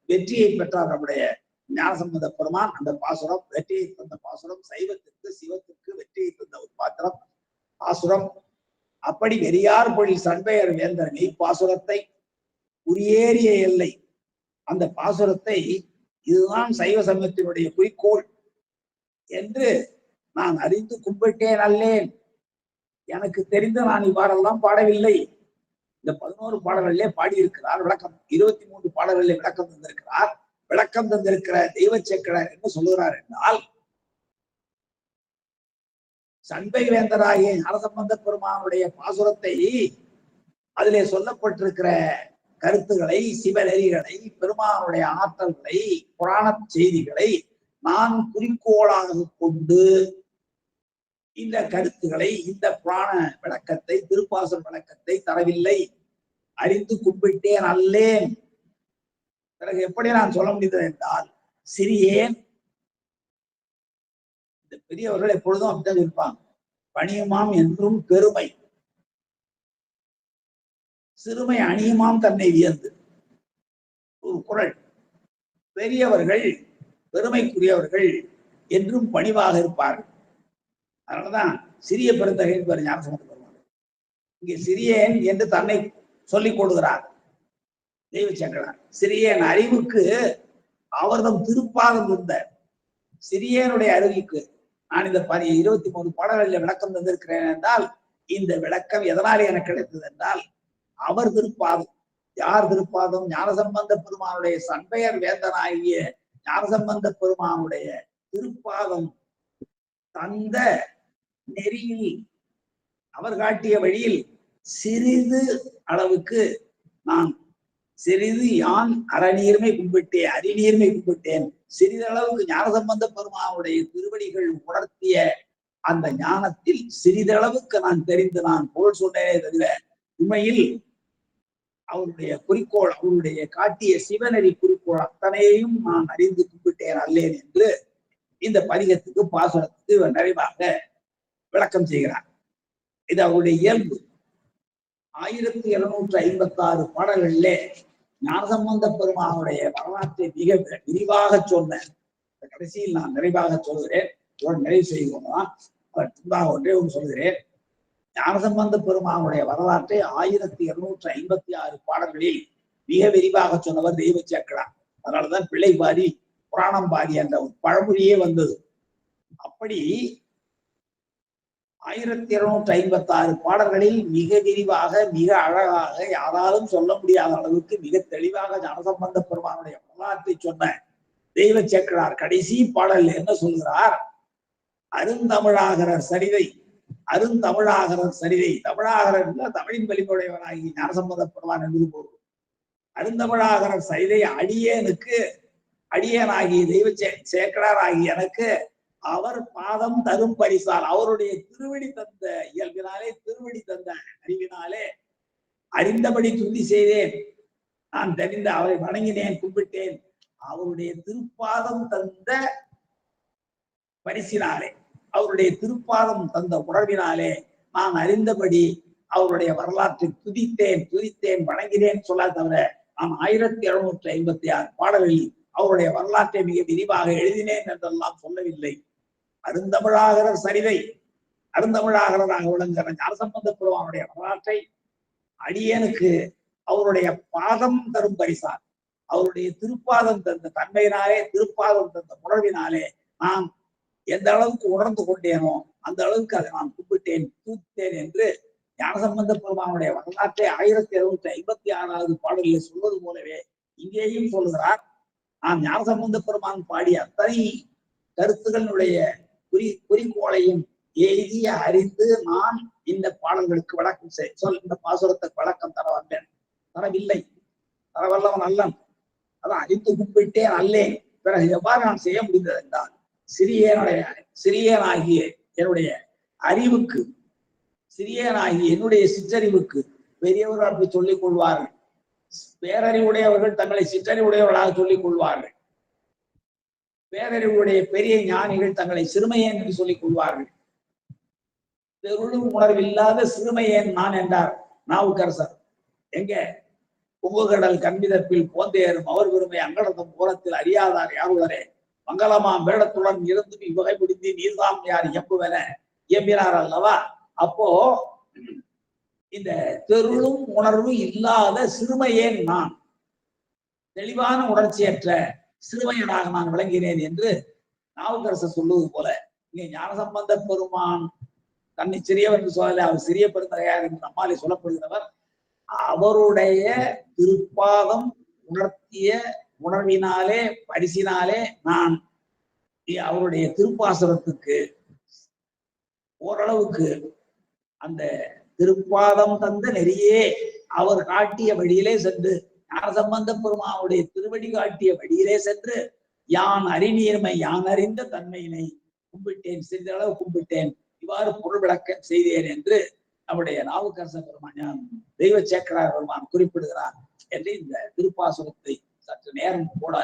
வெற்றியை பெற்றார் நம்முடைய ஞானசம்பந்த பெருமான். அந்த பாசுரம் வெற்றியை தந்த பாசுரம், சைவத்திற்கு சிவத்திற்கு வெற்றியை தந்த ஒரு பாசுரம். அப்படி வெறியார் பொழில் சண்பையர் வேந்தர் மெய்ப்பாசுரத்தை குறியேறிய எல்லை, அந்த பாசுரத்தை இதுதான் சைவ சமயத்தினுடைய குறிக்கோள் என்று நான் அறிந்து கும்பிட்டேன் அல்லேன். எனக்கு தெரிந்து நான் இவ்வாறெல்லாம் பாடவில்லை. இந்த 11 பாடல்களிலே பாடியிருக்கிறார். விளக்கம் 23 பாடல்களிலே விளக்கம் தந்திருக்கிறார். விளக்கம் தந்திருக்கிற தெய்வ சேக்கிழார் என்ன சொல்லுகிறார் என்றால், சண்பை வேந்தராகிய ஞானசம்பந்த பெருமானுடைய பாசுரத்தை, அதிலே சொல்லப்பட்டிருக்கிற கருத்துக்களை, சிவநெறிகளை, பெருமானுடைய ஆற்றல்களை, புராண செய்திகளை நான் குறிக்கோளாக கொண்டு இந்த கருத்துக்களை, இந்த புராண விளக்கத்தை, திருப்பாசுர விளக்கத்தை தரவில்லை. அறிந்து கும்பிட்டேன் அல்லேன். பிறகு எப்படி நான் சொல்ல முடிந்தது என்றால், சிறியேன். இந்த பெரியவர்கள் எப்பொழுதும் அப்படித்தான் இருப்பாங்க. பணியுமாம் என்றும் பெருமை, சிறுமை அணியுமாம் தன்னை வியந்து. ஒரு குறள். பெரியவர்கள் பெருமைக்குரியவர்கள் என்றும் பணிவாக இருப்பார்கள். அதனாலதான் சிறிய பெருந்தகை என்பவர் ஞானசம்பந்த பெருமான். இங்கே சிறியேன் என்று தன்னை சொல்லிக் கொடுக்கிறார் தெய்வ சேக்கிழார். சிறியேன் அறிவுக்கு அவர்தம் திருப்பாதம் இருந்த சிறியனுடைய அறிவுக்கு நான் இந்த 23 பாடல்களில் விளக்கம் தந்திருக்கிறேன் என்றால், இந்த விளக்கம் எதனாலே எனக்கு கிடைத்தது என்றால், அவர் திருப்பாதம். யார் திருப்பாதம்? ஞானசம்பந்த பெருமானுடைய சண்பையர் வேந்தனாகிய ஞானசம்பந்த பெருமானுடைய திருப்பாதம் தந்த நெறியில், அவர் காட்டிய வழியில் சிறிது அளவுக்கு நான் சிறிது யான் அறநீர்மை கும்பிட்டேன், அறிநீர்மை கும்பிட்டேன். சிறிதளவுக்கு ஞானசம்பந்த பெருமானுடைய திருவடிகள் உணர்த்திய அந்த ஞானத்தில் சிறிதளவுக்கு நான் தெரிந்து நான் புகழ் சொன்னேனே தவிர உண்மையில் அவருடைய குறிக்கோள், அவருடைய காட்டிய சிவநெறி குறிக்கோள் அத்தனையும் நான் அறிந்து கும்பிட்டேன் அல்லேன் என்று இந்த பதிகத்துக்கு பாசுரத்துக்கு நிறைவாக விளக்கம் செய்கிறார். இது அவருடைய இயல்பு. 1756 பாடல்களிலே ஞானசம்பந்த பெருமானுடைய வரலாற்றை மிக விரிவாக சொன்னேன். கடைசியில் நான் நிறைவாக சொல்கிறேன், நிறைவு செய்வோம்தான். அதற்கு ஒன்றே ஒன்று சொல்கிறேன். ஞானசம்பந்த பெருமானுடைய வரலாற்றை 1256 பாடல்களில் மிக விரிவாக சொன்னவர் தெய்வ சேக்கடார். அதனாலதான் பிள்ளை பாதி புராணம் பாதி என்ற ஒரு பழமொழியே வந்தது. அப்படி 1256 பாடல்களில் மிக விரிவாக, மிக அழகாக, யாராலும் சொல்ல முடியாத அளவுக்கு மிக தெளிவாக ஞானசம்பந்த பெருமானுடைய வரலாற்றை சொன்ன தெய்வ சேக்கடார் கடைசி பாடல் என்ன சொல்கிறார்? அருந்தமிழாகரர் சரிதை, அருந்தமிழாகரர் சரிதை. தமிழாகரர் தமிழின் வழிமுறைவராகி ஞானசம்பந்த பெருமான் என்பது போதும். அருந்தமிழாகரர் சரிதை அடியேனுக்கு, அடியேனாகிய தெய்வ சேக்கடார் ஆகிய எனக்கு அவர் பாதம் தரும் பரிசால், அவருடைய திருவடி தந்த இயல்பினாலே, திருவடி தந்த அறிவினாலே அறிந்தபடி துதி செய்தேன். நான் தெரிந்த அவரை வணங்கினேன், கும்பிட்டேன். அவருடைய திருப்பாதம் தந்த பரிசினாலே, அவருடைய திருப்பாதம் தந்த உணர்வினாலே நான் அறிந்தபடி அவருடைய வரலாற்றை துதித்தேன், வணங்கினேன் சொல்ல தவிர நான் 1756 பாடல்களில் அவருடைய வரலாற்றை மிக விரிவாக எழுதினேன் என்றெல்லாம் சொல்லவில்லை. அருந்தமிழாகரர் சரிதை, அருந்தமிழாகரராக விளங்குகிற ஞானசம்பந்த பெருமானுடைய வரலாற்றை அடியனுக்கு அவருடைய பாதம் தரும் பரிசால், அவருடைய திருப்பாதம் தந்த தன்மையினாலே, திருப்பாதம் தந்த உணர்வினாலே நான் எந்த அளவுக்கு உணர்ந்து கொண்டேனோ அந்த அளவுக்கு அதை நான் கும்பிட்டேன், தூத்தேன் என்று ஞானசம்பந்த பெருமானுடைய வரலாற்றை 1756 பாடலில் சொல்வது போலவே இங்கேயும் சொல்லுகிறார். நான் ஞானசம்பந்த பெருமான் பாடிய அத்தனை கருத்துக்களுடைய குறிக்கோளையும் எய்திய அறிந்து நான் இந்த பாடல்களுக்கு விளக்கம் இந்த பாசுரத்துக்கு விளக்கம் தர வந்தேன். தரவில்லை, தரவல்லவன் அல்லன். அதான் அறிந்து கும்பிட்டேன் அல்லேன். பிறகு எவ்வாறு நான் செய்ய முடிந்தது என்றால், சிறியனாகிய என்னுடைய அறிவுக்கு, சிறியனாகிய என்னுடைய சிற்றறிவுக்கு பெரியவர்கள் அப்படி சொல்லிக் கொள்வார்கள். பேரறிவுடையவர்கள் தங்களை சிற்றறிவுடையவர்களாக சொல்லிக் கொள்வார்கள். பேரறிவுடைய பெரிய ஞானிகள் தங்களை சிறுமையேன் என்று சொல்லிக் கொள்வார்கள். பெருளும் உணர்வில்லாத சிறுமையேன் நான் என்றார் நாவுக்கரசர். எங்க? பொங்குகடல் கண்மிதப்பில் போந்தேறும் அவர் பெருமை அங்கடத்தும் புறத்தில் அறியாதார் யாருளரே மங்களமாம் வேடத்துடன் இருந்து இவ்வகை முடிந்து நீர்தாம் யார் எம்புவென இயம்பினார் அல்லவா? அப்போ இந்த பெருளும் உணர்வு இல்லாத சிறுமையேன் நான், தெளிவான உணர்ச்சியற்ற சிறுமையனாக நான் விளங்கினேன் என்று நாவுக்கரசர் சொல்லுவது போல இங்கே ஞானசம்பந்த பெருமான் தன்னை சிறியவர் என்று சொல்லல, அவர் சிறிய பெருந்தகையார் என்று நம்மாலே சொல்லப்படுகிறவர். அவருடைய திருப்பாதம் உணர்த்திய உணர்வினாலே, பரிசினாலே நான் அவருடைய திருப்பாசனத்துக்கு ஓரளவுக்கு அந்த திருப்பாதம் தந்த நெறியே அவர் காட்டிய வழியிலே சென்று, ஞானசம்பந்த பெருமானுடைய திருவடி காட்டிய வழியிலே சென்று யான் அறிநீர்மை, யான் அறிந்த தன்மையினை கும்பிட்டேன், சிறிதளவு கும்பிட்டேன், இவ்வாறு பொருள் விளக்கம் செய்தேன் என்று நம்முடைய நாவுக்கரச பெருமான் தெய்வ சேக்கடார் பெருமான் குறிப்பிடுகிறார் என்று இந்த திருப்பாசுரத்தை சற்று நேரம் கூட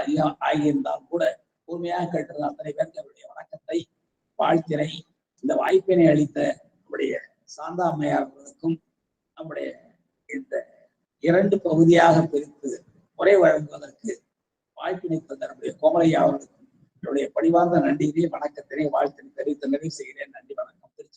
ஆகியிருந்தால் கூட பொறுமையாக கேட்டிருந்த அத்தனை பேருக்கு அவருடைய வணக்கத்தை, வாழ்த்தினை, இந்த வாய்ப்பினை அளித்த நம்முடைய சாந்தா அம்மையார் அவர்களுக்கும் நம்முடைய இந்த 2 பகுதியாக பிரித்து உரை வழங்குவதற்கு வாய்ப்பினை தந்த நம்முடைய கோமலையா அவர்களுக்கும் என்னுடைய பணிவார்ந்த நன்றியினை, வணக்கத்தினை, வாழ்த்தினை தெரிவித்து நிறைவு செய்கிறேன்.